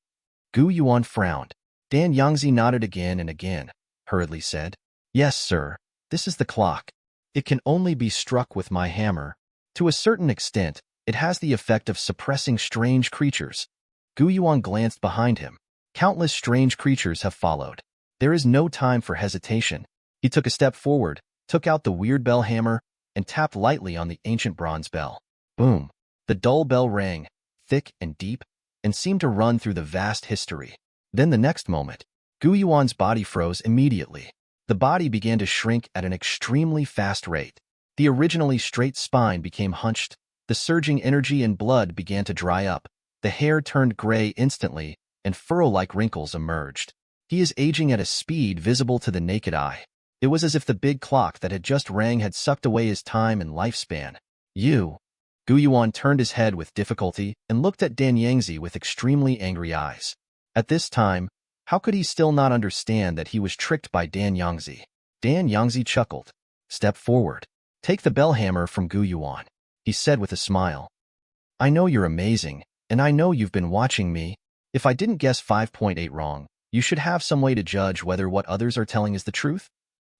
Gu Yuan frowned. Dan Yangzi nodded again and again, hurriedly said, Yes, sir, this is the clock. It can only be struck with my hammer. To a certain extent, it has the effect of suppressing strange creatures. Gu Yuan glanced behind him. Countless strange creatures have followed. There is no time for hesitation. He took a step forward, took out the weird bell hammer, and tapped lightly on the ancient bronze bell. Boom! The dull bell rang, thick and deep, and seemed to run through the vast history. Then the next moment, Gu Yuan's body froze immediately. The body began to shrink at an extremely fast rate. The originally straight spine became hunched. The surging energy and blood began to dry up. The hair turned gray instantly, and furrow-like wrinkles emerged. He is aging at a speed visible to the naked eye. It was as if the big clock that had just rang had sucked away his time and lifespan. You. Gu Yuan turned his head with difficulty and looked at Dan Yangzi with extremely angry eyes. At this time, how could he still not understand that he was tricked by Dan Yangzi? Dan Yangzi chuckled. Step forward. Take the bell hammer from Gu Yuan, he said with a smile. I know you're amazing, and I know you've been watching me. If I didn't guess 5.8 wrong, you should have some way to judge whether what others are telling is the truth.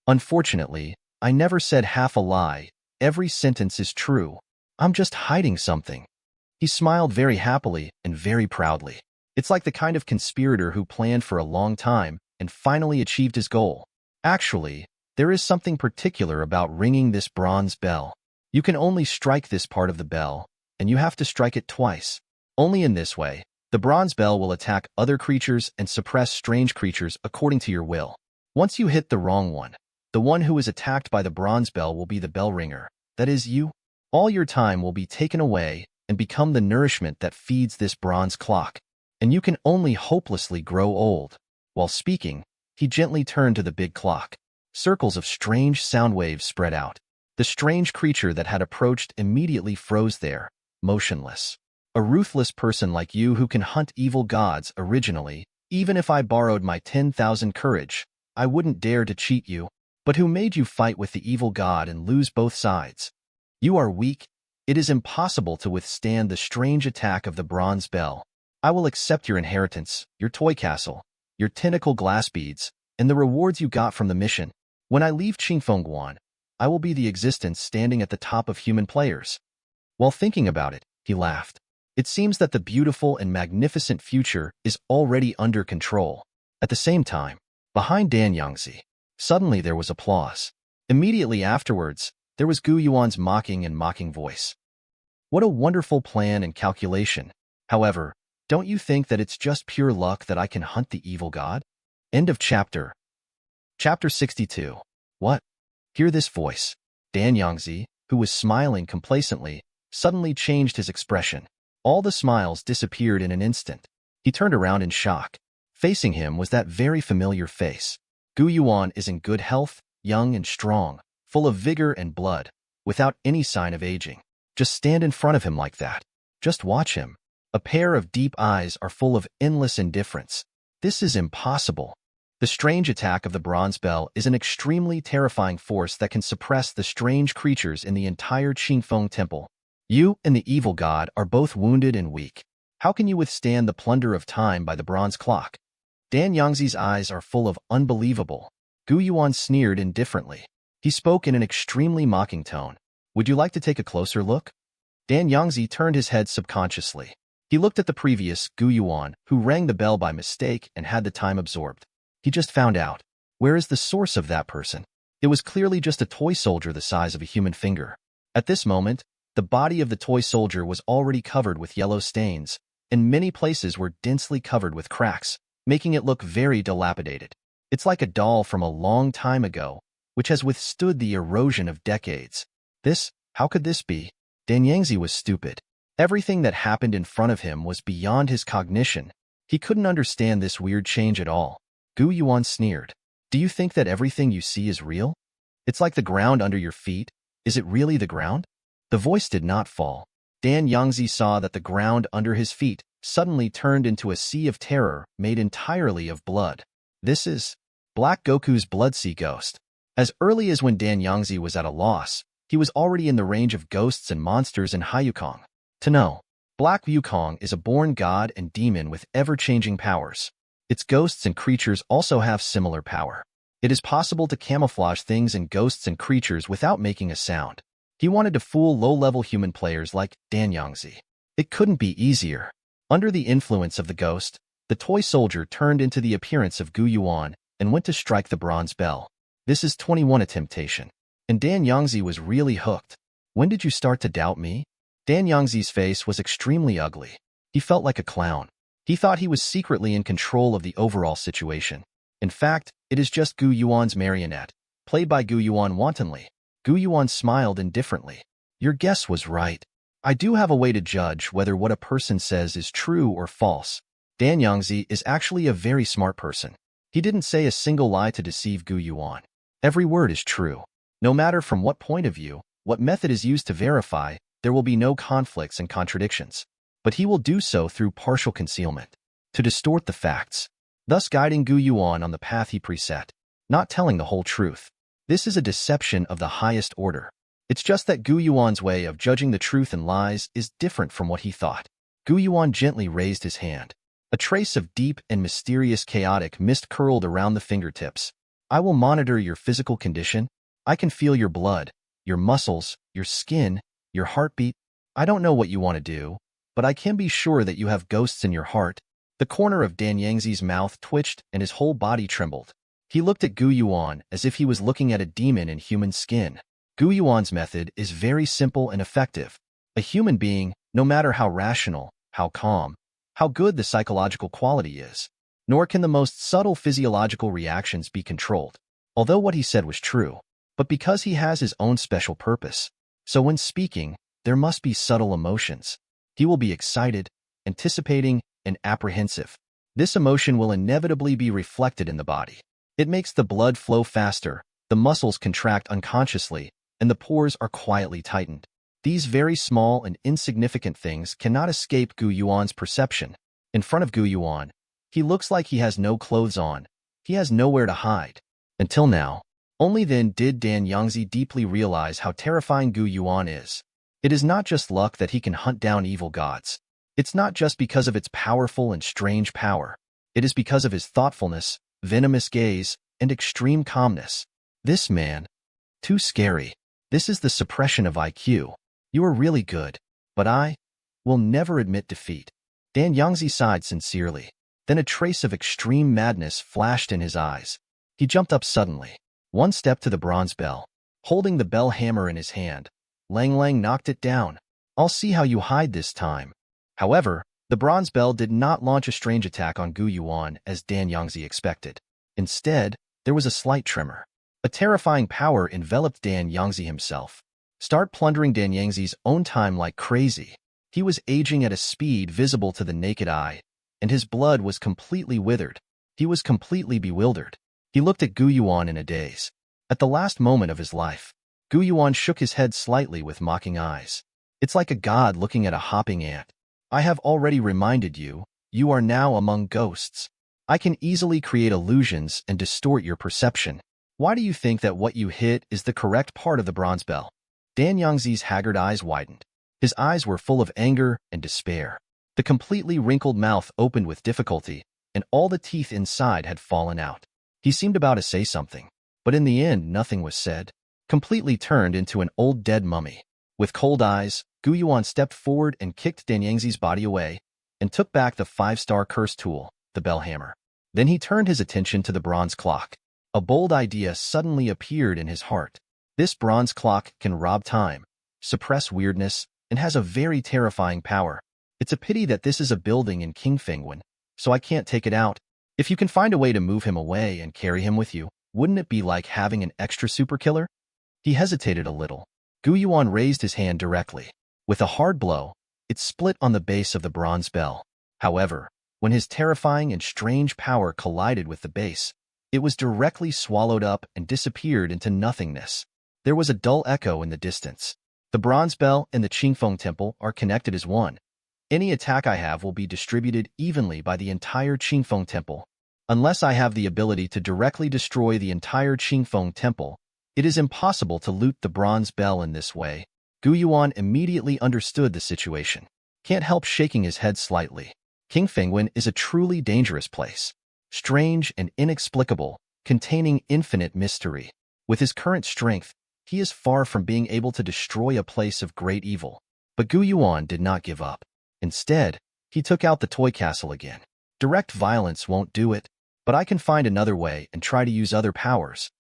Unfortunately, I never said half a lie. Every sentence is true. I'm just hiding something. He smiled very happily and very proudly. It's like the kind of conspirator who planned for a long time and finally achieved his goal. Actually, there is something particular about ringing this bronze bell. You can only strike this part of the bell, and you have to strike it twice. Only in this way, the bronze bell will attack other creatures and suppress strange creatures according to your will. Once you hit the wrong one, the one who is attacked by the bronze bell will be the bell ringer, that is you. All your time will be taken away and become the nourishment that feeds this bronze clock, and you can only hopelessly grow old. While speaking, he gently turned to the big clock. Circles of strange sound waves spread out. The strange creature that had approached immediately froze there, motionless. A ruthless person like you who can hunt evil gods originally, even if I borrowed my 10,000 courage, I wouldn't dare to cheat you, but who made you fight with the evil god and lose both sides? You are weak. It is impossible to withstand the strange attack of the bronze bell. I will accept your inheritance, your toy castle, your tentacle glass beads, and the rewards you got from the mission. When I leave Qingfengguan, I will be the existence standing at the top of human players. While thinking about it, he laughed. It seems that the beautiful and magnificent future is already under control. At the same time, behind Dan Yangzi, suddenly there was applause. Immediately afterwards, there was Gu Yuan's mocking voice. What a wonderful plan and calculation. However, don't you think that it's just pure luck that I can hunt the evil god? End of chapter. Chapter 62. What? Hear this voice. Dan Yangzi, who was smiling complacently, suddenly changed his expression. All the smiles disappeared in an instant. He turned around in shock. Facing him was that very familiar face. Gu Yuan is in good health, young and strong, full of vigor and blood, without any sign of aging. Just stand in front of him like that. Just watch him. A pair of deep eyes are full of endless indifference. This is impossible. The strange attack of the bronze bell is an extremely terrifying force that can suppress the strange creatures in the entire Qingfeng temple. You and the evil god are both wounded and weak. How can you withstand the plunder of time by the bronze clock? Dan Yangzi's eyes are full of unbelievable. Gu Yuan sneered indifferently. He spoke in an extremely mocking tone. Would you like to take a closer look? Dan Yangzi turned his head subconsciously. He looked at the previous Gu Yuan, who rang the bell by mistake and had the time absorbed. He just found out. Where is the source of that person? It was clearly just a toy soldier the size of a human finger. At this moment, The body of the toy soldier was already covered with yellow stains, and many places were densely covered with cracks, making it look very dilapidated. It's like a doll from a long time ago, which has withstood the erosion of decades. How could this be? Dan Yangzi was stupid. Everything that happened in front of him was beyond his cognition. He couldn't understand this weird change at all. Gu Yuan sneered. Do you think that everything you see is real? It's like the ground under your feet. Is it really the ground? The voice did not fall. Dan Yangzi saw that the ground under his feet suddenly turned into a sea of terror made entirely of blood. This is Black Goku's Blood Sea Ghost. As early as when Dan Yangzi was at a loss, he was already in the range of ghosts and monsters in Wukong. To know, Black Wukong is a born god and demon with ever-changing powers. Its ghosts and creatures also have similar power. It is possible to camouflage things and ghosts and creatures without making a sound. He wanted to fool low-level human players like Dan Yangzi. It couldn't be easier. Under the influence of the ghost, the toy soldier turned into the appearance of Gu Yuan and went to strike the bronze bell. This is 21 a temptation. And Dan Yangzi was really hooked. When did you start to doubt me? Dan Yangzi's face was extremely ugly. He felt like a clown. He thought he was secretly in control of the overall situation. In fact, it is just Gu Yuan's marionette, played by Gu Yuan wantonly. Gu Yuan smiled indifferently. Your guess was right. I do have a way to judge whether what a person says is true or false. Dan Yangzi is actually a very smart person. He didn't say a single lie to deceive Gu Yuan. Every word is true. No matter from what point of view, what method is used to verify, there will be no conflicts and contradictions. But he will do so through partial concealment, to distort the facts, thus guiding Gu Yuan on the path he preset, not telling the whole truth. This is a deception of the highest order. It's just that Gu Yuan's way of judging the truth and lies is different from what he thought. Gu Yuan gently raised his hand. A trace of deep and mysterious chaotic mist curled around the fingertips. I will monitor your physical condition. I can feel your blood, your muscles, your skin, your heartbeat. I don't know what you want to do, but I can be sure that you have ghosts in your heart. The corner of Dan Yangzi's mouth twitched and his whole body trembled. He looked at Gu Yuan as if he was looking at a demon in human skin. Gu Yuan's method is very simple and effective. A human being, no matter how rational, how calm, how good the psychological quality is, nor can the most subtle physiological reactions be controlled. Although what he said was true, but because he has his own special purpose. So when speaking, there must be subtle emotions. He will be excited, anticipating, and apprehensive. This emotion will inevitably be reflected in the body. It makes the blood flow faster, the muscles contract unconsciously, and the pores are quietly tightened. These very small and insignificant things cannot escape Gu Yuan's perception. In front of Gu Yuan, he looks like he has no clothes on. He has nowhere to hide. Until now. Only then did Dan Yangzi deeply realize how terrifying Gu Yuan is. It is not just luck that he can hunt down evil gods. It's not just because of its powerful and strange power. It is because of his thoughtfulness, venomous gaze, and extreme calmness. This man, too scary. This is the suppression of IQ. You are really good, but I will never admit defeat. Dan Yangzi sighed sincerely. Then a trace of extreme madness flashed in his eyes. He jumped up suddenly. One step to the bronze bell. Holding the bell hammer in his hand, Lang Lang knocked it down. I'll see how you hide this time. However, the bronze bell did not launch a strange attack on Gu Yuan as Dan Yangzi expected. Instead, there was a slight tremor. A terrifying power enveloped Dan Yangzi himself. Start plundering Dan Yangzi's own time like crazy. He was aging at a speed visible to the naked eye, and his blood was completely withered. He was completely bewildered. He looked at Gu Yuan in a daze. At the last moment of his life, Gu Yuan shook his head slightly with mocking eyes. It's like a god looking at a hopping ant. I have already reminded you, you are now among ghosts. I can easily create illusions and distort your perception. Why do you think that what you hit is the correct part of the bronze bell? Dan Yangzi's haggard eyes widened. His eyes were full of anger and despair. The completely wrinkled mouth opened with difficulty, and all the teeth inside had fallen out. He seemed about to say something, but in the end nothing was said. Completely turned into an old dead mummy. With cold eyes, Gu Yuan stepped forward and kicked Dan Yangzi's body away, and took back the 5-star curse tool, the bell hammer. Then he turned his attention to the bronze clock. A bold idea suddenly appeared in his heart. This bronze clock can rob time. suppress weirdness, and has a very terrifying power. It's a pity that this is a building in King Fengwen, so I can't take it out. If you can find a way to move him away and carry him with you, wouldn't it be like having an extra super killer? He hesitated a little. Gu Yuan raised his hand directly. With a hard blow, it split on the base of the bronze bell. However, when his terrifying and strange power collided with the base, it was directly swallowed up and disappeared into nothingness. There was a dull echo in the distance. The bronze bell and the Qingfeng temple are connected as one. Any attack I have will be distributed evenly by the entire Qingfeng temple. Unless I have the ability to directly destroy the entire Qingfeng temple, it is impossible to loot the bronze bell in this way. Gu Yuan immediately understood the situation. Can't help shaking his head slightly. King Fengwen is a truly dangerous place. Strange and inexplicable, containing infinite mystery. With his current strength, he is far from being able to destroy a place of great evil. But Gu Yuan did not give up. Instead, he took out the toy castle again. Direct violence won't do it, but I can find another way and try to use other powers.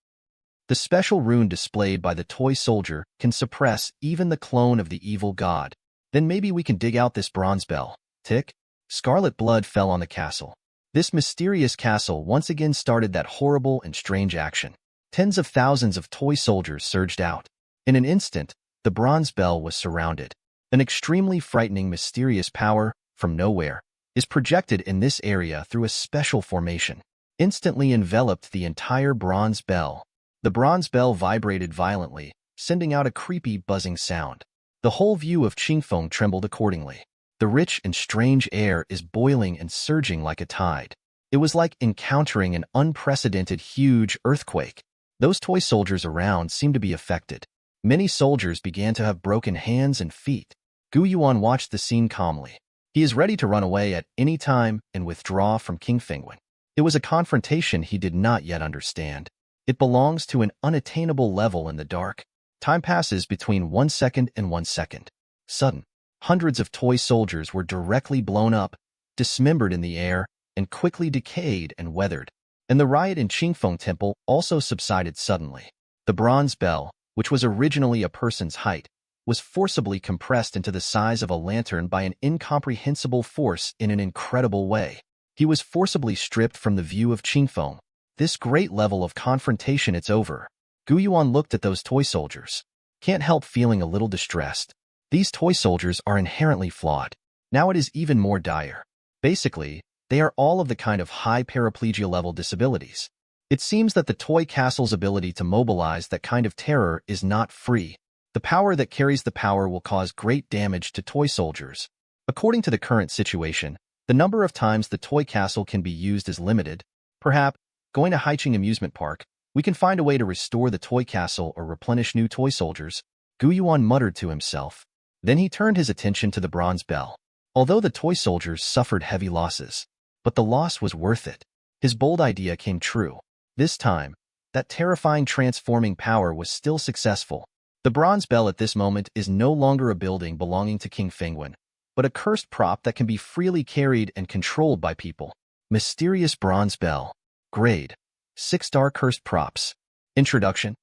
The special rune displayed by the toy soldier can suppress even the clone of the evil god. Then maybe we can dig out this bronze bell. Tick. Scarlet blood fell on the castle. This mysterious castle once again started that horrible and strange action. Tens of thousands of toy soldiers surged out. In an instant, the bronze bell was surrounded. An extremely frightening mysterious power, from nowhere, is projected in this area through a special formation. Instantly enveloped the entire bronze bell. The bronze bell vibrated violently, sending out a creepy buzzing sound. The whole view of Qingfeng trembled accordingly. The rich and strange air is boiling and surging like a tide. It was like encountering an unprecedented huge earthquake. Those toy soldiers around seemed to be affected. Many soldiers began to have broken hands and feet. Gu Yuan watched the scene calmly. He is ready to run away at any time and withdraw from King Fengwen. It was a confrontation he did not yet understand. It belongs to an unattainable level in the dark. Time passes between 1 second and 1 second. Sudden, hundreds of toy soldiers were directly blown up, dismembered in the air, and quickly decayed and weathered. And the riot in Qingfeng Temple also subsided suddenly. The bronze bell, which was originally a person's height, was forcibly compressed into the size of a lantern by an incomprehensible force in an incredible way. He was forcibly stripped from the view of Qingfeng. This great level of confrontation, it's over. Gu Yuan looked at those toy soldiers. Can't help feeling a little distressed. These toy soldiers are inherently flawed. Now it is even more dire. Basically, they are all of the kind of high paraplegia level disabilities. It seems that the toy castle's ability to mobilize that kind of terror is not free. The power that carries the power will cause great damage to toy soldiers. According to the current situation, the number of times the toy castle can be used is limited. Perhaps, going to Haiching Amusement Park, we can find a way to restore the toy castle or replenish new toy soldiers, Gu Yuan muttered to himself. Then he turned his attention to the bronze bell. Although the toy soldiers suffered heavy losses, but the loss was worth it. His bold idea came true. This time, that terrifying transforming power was still successful. The bronze bell at this moment is no longer a building belonging to King Fengwen, but a cursed prop that can be freely carried and controlled by people. Mysterious bronze bell. Grade: 6-star cursed props. Introduction.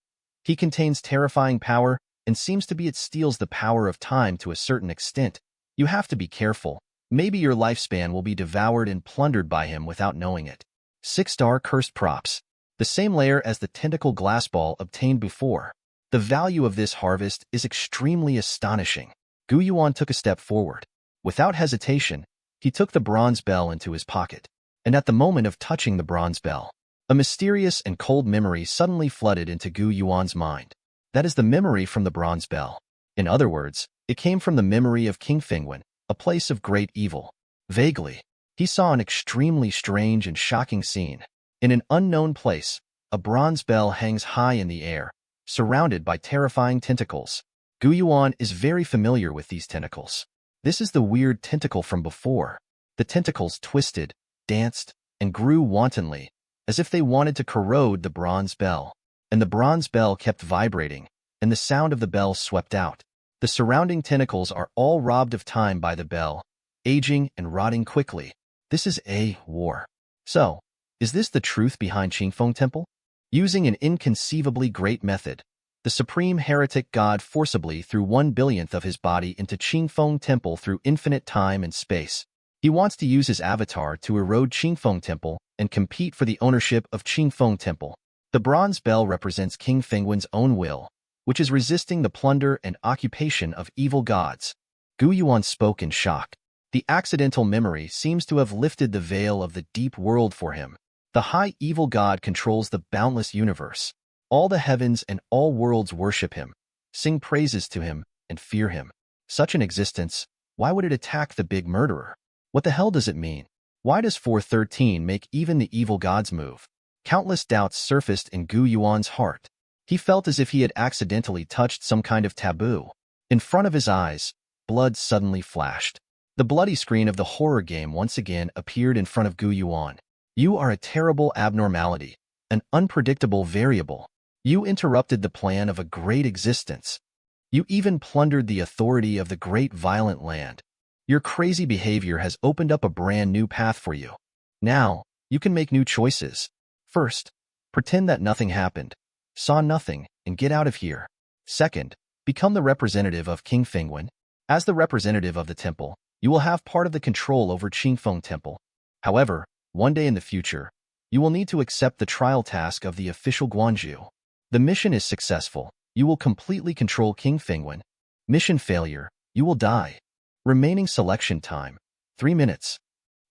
He contains terrifying power and seems to be it steals the power of time to a certain extent. You have to be careful. Maybe your lifespan will be devoured and plundered by him without knowing it. 6-star cursed props. The same layer as the tentacle glass ball obtained before. The value of this harvest is extremely astonishing. Gu Yuan took a step forward. Without hesitation, he took the bronze bell into his pocket. And at the moment of touching the bronze bell, a mysterious and cold memory suddenly flooded into Gu Yuan's mind. That is the memory from the bronze bell. In other words, it came from the memory of King Fengwen, a place of great evil. Vaguely, he saw an extremely strange and shocking scene. In an unknown place, a bronze bell hangs high in the air, surrounded by terrifying tentacles. Gu Yuan is very familiar with these tentacles. This is the weird tentacle from before. The tentacles twisted, danced, and grew wantonly, as if they wanted to corrode the bronze bell. And the bronze bell kept vibrating, and the sound of the bell swept out. The surrounding tentacles are all robbed of time by the bell, aging and rotting quickly. This is a war. So, is this the truth behind Qingfeng Temple? Using an inconceivably great method, The supreme heretic god forcibly threw 1/1000th of his body into Qingfeng Temple through infinite time and space. He wants to use his avatar to erode Qingfeng Temple and compete for the ownership of Qingfeng Temple. The bronze bell represents King Fengwen's own will, which is resisting the plunder and occupation of evil gods. Gu Yuan spoke in shock. The accidental memory seems to have lifted the veil of the deep world for him. The high evil god controls the boundless universe. All the heavens and all worlds worship him, sing praises to him, and fear him. Such an existence, why would it attack the big murderer? What the hell does it mean? Why does 413 make even the evil gods move? Countless doubts surfaced in Gu Yuan's heart. He felt as if he had accidentally touched some kind of taboo. In front of his eyes, blood suddenly flashed. The bloody screen of the horror game once again appeared in front of Gu Yuan. You are a terrible abnormality, an unpredictable variable. You interrupted the plan of a great existence. You even plundered the authority of the great violent land. Your crazy behavior has opened up a brand new path for you. Now, you can make new choices. First, pretend that nothing happened, saw nothing, and get out of here. Second, become the representative of King Fengwen. As the representative of the temple, you will have part of the control over Qingfeng Temple. However, one day in the future, you will need to accept the trial task of the official Guanzhou. The mission is successful. You will completely control King Fengwen. Mission failure, you will die. Remaining selection time, 3 minutes.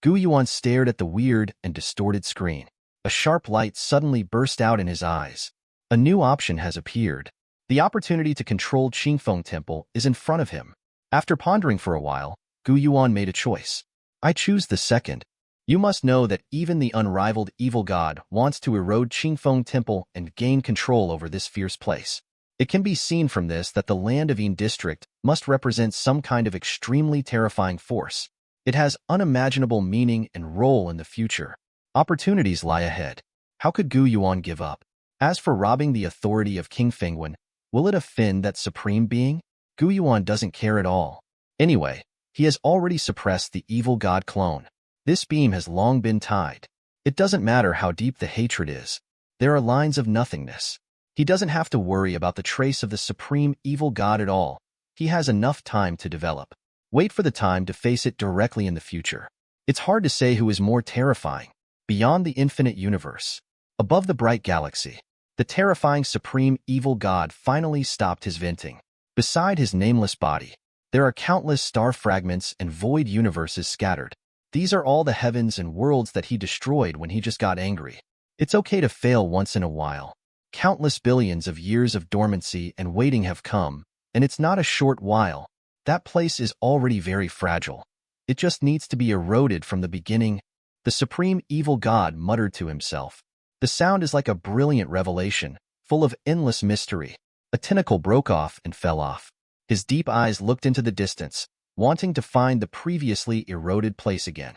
Gu Yuan stared at the weird and distorted screen. A sharp light suddenly burst out in his eyes. A new option has appeared. The opportunity to control Qingfeng Temple is in front of him. After pondering for a while, Gu Yuan made a choice. I choose the second. You must know that even the unrivaled evil god wants to erode Qingfeng Temple and gain control over this fierce place. It can be seen from this that the land of Yin District must represent some kind of extremely terrifying force. It has unimaginable meaning and role in the future. Opportunities lie ahead. How could Gu Yuan give up? As for robbing the authority of King Fengwen, will it offend that supreme being? Gu Yuan doesn't care at all. Anyway, he has already suppressed the evil god clone. This beam has long been tied. It doesn't matter how deep the hatred is. There are lines of nothingness. He doesn't have to worry about the trace of the supreme evil god at all. He has enough time to develop. Wait for the time to face it directly in the future. It's hard to say who is more terrifying. Beyond the infinite universe, above the bright galaxy, the terrifying supreme evil god finally stopped his venting. Beside his nameless body, there are countless star fragments and void universes scattered. These are all the heavens and worlds that he destroyed when he just got angry. It's okay to fail once in a while. Countless billions of years of dormancy and waiting have come, and it's not a short while. That place is already very fragile. It just needs to be eroded from the beginning. The supreme evil god muttered to himself. The sound is like a brilliant revelation, full of endless mystery. A tentacle broke off and fell off. His deep eyes looked into the distance, wanting to find the previously eroded place again.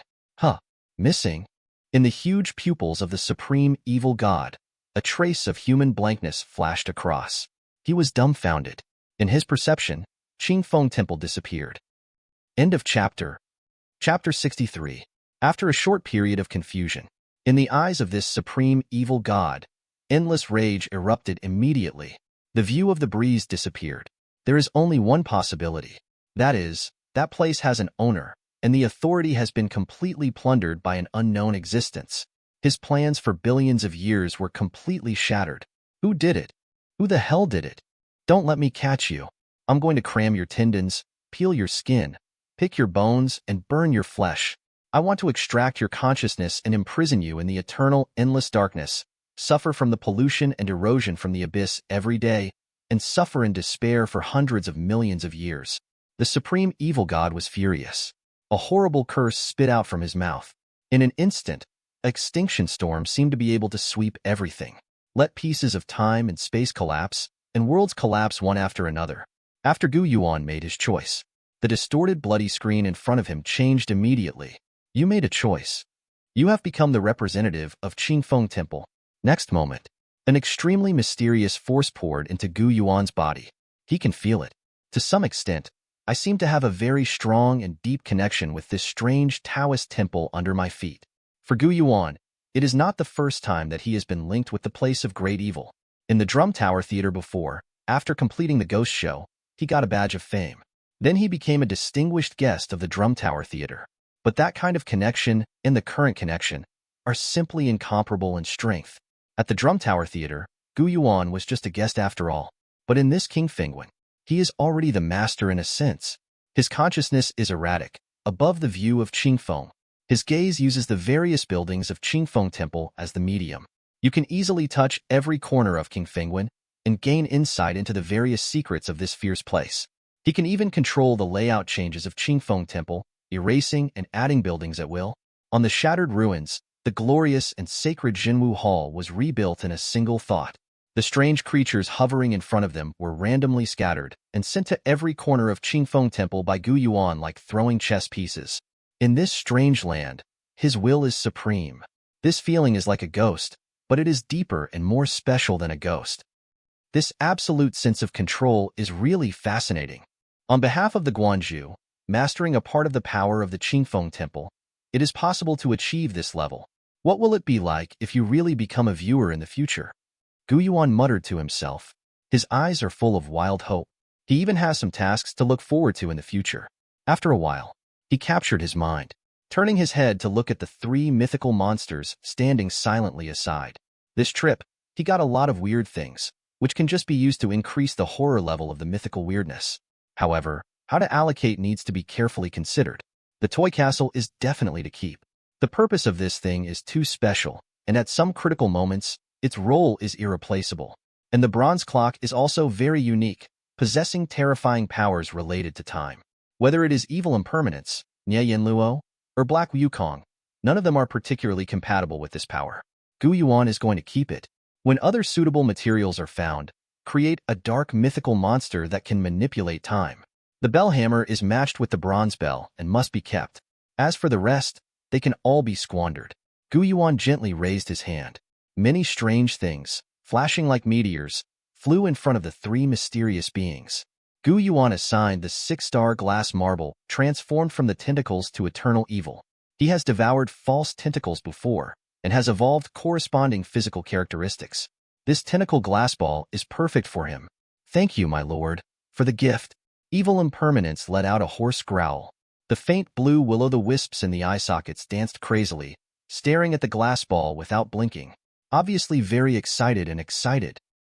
Missing? In the huge pupils of the supreme evil god, a trace of human blankness flashed across. He was dumbfounded. In his perception, Qingfeng Temple disappeared. End of chapter. Chapter 63. After a short period of confusion, in the eyes of this supreme evil god, endless rage erupted immediately. The view of the breeze disappeared. There is only one possibility. That is, that place has an owner, and the authority has been completely plundered by an unknown existence. His plans for billions of years were completely shattered. Who did it? Who the hell did it? Don't let me catch you. I'm going to cram your tendons, peel your skin, pick your bones, and burn your flesh. I want to extract your consciousness and imprison you in the eternal, endless darkness, suffer from the pollution and erosion from the abyss every day, and suffer in despair for hundreds of millions of years. The supreme evil god was furious. A horrible curse spit out from his mouth. In an instant, an extinction storm seemed to be able to sweep everything. Let pieces of time and space collapse, and worlds collapse one after another. After Gu Yuan made his choice, the distorted bloody screen in front of him changed immediately. You made a choice. You have become the representative of Qingfeng Temple. Next moment, an extremely mysterious force poured into Gu Yuan's body. He can feel it. To some extent, I seem to have a very strong and deep connection with this strange Taoist temple under my feet. For Gu Yuan, it is not the first time that he has been linked with the place of great evil. In the Drum Tower Theater before, After completing the ghost show, he got a badge of fame. Then he became a distinguished guest of the Drum Tower Theater. But that kind of connection and the current connection are simply incomparable in strength. At the Drum Tower Theater, Yuan was just a guest after all. But in this King Penguin, he is already the master in a sense. His consciousness is erratic, above the view of Qingfeng. His gaze uses the various buildings of Qingfeng Temple as the medium. You can easily touch every corner of King Penguin and gain insight into the various secrets of this fierce place. He can even control the layout changes of Qingfeng Temple, erasing and adding buildings at will. On the shattered ruins, the glorious and sacred Jinwu Hall was rebuilt in a single thought. The strange creatures hovering in front of them were randomly scattered and sent to every corner of Qingfeng Temple by Yuan like throwing chess pieces. In this strange land, his will is supreme. This feeling is like a ghost, but it is deeper and more special than a ghost. This absolute sense of control is really fascinating. On behalf of the Guanzhou, mastering a part of the power of the Qingfeng Temple, it is possible to achieve this level. What will it be like if you really become a viewer in the future? Yuan muttered to himself. His eyes are full of wild hope. He even has some tasks to look forward to in the future. After a while, he captured his mind, turning his head to look at the 3 mythical monsters standing silently aside. This trip, he got a lot of weird things, which can just be used to increase the horror level of the mythical weirdness. However, how to allocate needs to be carefully considered. The toy castle is definitely to keep. The purpose of this thing is too special, and at some critical moments, its role is irreplaceable. And the bronze clock is also very unique, possessing terrifying powers related to time. Whether it is evil impermanence, Nie Yan Luo, or black Wukong, none of them are particularly compatible with this power. Yuan is going to keep it. When other suitable materials are found, create a dark mythical monster that can manipulate time. The bell hammer is matched with the bronze bell and must be kept. As for the rest, they can all be squandered. Yuan gently raised his hand. Many strange things, flashing like meteors, flew in front of the 3 mysterious beings. Yuan assigned the 6-star glass marble, transformed from the tentacles to eternal evil. He has devoured false tentacles before, and has evolved corresponding physical characteristics. This tentacle glass ball is perfect for him. Thank you, my lord, for the gift. Evil impermanence let out a hoarse growl. The faint blue will-o'-the-wisps in the eye sockets danced crazily, staring at the glass ball without blinking. Obviously very excited.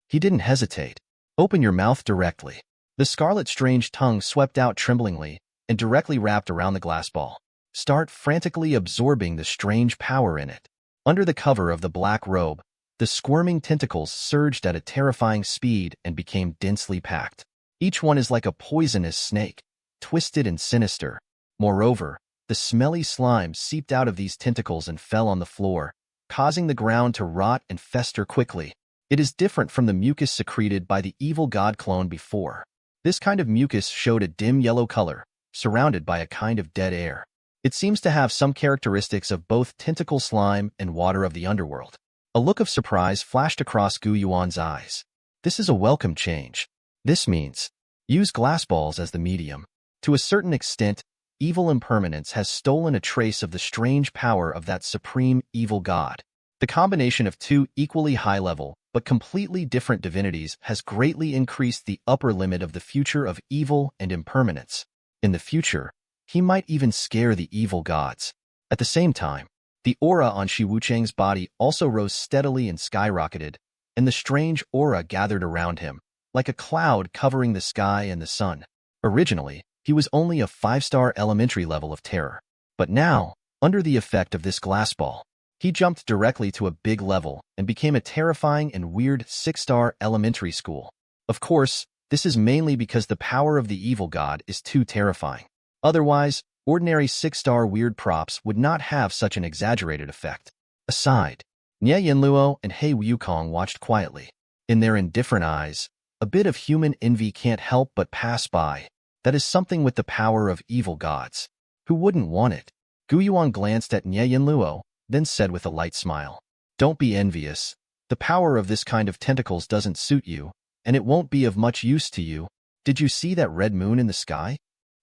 He didn't hesitate. Open your mouth directly. The scarlet strange tongue swept out tremblingly and directly wrapped around the glass ball. Start frantically absorbing the strange power in it. Under the cover of the black robe, the squirming tentacles surged at a terrifying speed and became densely packed. Each one is like a poisonous snake, twisted and sinister. Moreover, the smelly slime seeped out of these tentacles and fell on the floor, causing the ground to rot and fester quickly. It is different from the mucus secreted by the evil god clone before. This kind of mucus showed a dim yellow color, surrounded by a kind of dead air. It seems to have some characteristics of both tentacle slime and water of the underworld. A look of surprise flashed across Yuan's eyes. This is a welcome change. This means, use glass balls as the medium. To a certain extent, evil impermanence has stolen a trace of the strange power of that supreme evil god. The combination of 2 equally high-level, but completely different divinities has greatly increased the upper limit of the future of evil and impermanence. In the future, he might even scare the evil gods. At the same time, the aura on Shi Wuchang's body also rose steadily and skyrocketed, and the strange aura gathered around him, like a cloud covering the sky and the sun. Originally, he was only a 5-star elementary level of terror. But now, under the effect of this glass ball, he jumped directly to a big level and became a terrifying and weird 6-star elementary school. Of course, this is mainly because the power of the evil god is too terrifying. Otherwise, ordinary 6-star weird props would not have such an exaggerated effect. Aside, Nie Yan Luo and He Wukong watched quietly. In their indifferent eyes, a bit of human envy can't help but pass by. That is something with the power of evil gods. Who wouldn't want it? Yuan glanced at Nie Yan Luo, then said with a light smile, "Don't be envious. The power of this kind of tentacles doesn't suit you, and it won't be of much use to you. Did you see that red moon in the sky?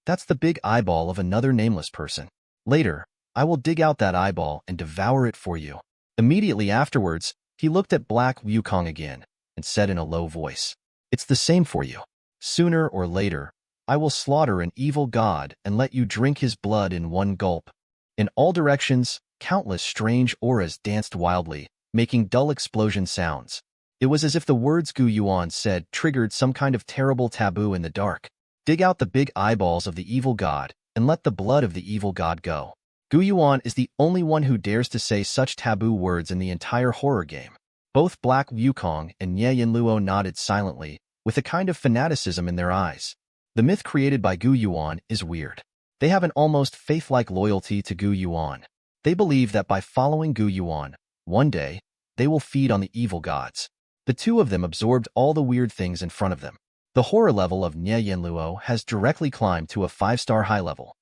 That's the big eyeball of another nameless person. Later, I will dig out that eyeball and devour it for you." Immediately afterwards, he looked at black Wukong again and said in a low voice, It's the same for you. Sooner or later, I will slaughter an evil god and let you drink his blood in one gulp. In all directions, countless strange auras danced wildly, making dull explosion sounds. It was as if the words Gu Yuan said triggered some kind of terrible taboo in the dark. Dig out the big eyeballs of the evil god and let the blood of the evil god go. Gu Yuan is the only one who dares to say such taboo words in the entire horror game. Both Black Wukong and Nie Yan Luo nodded silently, with a kind of fanaticism in their eyes. The myth created by Gu Yuan is weird. They have an almost faith-like loyalty to Gu Yuan. They believe that by following Gu Yuan, one day, they will feed on the evil gods. The two of them absorbed all the weird things in front of them. The horror level of Nie Yan Luo has directly climbed to a 5-star high level.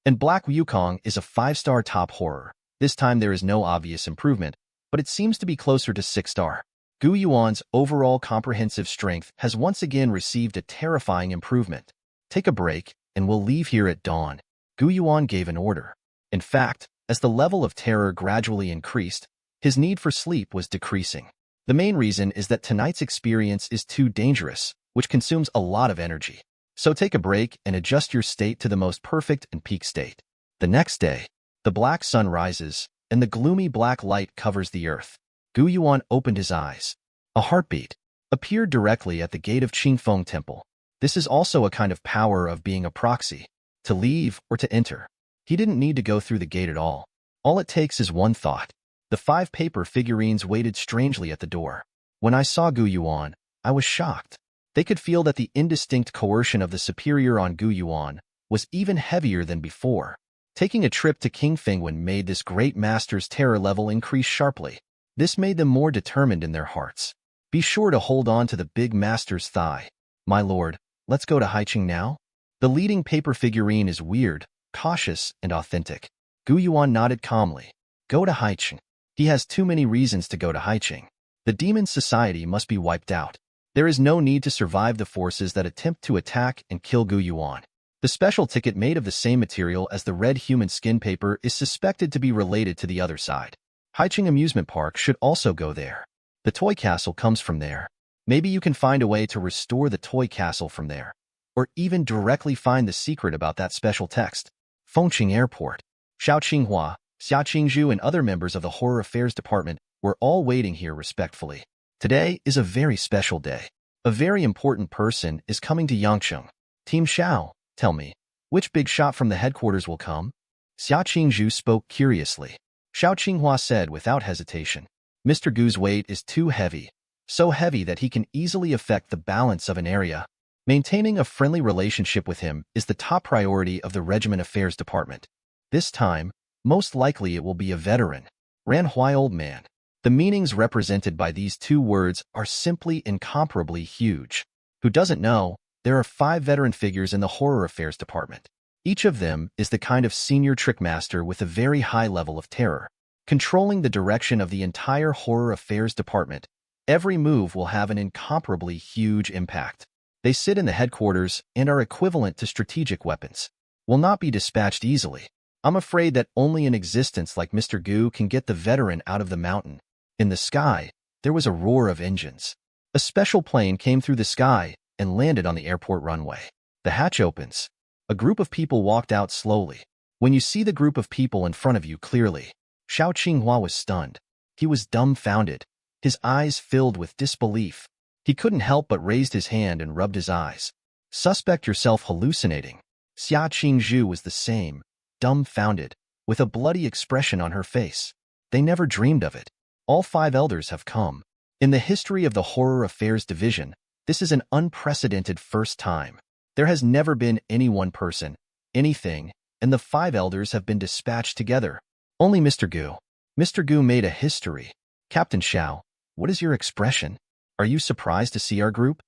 And Black Wukong is a 5-star top horror. This time there is no obvious improvement, but it seems to be closer to 6-star. Gu Yuan's overall comprehensive strength has once again received a terrifying improvement. Take a break, and we'll leave here at dawn. Gu Yuan gave an order. In fact, as the level of terror gradually increased, his need for sleep was decreasing. The main reason is that tonight's experience is too dangerous, which consumes a lot of energy. So take a break and adjust your state to the most perfect and peak state. The next day, the black sun rises, and the gloomy black light covers the earth. Gu Yuan opened his eyes. A heartbeat appeared directly at the gate of Qingfeng Temple. This is also a kind of power of being a proxy, to leave or to enter. He didn't need to go through the gate at all. All it takes is one thought. The 5 paper figurines waited strangely at the door. When I saw Gu Yuan, I was shocked. They could feel that the indistinct coercion of the superior on Gu Yuan was even heavier than before. Taking a trip to King Fengwen made this great master's terror level increase sharply. This made them more determined in their hearts. Be sure to hold on to the big master's thigh. My lord, let's go to Haiqing now? The leading paper figurine is weird, cautious, and authentic. Gu Yuan nodded calmly. Go to Haiqing. He has too many reasons to go to Haiqing. The demon society must be wiped out. There is no need to survive the forces that attempt to attack and kill Gu Yuan. The special ticket made of the same material as the red human skin paper is suspected to be related to the other side. Haiqing Amusement Park should also go there. The toy castle comes from there. Maybe you can find a way to restore the toy castle from there. Or even directly find the secret about that special text. Fengqing Airport. Xiao Qinghua, Xia Qingzhu and other members of the Horror Affairs Department were all waiting here respectfully. Today is a very special day. A very important person is coming to Yangcheng. Team Xiao, tell me, which big shot from the headquarters will come? Xia Qingzhu spoke curiously. Xiao Qinghua said without hesitation. Mr. Gu's weight is too heavy, so heavy that he can easily affect the balance of an area. Maintaining a friendly relationship with him is the top priority of the Regiment Affairs Department. This time, most likely it will be a veteran. Ranhui old man. The meanings represented by these 2 words are simply incomparably huge. Who doesn't know, there are 5 veteran figures in the Horror Affairs Department. Each of them is the kind of senior trickmaster with a very high level of terror. Controlling the direction of the entire Horror Affairs Department, every move will have an incomparably huge impact. They sit in the headquarters and are equivalent to strategic weapons. Will not be dispatched easily. I'm afraid that only an existence like Mr. Gu can get the veteran out of the mountain. In the sky, there was a roar of engines. A special plane came through the sky and landed on the airport runway. The hatch opens. A group of people walked out slowly. When you see the group of people in front of you clearly, Xiao Qinghua was stunned. He was dumbfounded, his eyes filled with disbelief. He couldn't help but raised his hand and rubbed his eyes. Suspect yourself hallucinating. Xia Qingzhu was the same, dumbfounded, with a bloody expression on her face. They never dreamed of it. All 5 elders have come. In the history of the Horror Affairs Division, this is an unprecedented first time. There has never been any one person, anything, and the 5 elders have been dispatched together. Only Mr. Gu. Mr. Gu made a history. Captain Xiao, what is your expression? Are you surprised to see our group?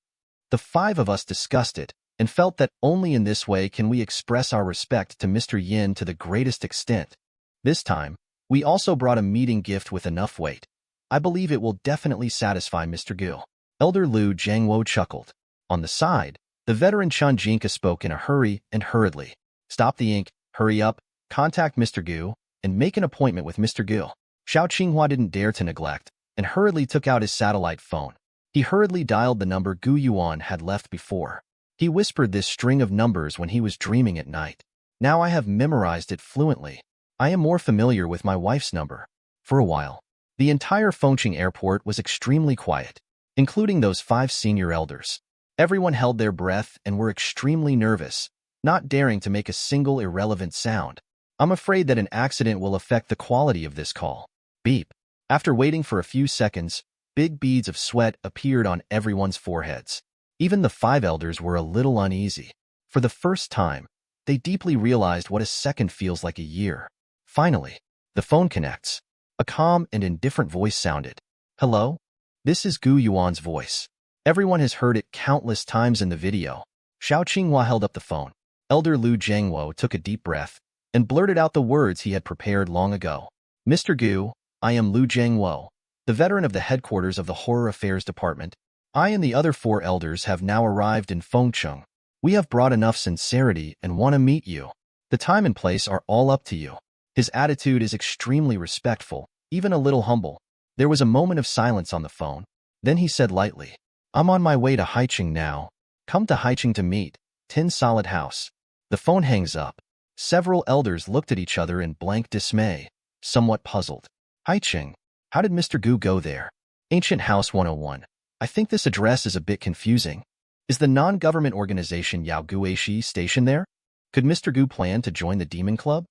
The 5 of us discussed it, and felt that only in this way can we express our respect to Mr. Yin to the greatest extent. This time, we also brought a meeting gift with enough weight. I believe it will definitely satisfy Mr. Gu. Elder Lu Jiangwo chuckled. On the side, the veteran Chun Jinka spoke in a hurry and hurriedly. Stop the ink, hurry up, contact Mr. Gu, and make an appointment with Mr. Gu. Xiao Qinghua didn't dare to neglect, and hurriedly took out his satellite phone. He hurriedly dialed the number Gu Yuan had left before. He whispered this string of numbers when he was dreaming at night. Now I have memorized it fluently. I am more familiar with my wife's number. For a while, the entire Fengqing airport was extremely quiet, including those 5 senior elders. Everyone held their breath and were extremely nervous, not daring to make a single irrelevant sound. I'm afraid that an accident will affect the quality of this call. Beep. After waiting for a few seconds, big beads of sweat appeared on everyone's foreheads. Even the 5 elders were a little uneasy. For the first time, they deeply realized what a second feels like a year. Finally, the phone connects. A calm and indifferent voice sounded. Hello? This is Gu Yuan's voice. Everyone has heard it countless times in the video. Xiao Qinghua held up the phone. Elder Lu Zhengwo took a deep breath and blurted out the words he had prepared long ago. Mr. Gu, I am Lu Zhengwo, the veteran of the headquarters of the Horror Affairs Department. I and the other 4 elders have now arrived in Fengqing. We have brought enough sincerity and want to meet you. The time and place are all up to you. His attitude is extremely respectful, even a little humble. There was a moment of silence on the phone. Then he said lightly, I'm on my way to Haiqing now. Come to Haiqing to meet. Tin Solid House. The phone hangs up. Several elders looked at each other in blank dismay, somewhat puzzled. Haiqing? How did Mr. Gu go there? Ancient House 101. I think this address is a bit confusing. Is the non-government organization Yao Guishi stationed there? Could Mr. Gu plan to join the Demon Club?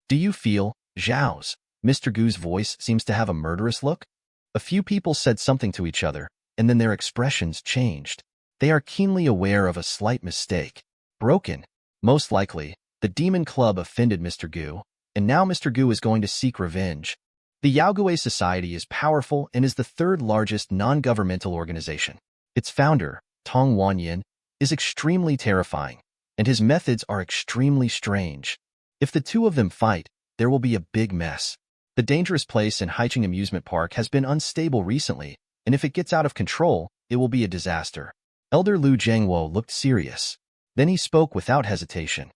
Do you feel, Zhao's? Mr. Gu's voice seems to have a murderous look? A few people said something to each other, and then their expressions changed. They are keenly aware of a slight mistake. Broken. Most likely, the Demon Club offended Mr. Gu, and now Mr. Gu is going to seek revenge. The Yaogui Society is powerful and is the 3rd largest non-governmental organization. Its founder, Tong Wanyan, is extremely terrifying, and his methods are extremely strange. If the 2 of them fight, there will be a big mess. The dangerous place in Haiqing Amusement Park has been unstable recently, and if it gets out of control, it will be a disaster. Elder Lu Zhengwo looked serious. Then he spoke without hesitation.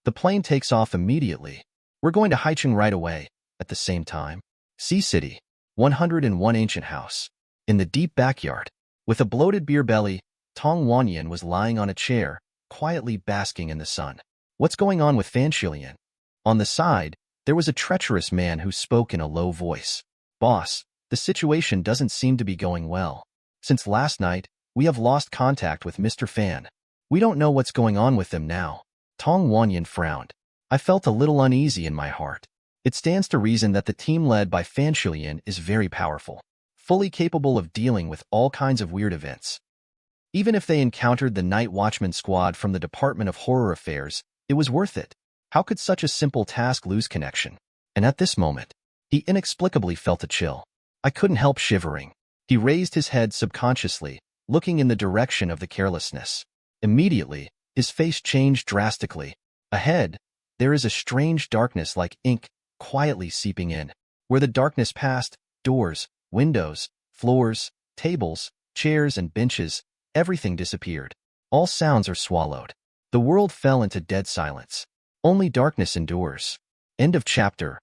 The plane takes off immediately. We're going to Haiqing right away. At the same time, Sea City, 101 Ancient House. In the deep backyard, with a bloated beer belly, Tong Wanyan was lying on a chair, quietly basking in the sun. What's going on with Fan Shilian? On the side, there was a treacherous man who spoke in a low voice. Boss, the situation doesn't seem to be going well. Since last night, we have lost contact with Mr. Fan. We don't know what's going on with them now. Tong Wanyan frowned. I felt a little uneasy in my heart. It stands to reason that the team led by Fan Shilian is very powerful, fully capable of dealing with all kinds of weird events. Even if they encountered the Night Watchman squad from the Department of Horror Affairs, it was worth it. How could such a simple task lose connection? And at this moment, he inexplicably felt a chill. I couldn't help shivering. He raised his head subconsciously, looking in the direction of the carelessness. Immediately, his face changed drastically. Ahead, there is a strange darkness like ink, quietly seeping in. Where the darkness passed, doors, windows, floors, tables, chairs, and benches, everything disappeared. All sounds are swallowed. The world fell into dead silence. Only darkness endures. End of chapter.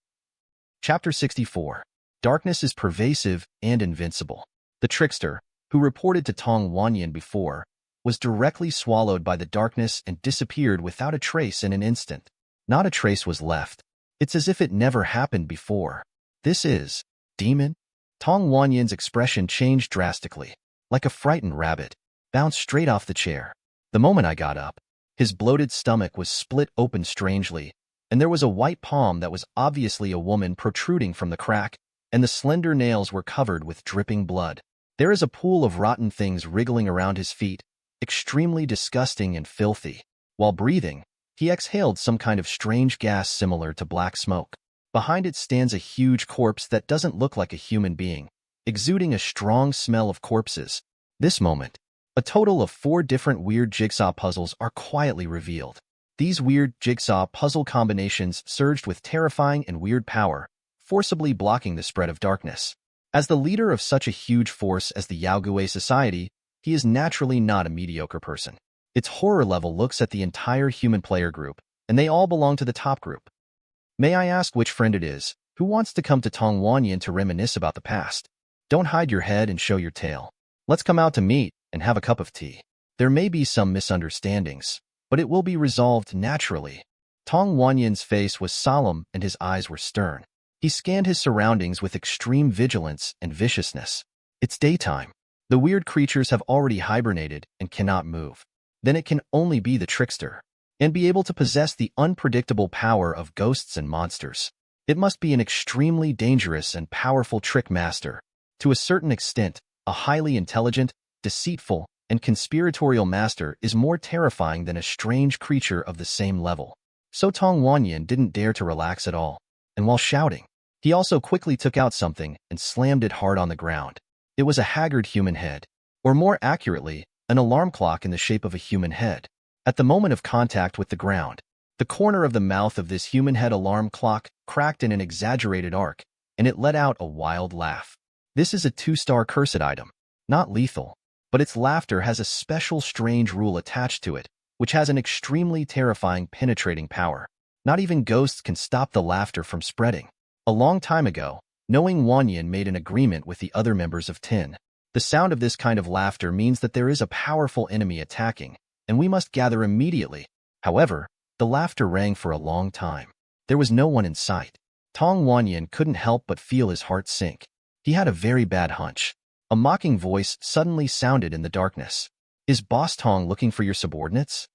Chapter 64. Darkness is pervasive and invincible. The trickster, who reported to Tong Wanyan before, was directly swallowed by the darkness and disappeared without a trace in an instant. Not a trace was left. It's as if it never happened before. This is demon? Tong Wanyan's expression changed drastically. Like a frightened rabbit, bounced straight off the chair. The moment I got up, his bloated stomach was split open strangely, and there was a white palm that was obviously a woman protruding from the crack, and the slender nails were covered with dripping blood. There is a pool of rotten things wriggling around his feet, extremely disgusting and filthy. While breathing, he exhaled some kind of strange gas similar to black smoke. Behind it stands a huge corpse that doesn't look like a human being, exuding a strong smell of corpses. This moment, a total of 4 different weird jigsaw puzzles are quietly revealed. These weird jigsaw puzzle combinations surged with terrifying and weird power, forcibly blocking the spread of darkness. As the leader of such a huge force as the Yaogui Society, he is naturally not a mediocre person. Its horror level looks at the entire human player group, and they all belong to the top group. May I ask which friend it is, who wants to come to Tong Wanyan to reminisce about the past? Don't hide your head and show your tail. Let's come out to meet and have a cup of tea. There may be some misunderstandings, but it will be resolved naturally. Tong Wanyan's face was solemn and his eyes were stern. He scanned his surroundings with extreme vigilance and viciousness. It's daytime. The weird creatures have already hibernated and cannot move. Then it can only be the trickster, and be able to possess the unpredictable power of ghosts and monsters. It must be an extremely dangerous and powerful trick master. To a certain extent, a highly intelligent, deceitful, and conspiratorial master is more terrifying than a strange creature of the same level. So Tong Wanyan didn't dare to relax at all, and while shouting, he also quickly took out something and slammed it hard on the ground. It was a haggard human head, or more accurately, an alarm clock in the shape of a human head. At the moment of contact with the ground, the corner of the mouth of this human head alarm clock cracked in an exaggerated arc, and it let out a wild laugh. This is a 2-star cursed item, not lethal, but its laughter has a special strange rule attached to it, which has an extremely terrifying penetrating power. Not even ghosts can stop the laughter from spreading. A long time ago, knowing Wanyan made an agreement with the other members of Tin. The sound of this kind of laughter means that there is a powerful enemy attacking, and we must gather immediately. However, the laughter rang for a long time. There was no one in sight. Tong Wanyan couldn't help but feel his heart sink. He had a very bad hunch. A mocking voice suddenly sounded in the darkness. Is Boss Tong looking for your subordinates?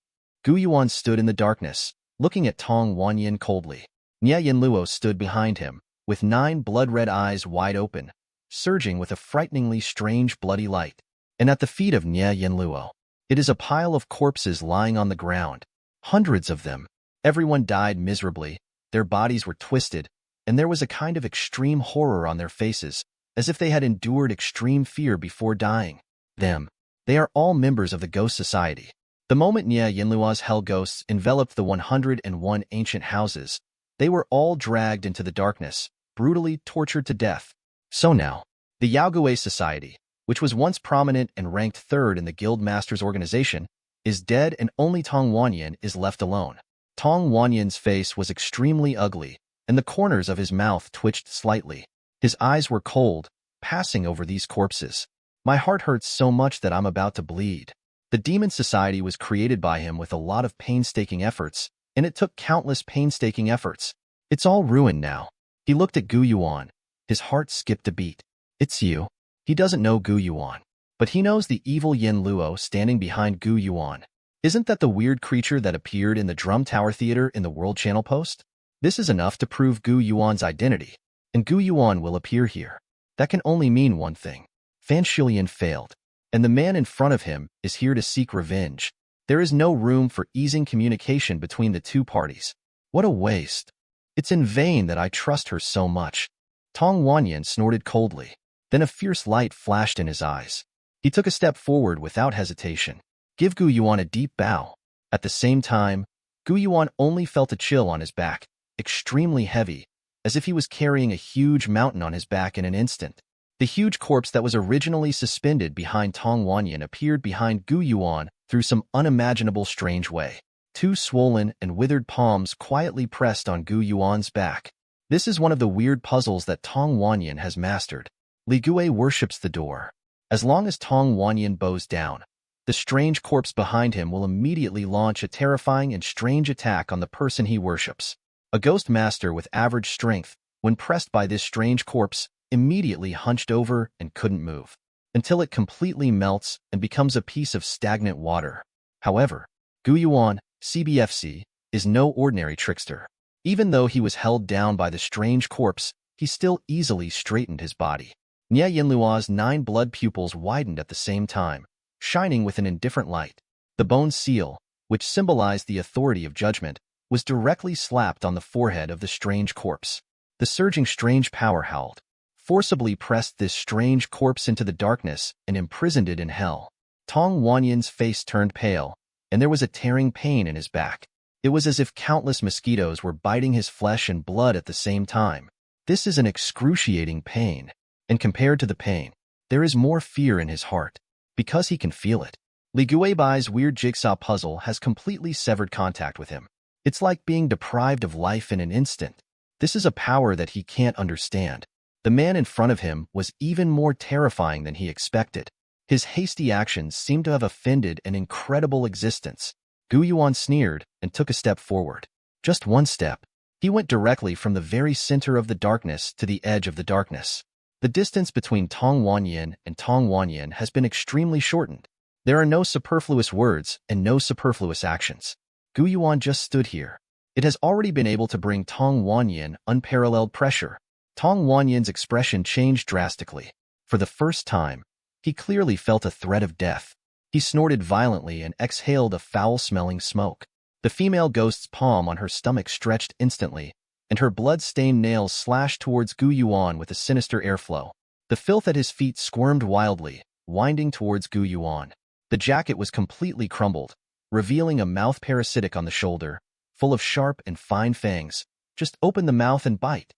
Yuan stood in the darkness, looking at Tong Wanyan coldly. Nie Yan Luo stood behind him, with 9 blood-red eyes wide open, surging with a frighteningly strange bloody light. And at the feet of Nie Yan Luo, it is a pile of corpses lying on the ground. Hundreds of them. Everyone died miserably, their bodies were twisted, and there was a kind of extreme horror on their faces, as if they had endured extreme fear before dying. They are all members of the Ghost Society. The moment Nie Yan Luo's hell ghosts enveloped the 101 ancient houses, they were all dragged into the darkness, brutally tortured to death. So now, the Yaogui Society, which was once prominent and ranked 3rd in the Guild Masters organization, is dead and only Tong Wanyan is left alone. Tong Wanyan's face was extremely ugly, and the corners of his mouth twitched slightly. His eyes were cold, passing over these corpses. My heart hurts so much that I'm about to bleed. The Demon Society was created by him with a lot of painstaking efforts, and it took countless painstaking efforts. It's all ruined now. He looked at Yuan. His heart skipped a beat. It's you. He doesn't know Yuan, but he knows the evil Yan Luo standing behind Yuan. Isn't that the weird creature that appeared in the Drum Tower Theater in the World Channel Post? This is enough to prove Yuan's identity, and Yuan will appear here. That can only mean one thing. Fan Shulian failed, and the man in front of him is here to seek revenge. There is no room for easing communication between the two parties. What a waste. It's in vain that I trust her so much. Tong Wanyan snorted coldly. Then a fierce light flashed in his eyes. He took a step forward without hesitation. Give Yuan a deep bow. At the same time, Yuan only felt a chill on his back, extremely heavy, as if he was carrying a huge mountain on his back in an instant. The huge corpse that was originally suspended behind Tong Wanyan appeared behind Yuan through some unimaginable strange way. 2 swollen and withered palms quietly pressed on Yuan's back. This is one of the weird puzzles that Tong Wanyan has mastered. Li Gui worships the door. As long as Tong Wanyan bows down, the strange corpse behind him will immediately launch a terrifying and strange attack on the person he worships. A ghost master with average strength, when pressed by this strange corpse, immediately hunched over and couldn't move, until it completely melts and becomes a piece of stagnant water. However, Yuan, CBFC, is no ordinary trickster. Even though he was held down by the strange corpse, he still easily straightened his body. Nie Yan Luo's 9 blood pupils widened at the same time, shining with an indifferent light. The bone seal, which symbolized the authority of judgment, was directly slapped on the forehead of the strange corpse. The surging strange power howled, forcibly pressed this strange corpse into the darkness and imprisoned it in hell. Tong Wanyan's face turned pale, and there was a tearing pain in his back. It was as if countless mosquitoes were biting his flesh and blood at the same time. This is an excruciating pain, and compared to the pain, there is more fear in his heart, because he can feel it. Li Guibai's weird jigsaw puzzle has completely severed contact with him. It's like being deprived of life in an instant. This is a power that he can't understand. The man in front of him was even more terrifying than he expected. His hasty actions seemed to have offended an incredible existence. Gu Yuan sneered and took a step forward. Just one step. He went directly from the very center of the darkness to the edge of the darkness. The distance between Tong Wanyin and Tong Wanyin has been extremely shortened. There are no superfluous words and no superfluous actions. Gu Yuan just stood here. It has already been able to bring Tong Wanyin unparalleled pressure. Tong Wanyin's expression changed drastically. For the first time, he clearly felt a threat of death. He snorted violently and exhaled a foul-smelling smoke. The female ghost's palm on her stomach stretched instantly, and her blood-stained nails slashed towards Gu Yuan with a sinister airflow. The filth at his feet squirmed wildly, winding towards Gu Yuan. The jacket was completely crumbled, revealing a mouth parasitic on the shoulder, full of sharp and fine fangs. Just open the mouth and bite.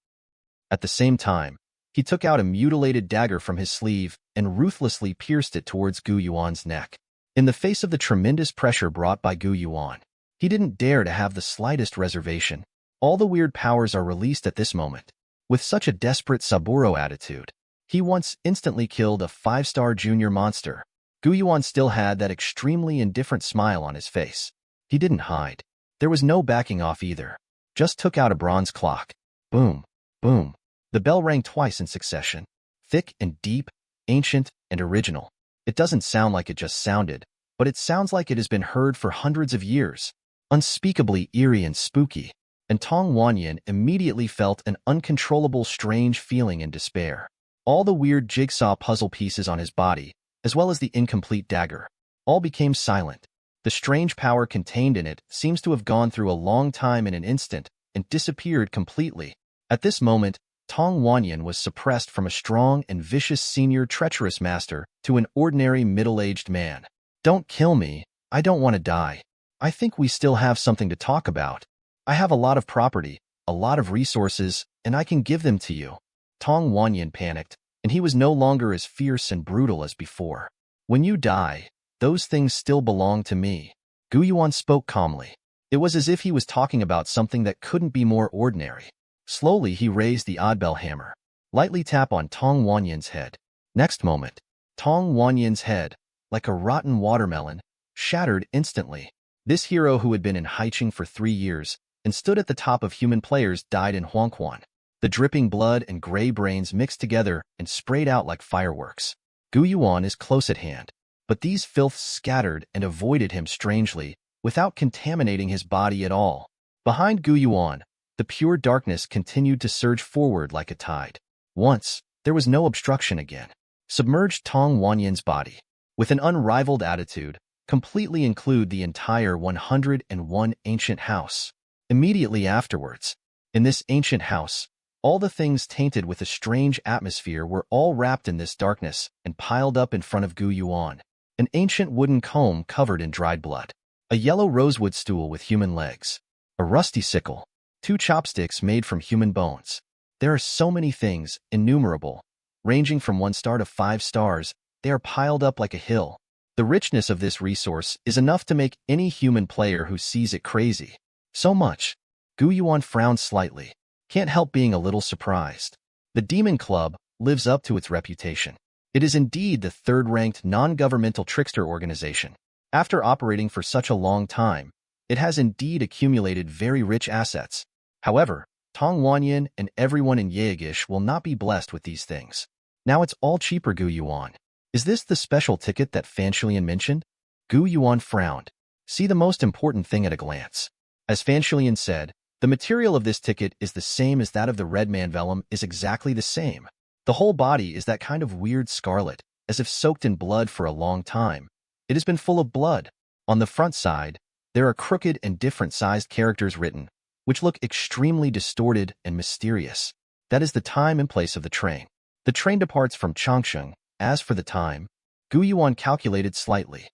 At the same time, he took out a mutilated dagger from his sleeve and ruthlessly pierced it towards Gu Yuan's neck. In the face of the tremendous pressure brought by Gu Yuan, he didn't dare to have the slightest reservation. All the weird powers are released at this moment. With such a desperate Saburo attitude, he once instantly killed a 5-star junior monster. Gu Yuan still had that extremely indifferent smile on his face. He didn't hide. There was no backing off either. Just took out a bronze clock. Boom, boom. The bell rang twice in succession. Thick and deep, ancient and original. It doesn't sound like it just sounded, but it sounds like it has been heard for hundreds of years. Unspeakably eerie and spooky. And Tong Wanyin immediately felt an uncontrollable strange feeling and despair. All the weird jigsaw puzzle pieces on his body, as well as the incomplete dagger, all became silent. The strange power contained in it seems to have gone through a long time in an instant and disappeared completely. At this moment, Tong Wanyin was suppressed from a strong and vicious senior treacherous master to an ordinary middle-aged man. Don't kill me, I don't want to die. I think we still have something to talk about. I have a lot of property, a lot of resources, and I can give them to you. Tong Wanyin panicked, and he was no longer as fierce and brutal as before. When you die, those things still belong to me. Gu Yuan spoke calmly. It was as if he was talking about something that couldn't be more ordinary. Slowly he raised the oddbell hammer. Lightly tap on Tong Wanyin's head. Next moment, Tong Wanyin's head, like a rotten watermelon, shattered instantly. This hero who had been in Haicheng for 3 years and stood at the top of human players died in Huangquan. The dripping blood and gray brains mixed together and sprayed out like fireworks. Gu Yuan is close at hand, but these filths scattered and avoided him strangely, without contaminating his body at all. Behind Gu Yuan, the pure darkness continued to surge forward like a tide. Once, there was no obstruction again. Submerged Tong Wanyin's body. With an unrivaled attitude, completely include the entire 101 ancient house. Immediately afterwards, in this ancient house, all the things tainted with a strange atmosphere were all wrapped in this darkness and piled up in front of Gu Yuan. An ancient wooden comb covered in dried blood. A yellow rosewood stool with human legs. A rusty sickle. 2 chopsticks made from human bones. There are so many things, innumerable. Ranging from 1 star to 5 stars, they are piled up like a hill. The richness of this resource is enough to make any human player who sees it crazy. So much. Gu Yuan frowned slightly. Can't help being a little surprised. The Demon Club lives up to its reputation. It is indeed the 3rd-ranked non-governmental trickster organization. After operating for such a long time, it has indeed accumulated very rich assets. However, Tong Wanyin and everyone in Yaegish will not be blessed with these things. Now it's all cheaper, Gu Yuan. Is this the special ticket that Fan Shulian mentioned? Gu Yuan frowned. See the most important thing at a glance. As Fan Shulian said, the material of this ticket is the same as that of the red man vellum is exactly the same. The whole body is that kind of weird scarlet, as if soaked in blood for a long time. It has been full of blood. On the front side, there are crooked and different-sized characters written, which look extremely distorted and mysterious. That is the time and place of the train. The train departs from Changchun. As for the time, Gu Yuan calculated slightly.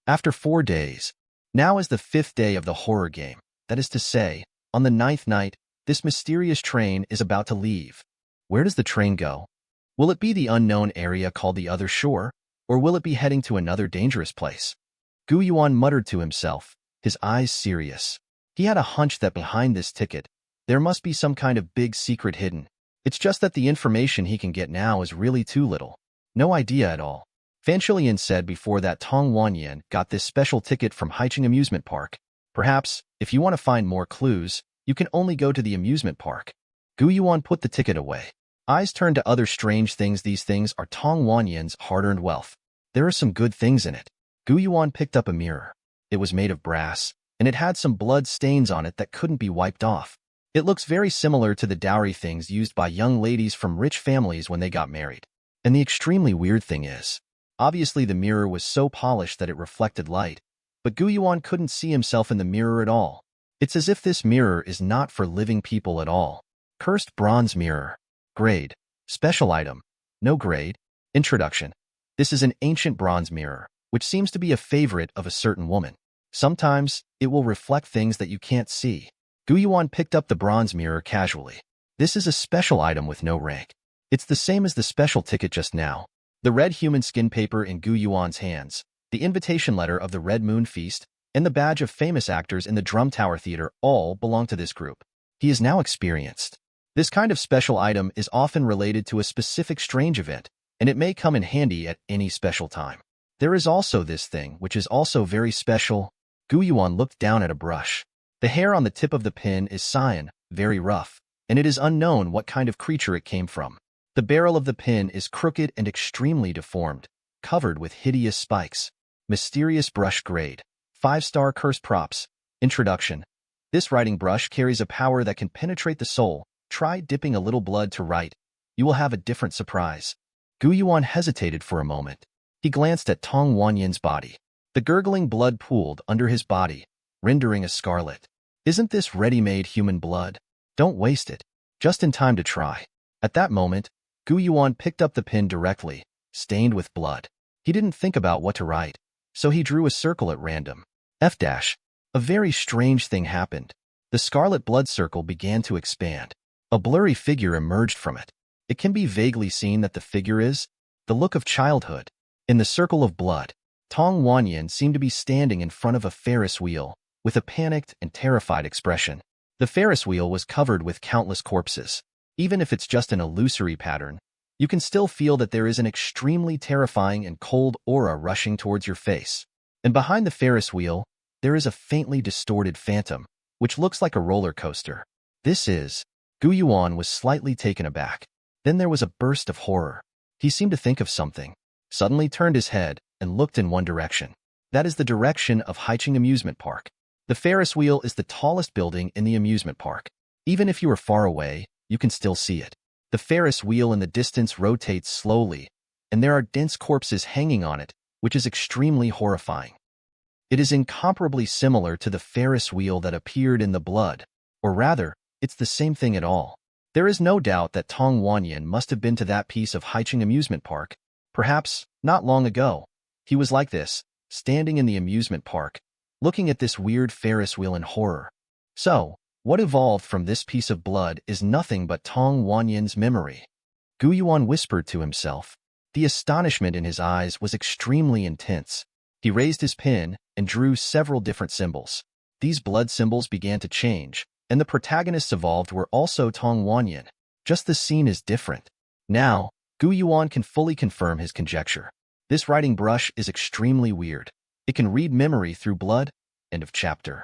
After 4 days, now is the 5th day of the horror game. That is to say, on the 9th night, this mysterious train is about to leave. Where does the train go? Will it be the unknown area called the other shore, or will it be heading to another dangerous place? Gu Yuan muttered to himself, his eyes serious. He had a hunch that behind this ticket, there must be some kind of big secret hidden. It's just that the information he can get now is really too little. No idea at all. Fan Shulian said before that Tong Wanyan got this special ticket from Haicheng Amusement Park. Perhaps, if you want to find more clues, you can only go to the amusement park. Gu Yuan put the ticket away. Eyes turned to other strange things. These things are Tong Wanyan's hard-earned wealth. There are some good things in it. Gu Yuan picked up a mirror. It was made of brass, and it had some blood stains on it that couldn't be wiped off. It looks very similar to the dowry things used by young ladies from rich families when they got married. And the extremely weird thing is, obviously the mirror was so polished that it reflected light, but Gu Yuan couldn't see himself in the mirror at all. It's as if this mirror is not for living people at all. Cursed bronze mirror. Grade. Special item. No grade. Introduction. This is an ancient bronze mirror, which seems to be a favorite of a certain woman. Sometimes, it will reflect things that you can't see. Gu Yuan picked up the bronze mirror casually. This is a special item with no rank. It's the same as the special ticket just now. The red human skin paper in Gu Yuan's hands, the invitation letter of the Red Moon Feast, and the badge of famous actors in the Drum Tower Theater all belong to this group. He is now experienced. This kind of special item is often related to a specific strange event, and it may come in handy at any special time. There is also this thing, which is also very special. Gu Yuan looked down at a brush. The hair on the tip of the pin is cyan, very rough, and it is unknown what kind of creature it came from. The barrel of the pin is crooked and extremely deformed, covered with hideous spikes. Mysterious brush grade. 5-star curse props. Introduction. This writing brush carries a power that can penetrate the soul. Try dipping a little blood to write. You will have a different surprise. Gu Yuan hesitated for a moment. He glanced at Tong Wanyan's body. The gurgling blood pooled under his body, rendering a scarlet. Isn't this ready-made human blood? Don't waste it. Just in time to try. At that moment, Gu Yuan picked up the pin directly, stained with blood. He didn't think about what to write, so he drew a circle at random. F-. A very strange thing happened. The scarlet blood circle began to expand. A blurry figure emerged from it. It can be vaguely seen that the figure is the look of childhood. In the circle of blood, Tong Wanyan seemed to be standing in front of a Ferris wheel, with a panicked and terrified expression. The Ferris wheel was covered with countless corpses. Even if it's just an illusory pattern, you can still feel that there is an extremely terrifying and cold aura rushing towards your face. And behind the Ferris wheel, there is a faintly distorted phantom, which looks like a roller coaster. This is... Gu Yuan was slightly taken aback. Then there was a burst of horror. He seemed to think of something, suddenly turned his head, and looked in one direction. That is the direction of Haicheng Amusement Park. The Ferris wheel is the tallest building in the amusement park. Even if you are far away, you can still see it. The Ferris wheel in the distance rotates slowly, and there are dense corpses hanging on it, which is extremely horrifying. It is incomparably similar to the Ferris wheel that appeared in the blood, or rather, it's the same thing at all. There is no doubt that Tong Wanyan must have been to that piece of Haicheng Amusement Park, perhaps not long ago. He was like this, standing in the amusement park, looking at this weird Ferris wheel in horror. So, what evolved from this piece of blood is nothing but Tong Wanyan's memory. Gu Yuan whispered to himself. The astonishment in his eyes was extremely intense. He raised his pen and drew several different symbols. These blood symbols began to change, and the protagonists evolved were also Tong Wanyan. Just the scene is different. Now, Gu Yuan can fully confirm his conjecture. This writing brush is extremely weird. It can read memory through blood. End of chapter.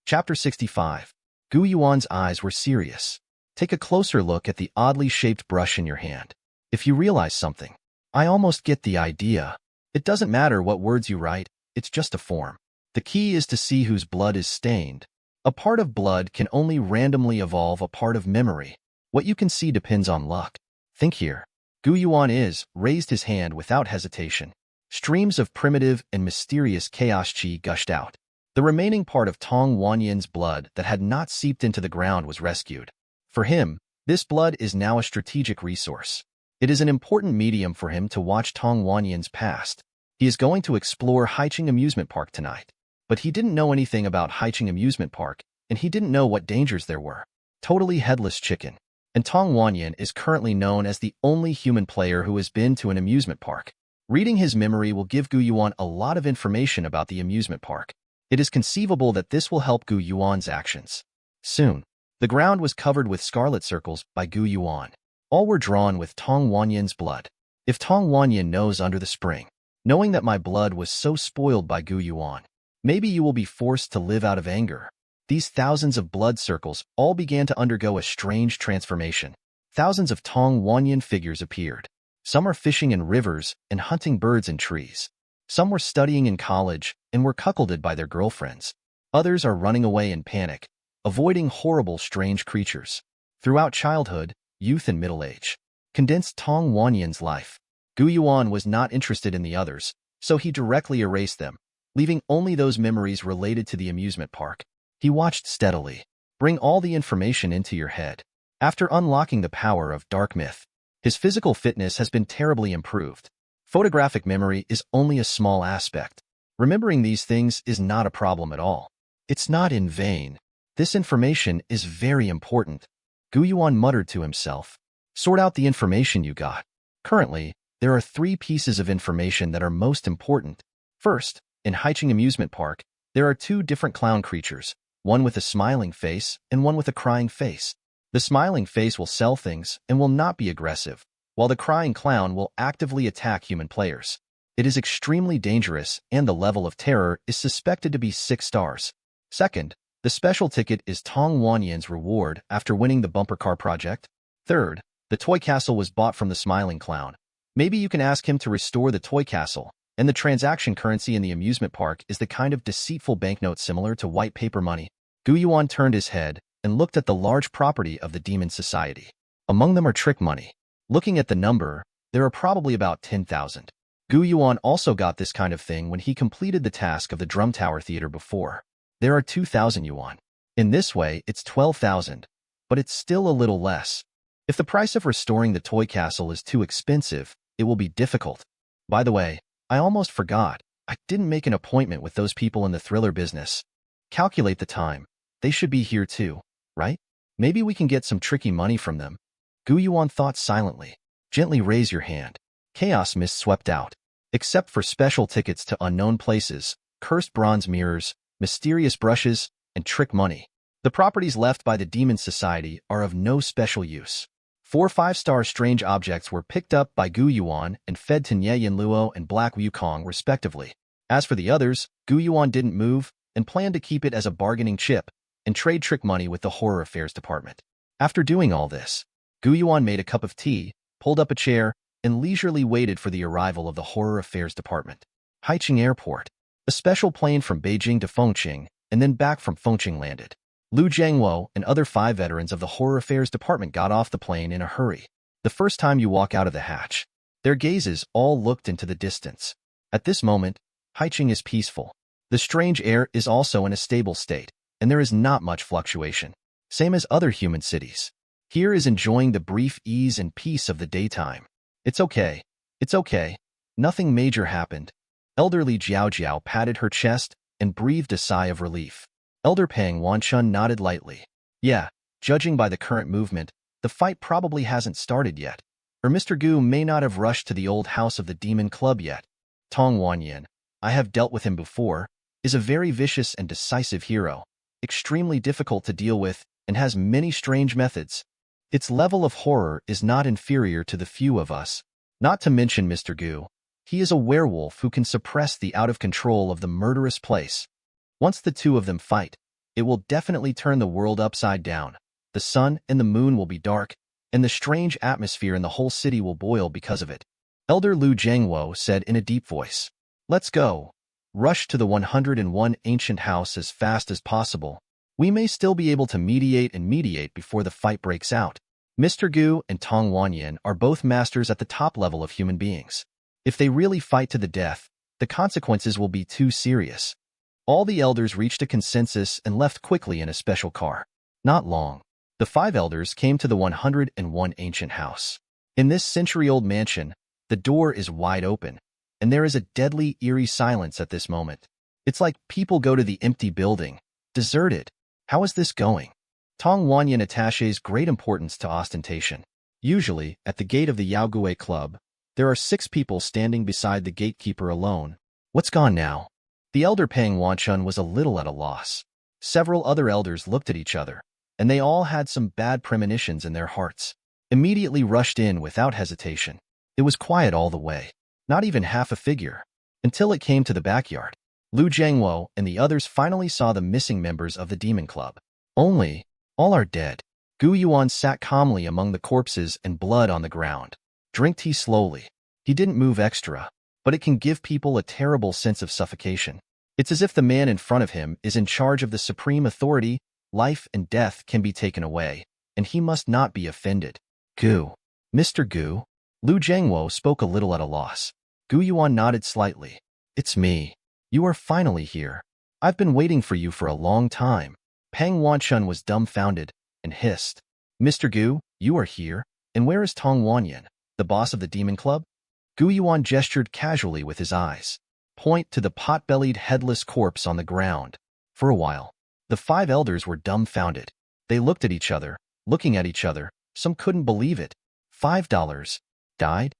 Chapter 65. Gu Yuan's eyes were serious. Take a closer look at the oddly shaped brush in your hand. If you realize something, I almost get the idea. It doesn't matter what words you write, it's just a form. The key is to see whose blood is stained. A part of blood can only randomly evolve a part of memory. What you can see depends on luck. Think here. Gu Yuan raised his hand without hesitation. Streams of primitive and mysterious chaos chi gushed out. The remaining part of Tong Wanyan's blood that had not seeped into the ground was rescued. For him, this blood is now a strategic resource. It is an important medium for him to watch Tong Wanyan's past. He is going to explore Haicheng Amusement Park tonight. But he didn't know anything about Haicheng Amusement Park, and he didn't know what dangers there were. Totally headless chicken. And Tong Wanyan is currently known as the only human player who has been to an amusement park. Reading his memory will give Gu Yuan a lot of information about the amusement park. It is conceivable that this will help Gu Yuan's actions. Soon, the ground was covered with scarlet circles by Gu Yuan. All were drawn with Tong Wanyan's blood. If Tong Wanyan knows under the spring, knowing that my blood was so spoiled by Gu Yuan, maybe you will be forced to live out of anger. These thousands of blood circles all began to undergo a strange transformation. Thousands of Tong Wanyan figures appeared. Some are fishing in rivers and hunting birds in trees. Some were studying in college and were cuckolded by their girlfriends. Others are running away in panic, avoiding horrible, strange creatures. Throughout childhood, youth and middle age, condensed Tong Wanyan's life. Gu Yuan was not interested in the others, so he directly erased them, leaving only those memories related to the amusement park. He watched steadily. Bring all the information into your head. After unlocking the power of dark myth, his physical fitness has been terribly improved. Photographic memory is only a small aspect. Remembering these things is not a problem at all. It's not in vain. This information is very important. Gu Yuan muttered to himself. Sort out the information you got. Currently, there are 3 pieces of information that are most important. First, in Haicheng Amusement Park, there are 2 different clown creatures, one with a smiling face and one with a crying face. The smiling face will sell things and will not be aggressive, while the crying clown will actively attack human players. It is extremely dangerous and the level of terror is suspected to be 6 stars. Second, the special ticket is Tong Wanyan's reward after winning the bumper car project. Third, the toy castle was bought from the smiling clown. Maybe you can ask him to restore the toy castle, and the transaction currency in the amusement park is the kind of deceitful banknote similar to white paper money. Gu Yuan turned his head and looked at the large property of the Demon Society. Among them are trick money. Looking at the number, there are probably about 10,000. Gu Yuan also got this kind of thing when he completed the task of the Drum Tower Theater before. There are 2,000 yuan. In this way, it's 12,000, but it's still a little less. If the price of restoring the toy castle is too expensive, it will be difficult. By the way, I almost forgot. I didn't make an appointment with those people in the thriller business. Calculate the time. They should be here too, right? Maybe we can get some tricky money from them. Gu Yuan thought silently. Gently raise your hand. Chaos mist swept out. Except for special tickets to unknown places, cursed bronze mirrors, mysterious brushes, and trick money. The properties left by the Demon Society are of no special use. 4 5-star strange objects were picked up by Gu Yuan and fed to Nie Yan Luo and Black Wukong respectively. As for the others, Gu Yuan didn't move and planned to keep it as a bargaining chip and trade trick money with the Horror Affairs Department. After doing all this, Gu Yuan made a cup of tea, pulled up a chair, and leisurely waited for the arrival of the Horror Affairs Department. Haicheng Airport. A special plane from Beijing to Fengqing and then back from Fengqing landed. Lu Jiangwo and other 5 veterans of the Horror Affairs Department got off the plane in a hurry. The first time you walk out of the hatch, their gazes all looked into the distance. At this moment, Haicheng is peaceful. The strange air is also in a stable state, and there is not much fluctuation. Same as other human cities. Here is enjoying the brief ease and peace of the daytime. It's okay. It's okay. Nothing major happened. Elderly Jiao Jiao patted her chest and breathed a sigh of relief. Elder Pang Wanchun nodded lightly. Yeah, judging by the current movement, the fight probably hasn't started yet. Or Mr. Gu may not have rushed to the old house of the Demon Club yet. Tong Wanyan, I have dealt with him before, is a very vicious and decisive hero, extremely difficult to deal with, and has many strange methods. Its level of horror is not inferior to the few of us. Not to mention Mr. Gu. He is a werewolf who can suppress the out-of-control of the murderous place. Once the 2 of them fight, it will definitely turn the world upside down. The sun and the moon will be dark, and the strange atmosphere in the whole city will boil because of it. Elder Lu Jiangwo said in a deep voice. Let's go. Rush to the 101 ancient house as fast as possible. We may still be able to mediate before the fight breaks out. Mr. Gu and Tong Wanyan are both masters at the top level of human beings. If they really fight to the death, the consequences will be too serious. All the elders reached a consensus and left quickly in a special car. Not long. The 5 elders came to the 101 ancient house. In this century-old mansion, the door is wide open, and there is a deadly, eerie silence at this moment. It's like people go to the empty building, deserted. How is this going? Tong Wanyan attaches great importance to ostentation. Usually, at the gate of the Yaogue Club, there are 6 people standing beside the gatekeeper alone. What's gone now? The elder Pang Wanchun was a little at a loss. Several other elders looked at each other, and they all had some bad premonitions in their hearts. Immediately rushed in without hesitation. It was quiet all the way, not even half a figure, until it came to the backyard. Lu Jiangwo and the others finally saw the missing members of the demon club. Only, all are dead. Gu Yuan sat calmly among the corpses and blood on the ground. Drink tea slowly. He didn't move extra, but it can give people a terrible sense of suffocation. It's as if the man in front of him is in charge of the supreme authority. Life and death can be taken away, and he must not be offended. Gu. Mr. Gu? Lu Jiangwo spoke a little at a loss. Gu Yuan nodded slightly. It's me. You are finally here. I've been waiting for you for a long time. Pang Wanchun was dumbfounded and hissed. Mr. Gu, you are here, and where is Tong Wanyan, the boss of the demon club? Gu Yuan gestured casually with his eyes. Point to the pot-bellied headless corpse on the ground. For a while, the 5 elders were dumbfounded. They looked at each other, looking at each other. Some couldn't believe it. $5. Died?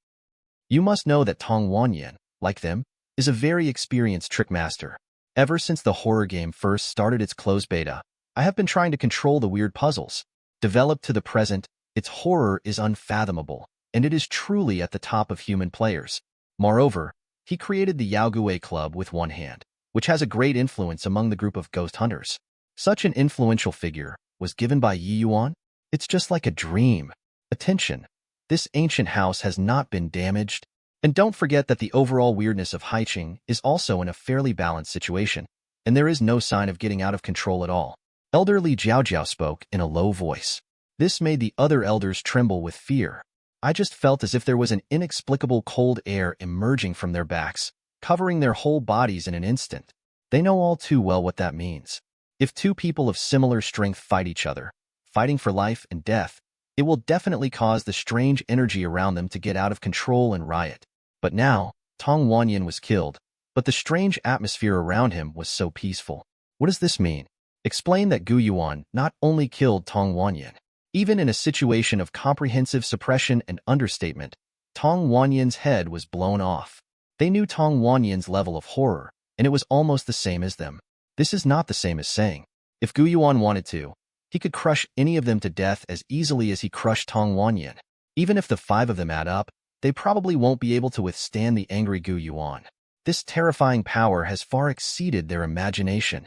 You must know that Tong Wanyan, like them, is a very experienced trick master. Ever since the horror game first started its closed beta, I have been trying to control the weird puzzles. Developed to the present, its horror is unfathomable, and it is truly at the top of human players. Moreover, he created the Yaoguwei Club with one hand, which has a great influence among the group of ghost hunters. Such an influential figure was given by Yi Yuan. It's just like a dream. Attention! This ancient house has not been damaged. And don't forget that the overall weirdness of Haiqing is also in a fairly balanced situation, and there is no sign of getting out of control at all. Elderly Jiao Jiao spoke in a low voice. This made the other elders tremble with fear. I just felt as if there was an inexplicable cold air emerging from their backs, covering their whole bodies in an instant. They know all too well what that means. If 2 people of similar strength fight each other, fighting for life and death, it will definitely cause the strange energy around them to get out of control and riot. But now, Tong Wanyan was killed, but the strange atmosphere around him was so peaceful. What does this mean? Explain that Gu Yuan not only killed Tong Wanyan. Even in a situation of comprehensive suppression and understatement, Tong Wanyan's head was blown off. They knew Tong Wanyan's level of horror, and it was almost the same as them. This is not the same as saying. If Gu Yuan wanted to, he could crush any of them to death as easily as he crushed Tong Wanyan. Even if the 5 of them add up, they probably won't be able to withstand the angry Gu Yuan. This terrifying power has far exceeded their imagination.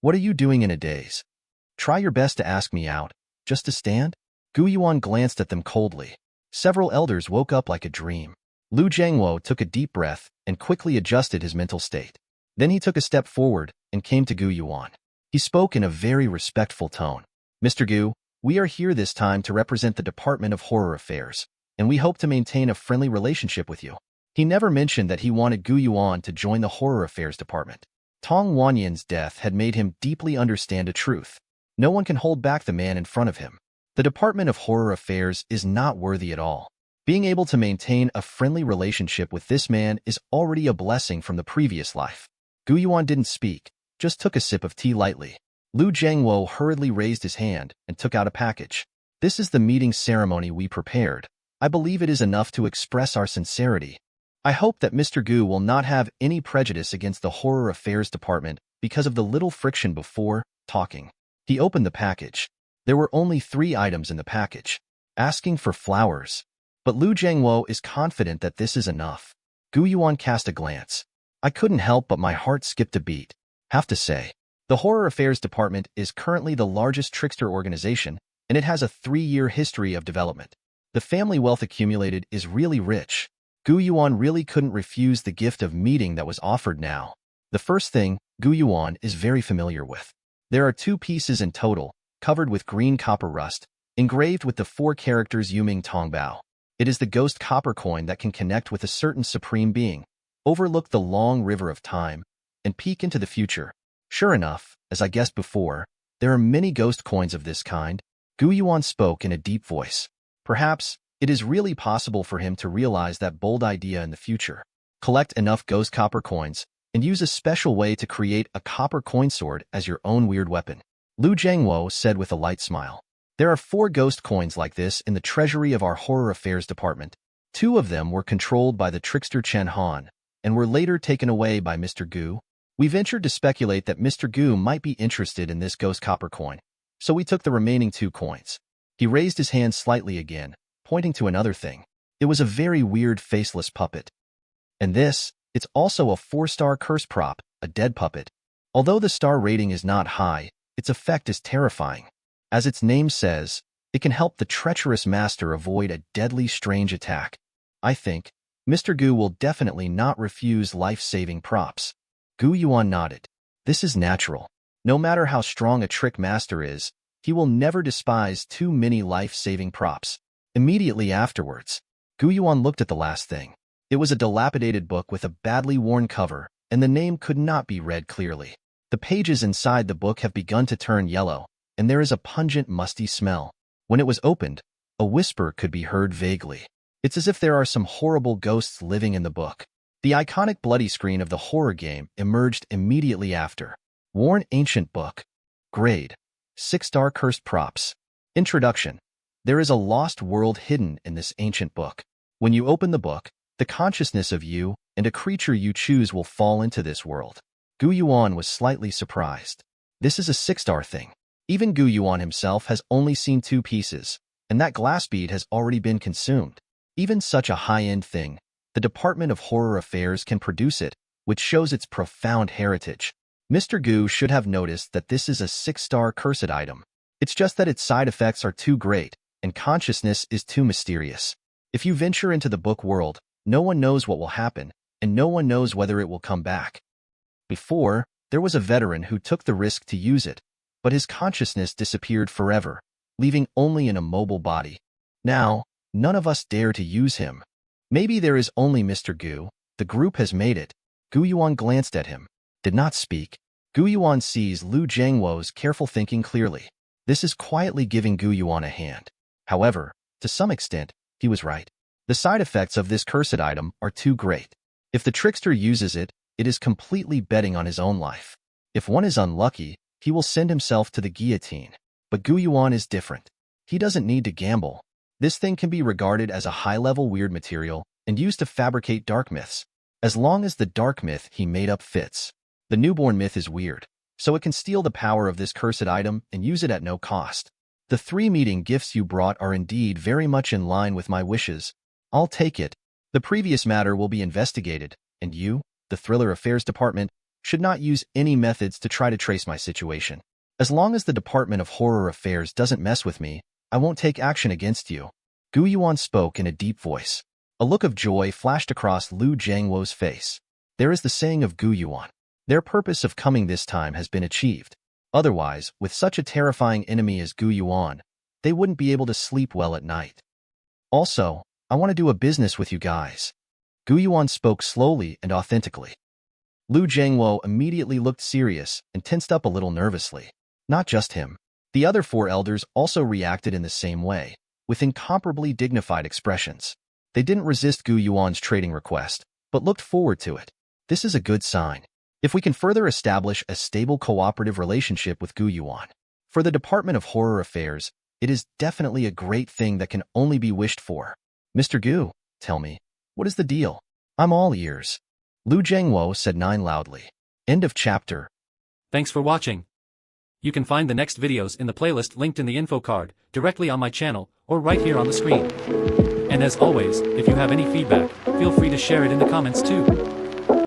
What are you doing in a daze? Try your best to ask me out. Just to stand? Gu Yuan glanced at them coldly. Several elders woke up like a dream. Lu Jiangwo took a deep breath and quickly adjusted his mental state. Then he took a step forward and came to Gu Yuan. He spoke in a very respectful tone. Mr. Gu, we are here this time to represent the Department of Horror Affairs, and we hope to maintain a friendly relationship with you. He never mentioned that he wanted Gu Yuan to join the Horror Affairs Department. Tong Wanyan's death had made him deeply understand a truth. No one can hold back the man in front of him. The Department of Horror Affairs is not worthy at all. Being able to maintain a friendly relationship with this man is already a blessing from the previous life. Gu Yuan didn't speak, just took a sip of tea lightly. Lu Jiangwo hurriedly raised his hand and took out a package. This is the meeting ceremony we prepared. I believe it is enough to express our sincerity. I hope that Mr. Gu will not have any prejudice against the Horror Affairs Department because of the little friction before talking. He opened the package. There were only 3 items in the package. Asking for flowers. But Lu Jiangwo is confident that this is enough. Gu Yuan cast a glance. I couldn't help but my heart skipped a beat. Have to say, the Horror Affairs Department is currently the largest trickster organization, and it has a 3-year history of development. The family wealth accumulated is really rich. Gu Yuan really couldn't refuse the gift of meeting that was offered now. The first thing, Gu Yuan is very familiar with. There are 2 pieces in total, covered with green copper rust, engraved with the 4 characters Yuming Tongbao. It is the ghost copper coin that can connect with a certain supreme being, overlook the long river of time, and peek into the future. Sure enough, as I guessed before, there are many ghost coins of this kind. Gu Yuan spoke in a deep voice. Perhaps, it is really possible for him to realize that bold idea in the future. Collect enough ghost copper coins, and use a special way to create a copper coin sword as your own weird weapon. Lu Jiangwo said with a light smile. There are 4 ghost coins like this in the treasury of our Horror Affairs Department. 2 of them were controlled by the trickster Chen Han, and were later taken away by Mr. Gu. We ventured to speculate that Mr. Gu might be interested in this ghost copper coin, so we took the remaining 2 coins. He raised his hand slightly again, pointing to another thing. It was a very weird faceless puppet. And this, it's also a 4-star curse prop, a dead puppet. Although the star rating is not high, its effect is terrifying. As its name says, it can help the treacherous master avoid a deadly strange attack. I think Mr. Gu will definitely not refuse life-saving props. Gu Yuan nodded. This is natural. No matter how strong a trick master is, he will never despise too many life-saving props. Immediately afterwards, Gu Yuan looked at the last thing. It was a dilapidated book with a badly worn cover, and the name could not be read clearly. The pages inside the book have begun to turn yellow, and there is a pungent, musty smell. When it was opened, a whisper could be heard vaguely. It's as if there are some horrible ghosts living in the book. The iconic bloody screen of the horror game emerged immediately after. Worn ancient book. Grade. 6-star cursed props. Introduction. There is a lost world hidden in this ancient book. When you open the book, the consciousness of you and a creature you choose will fall into this world. Gu Yuan was slightly surprised. This is a 6-star thing. Even Gu Yuan himself has only seen 2 pieces, and that glass bead has already been consumed. Even such a high-end thing, the Department of Horror Affairs can produce it, which shows its profound heritage. Mr. Gu should have noticed that this is a 6-star cursed item. It's just that its side effects are too great, and consciousness is too mysterious. If you venture into the book world, no one knows what will happen, and no one knows whether it will come back. Before, there was a veteran who took the risk to use it, but his consciousness disappeared forever, leaving only an immobile body. Now, none of us dare to use him. Maybe there is only Mr. Gu. The group has made it. Gu Yuan glanced at him, did not speak. Gu Yuan sees Lu Zhangwo's careful thinking clearly. This is quietly giving Gu Yuan a hand. However, to some extent, he was right. The side effects of this cursed item are too great. If the trickster uses it, it is completely betting on his own life. If one is unlucky, he will send himself to the guillotine. But Gu Yuan is different. He doesn't need to gamble. This thing can be regarded as a high-level weird material and used to fabricate dark myths. As long as the dark myth he made up fits. The newborn myth is weird, so it can steal the power of this cursed item and use it at no cost. The 3 meeting gifts you brought are indeed very much in line with my wishes. I'll take it. The previous matter will be investigated, and you, the Thriller Affairs Department, should not use any methods to try to trace my situation. As long as the Department of Horror Affairs doesn't mess with me, I won't take action against you. Gu Yuan spoke in a deep voice. A look of joy flashed across Lu Zhangwo's face. There is the saying of Gu Yuan. Their purpose of coming this time has been achieved. Otherwise, with such a terrifying enemy as Gu Yuan, they wouldn't be able to sleep well at night. Also, I want to do a business with you guys. Gu Yuan spoke slowly and authentically. Lu Zhangwo immediately looked serious and tensed up a little nervously. Not just him. The other 4 elders also reacted in the same way, with incomparably dignified expressions. They didn't resist Gu Yuan's trading request, but looked forward to it. This is a good sign. If we can further establish a stable cooperative relationship with Gu Yuan, for the Department of Horror Affairs, it is definitely a great thing that can only be wished for. Mr. Gu, tell me, what is the deal? I'm all ears. Lu Zhangwo said 9 loudly. End of chapter. Thanks for watching. You can find the next videos in the playlist linked in the info card, directly on my channel, or right here on the screen. And as always, if you have any feedback, feel free to share it in the comments too.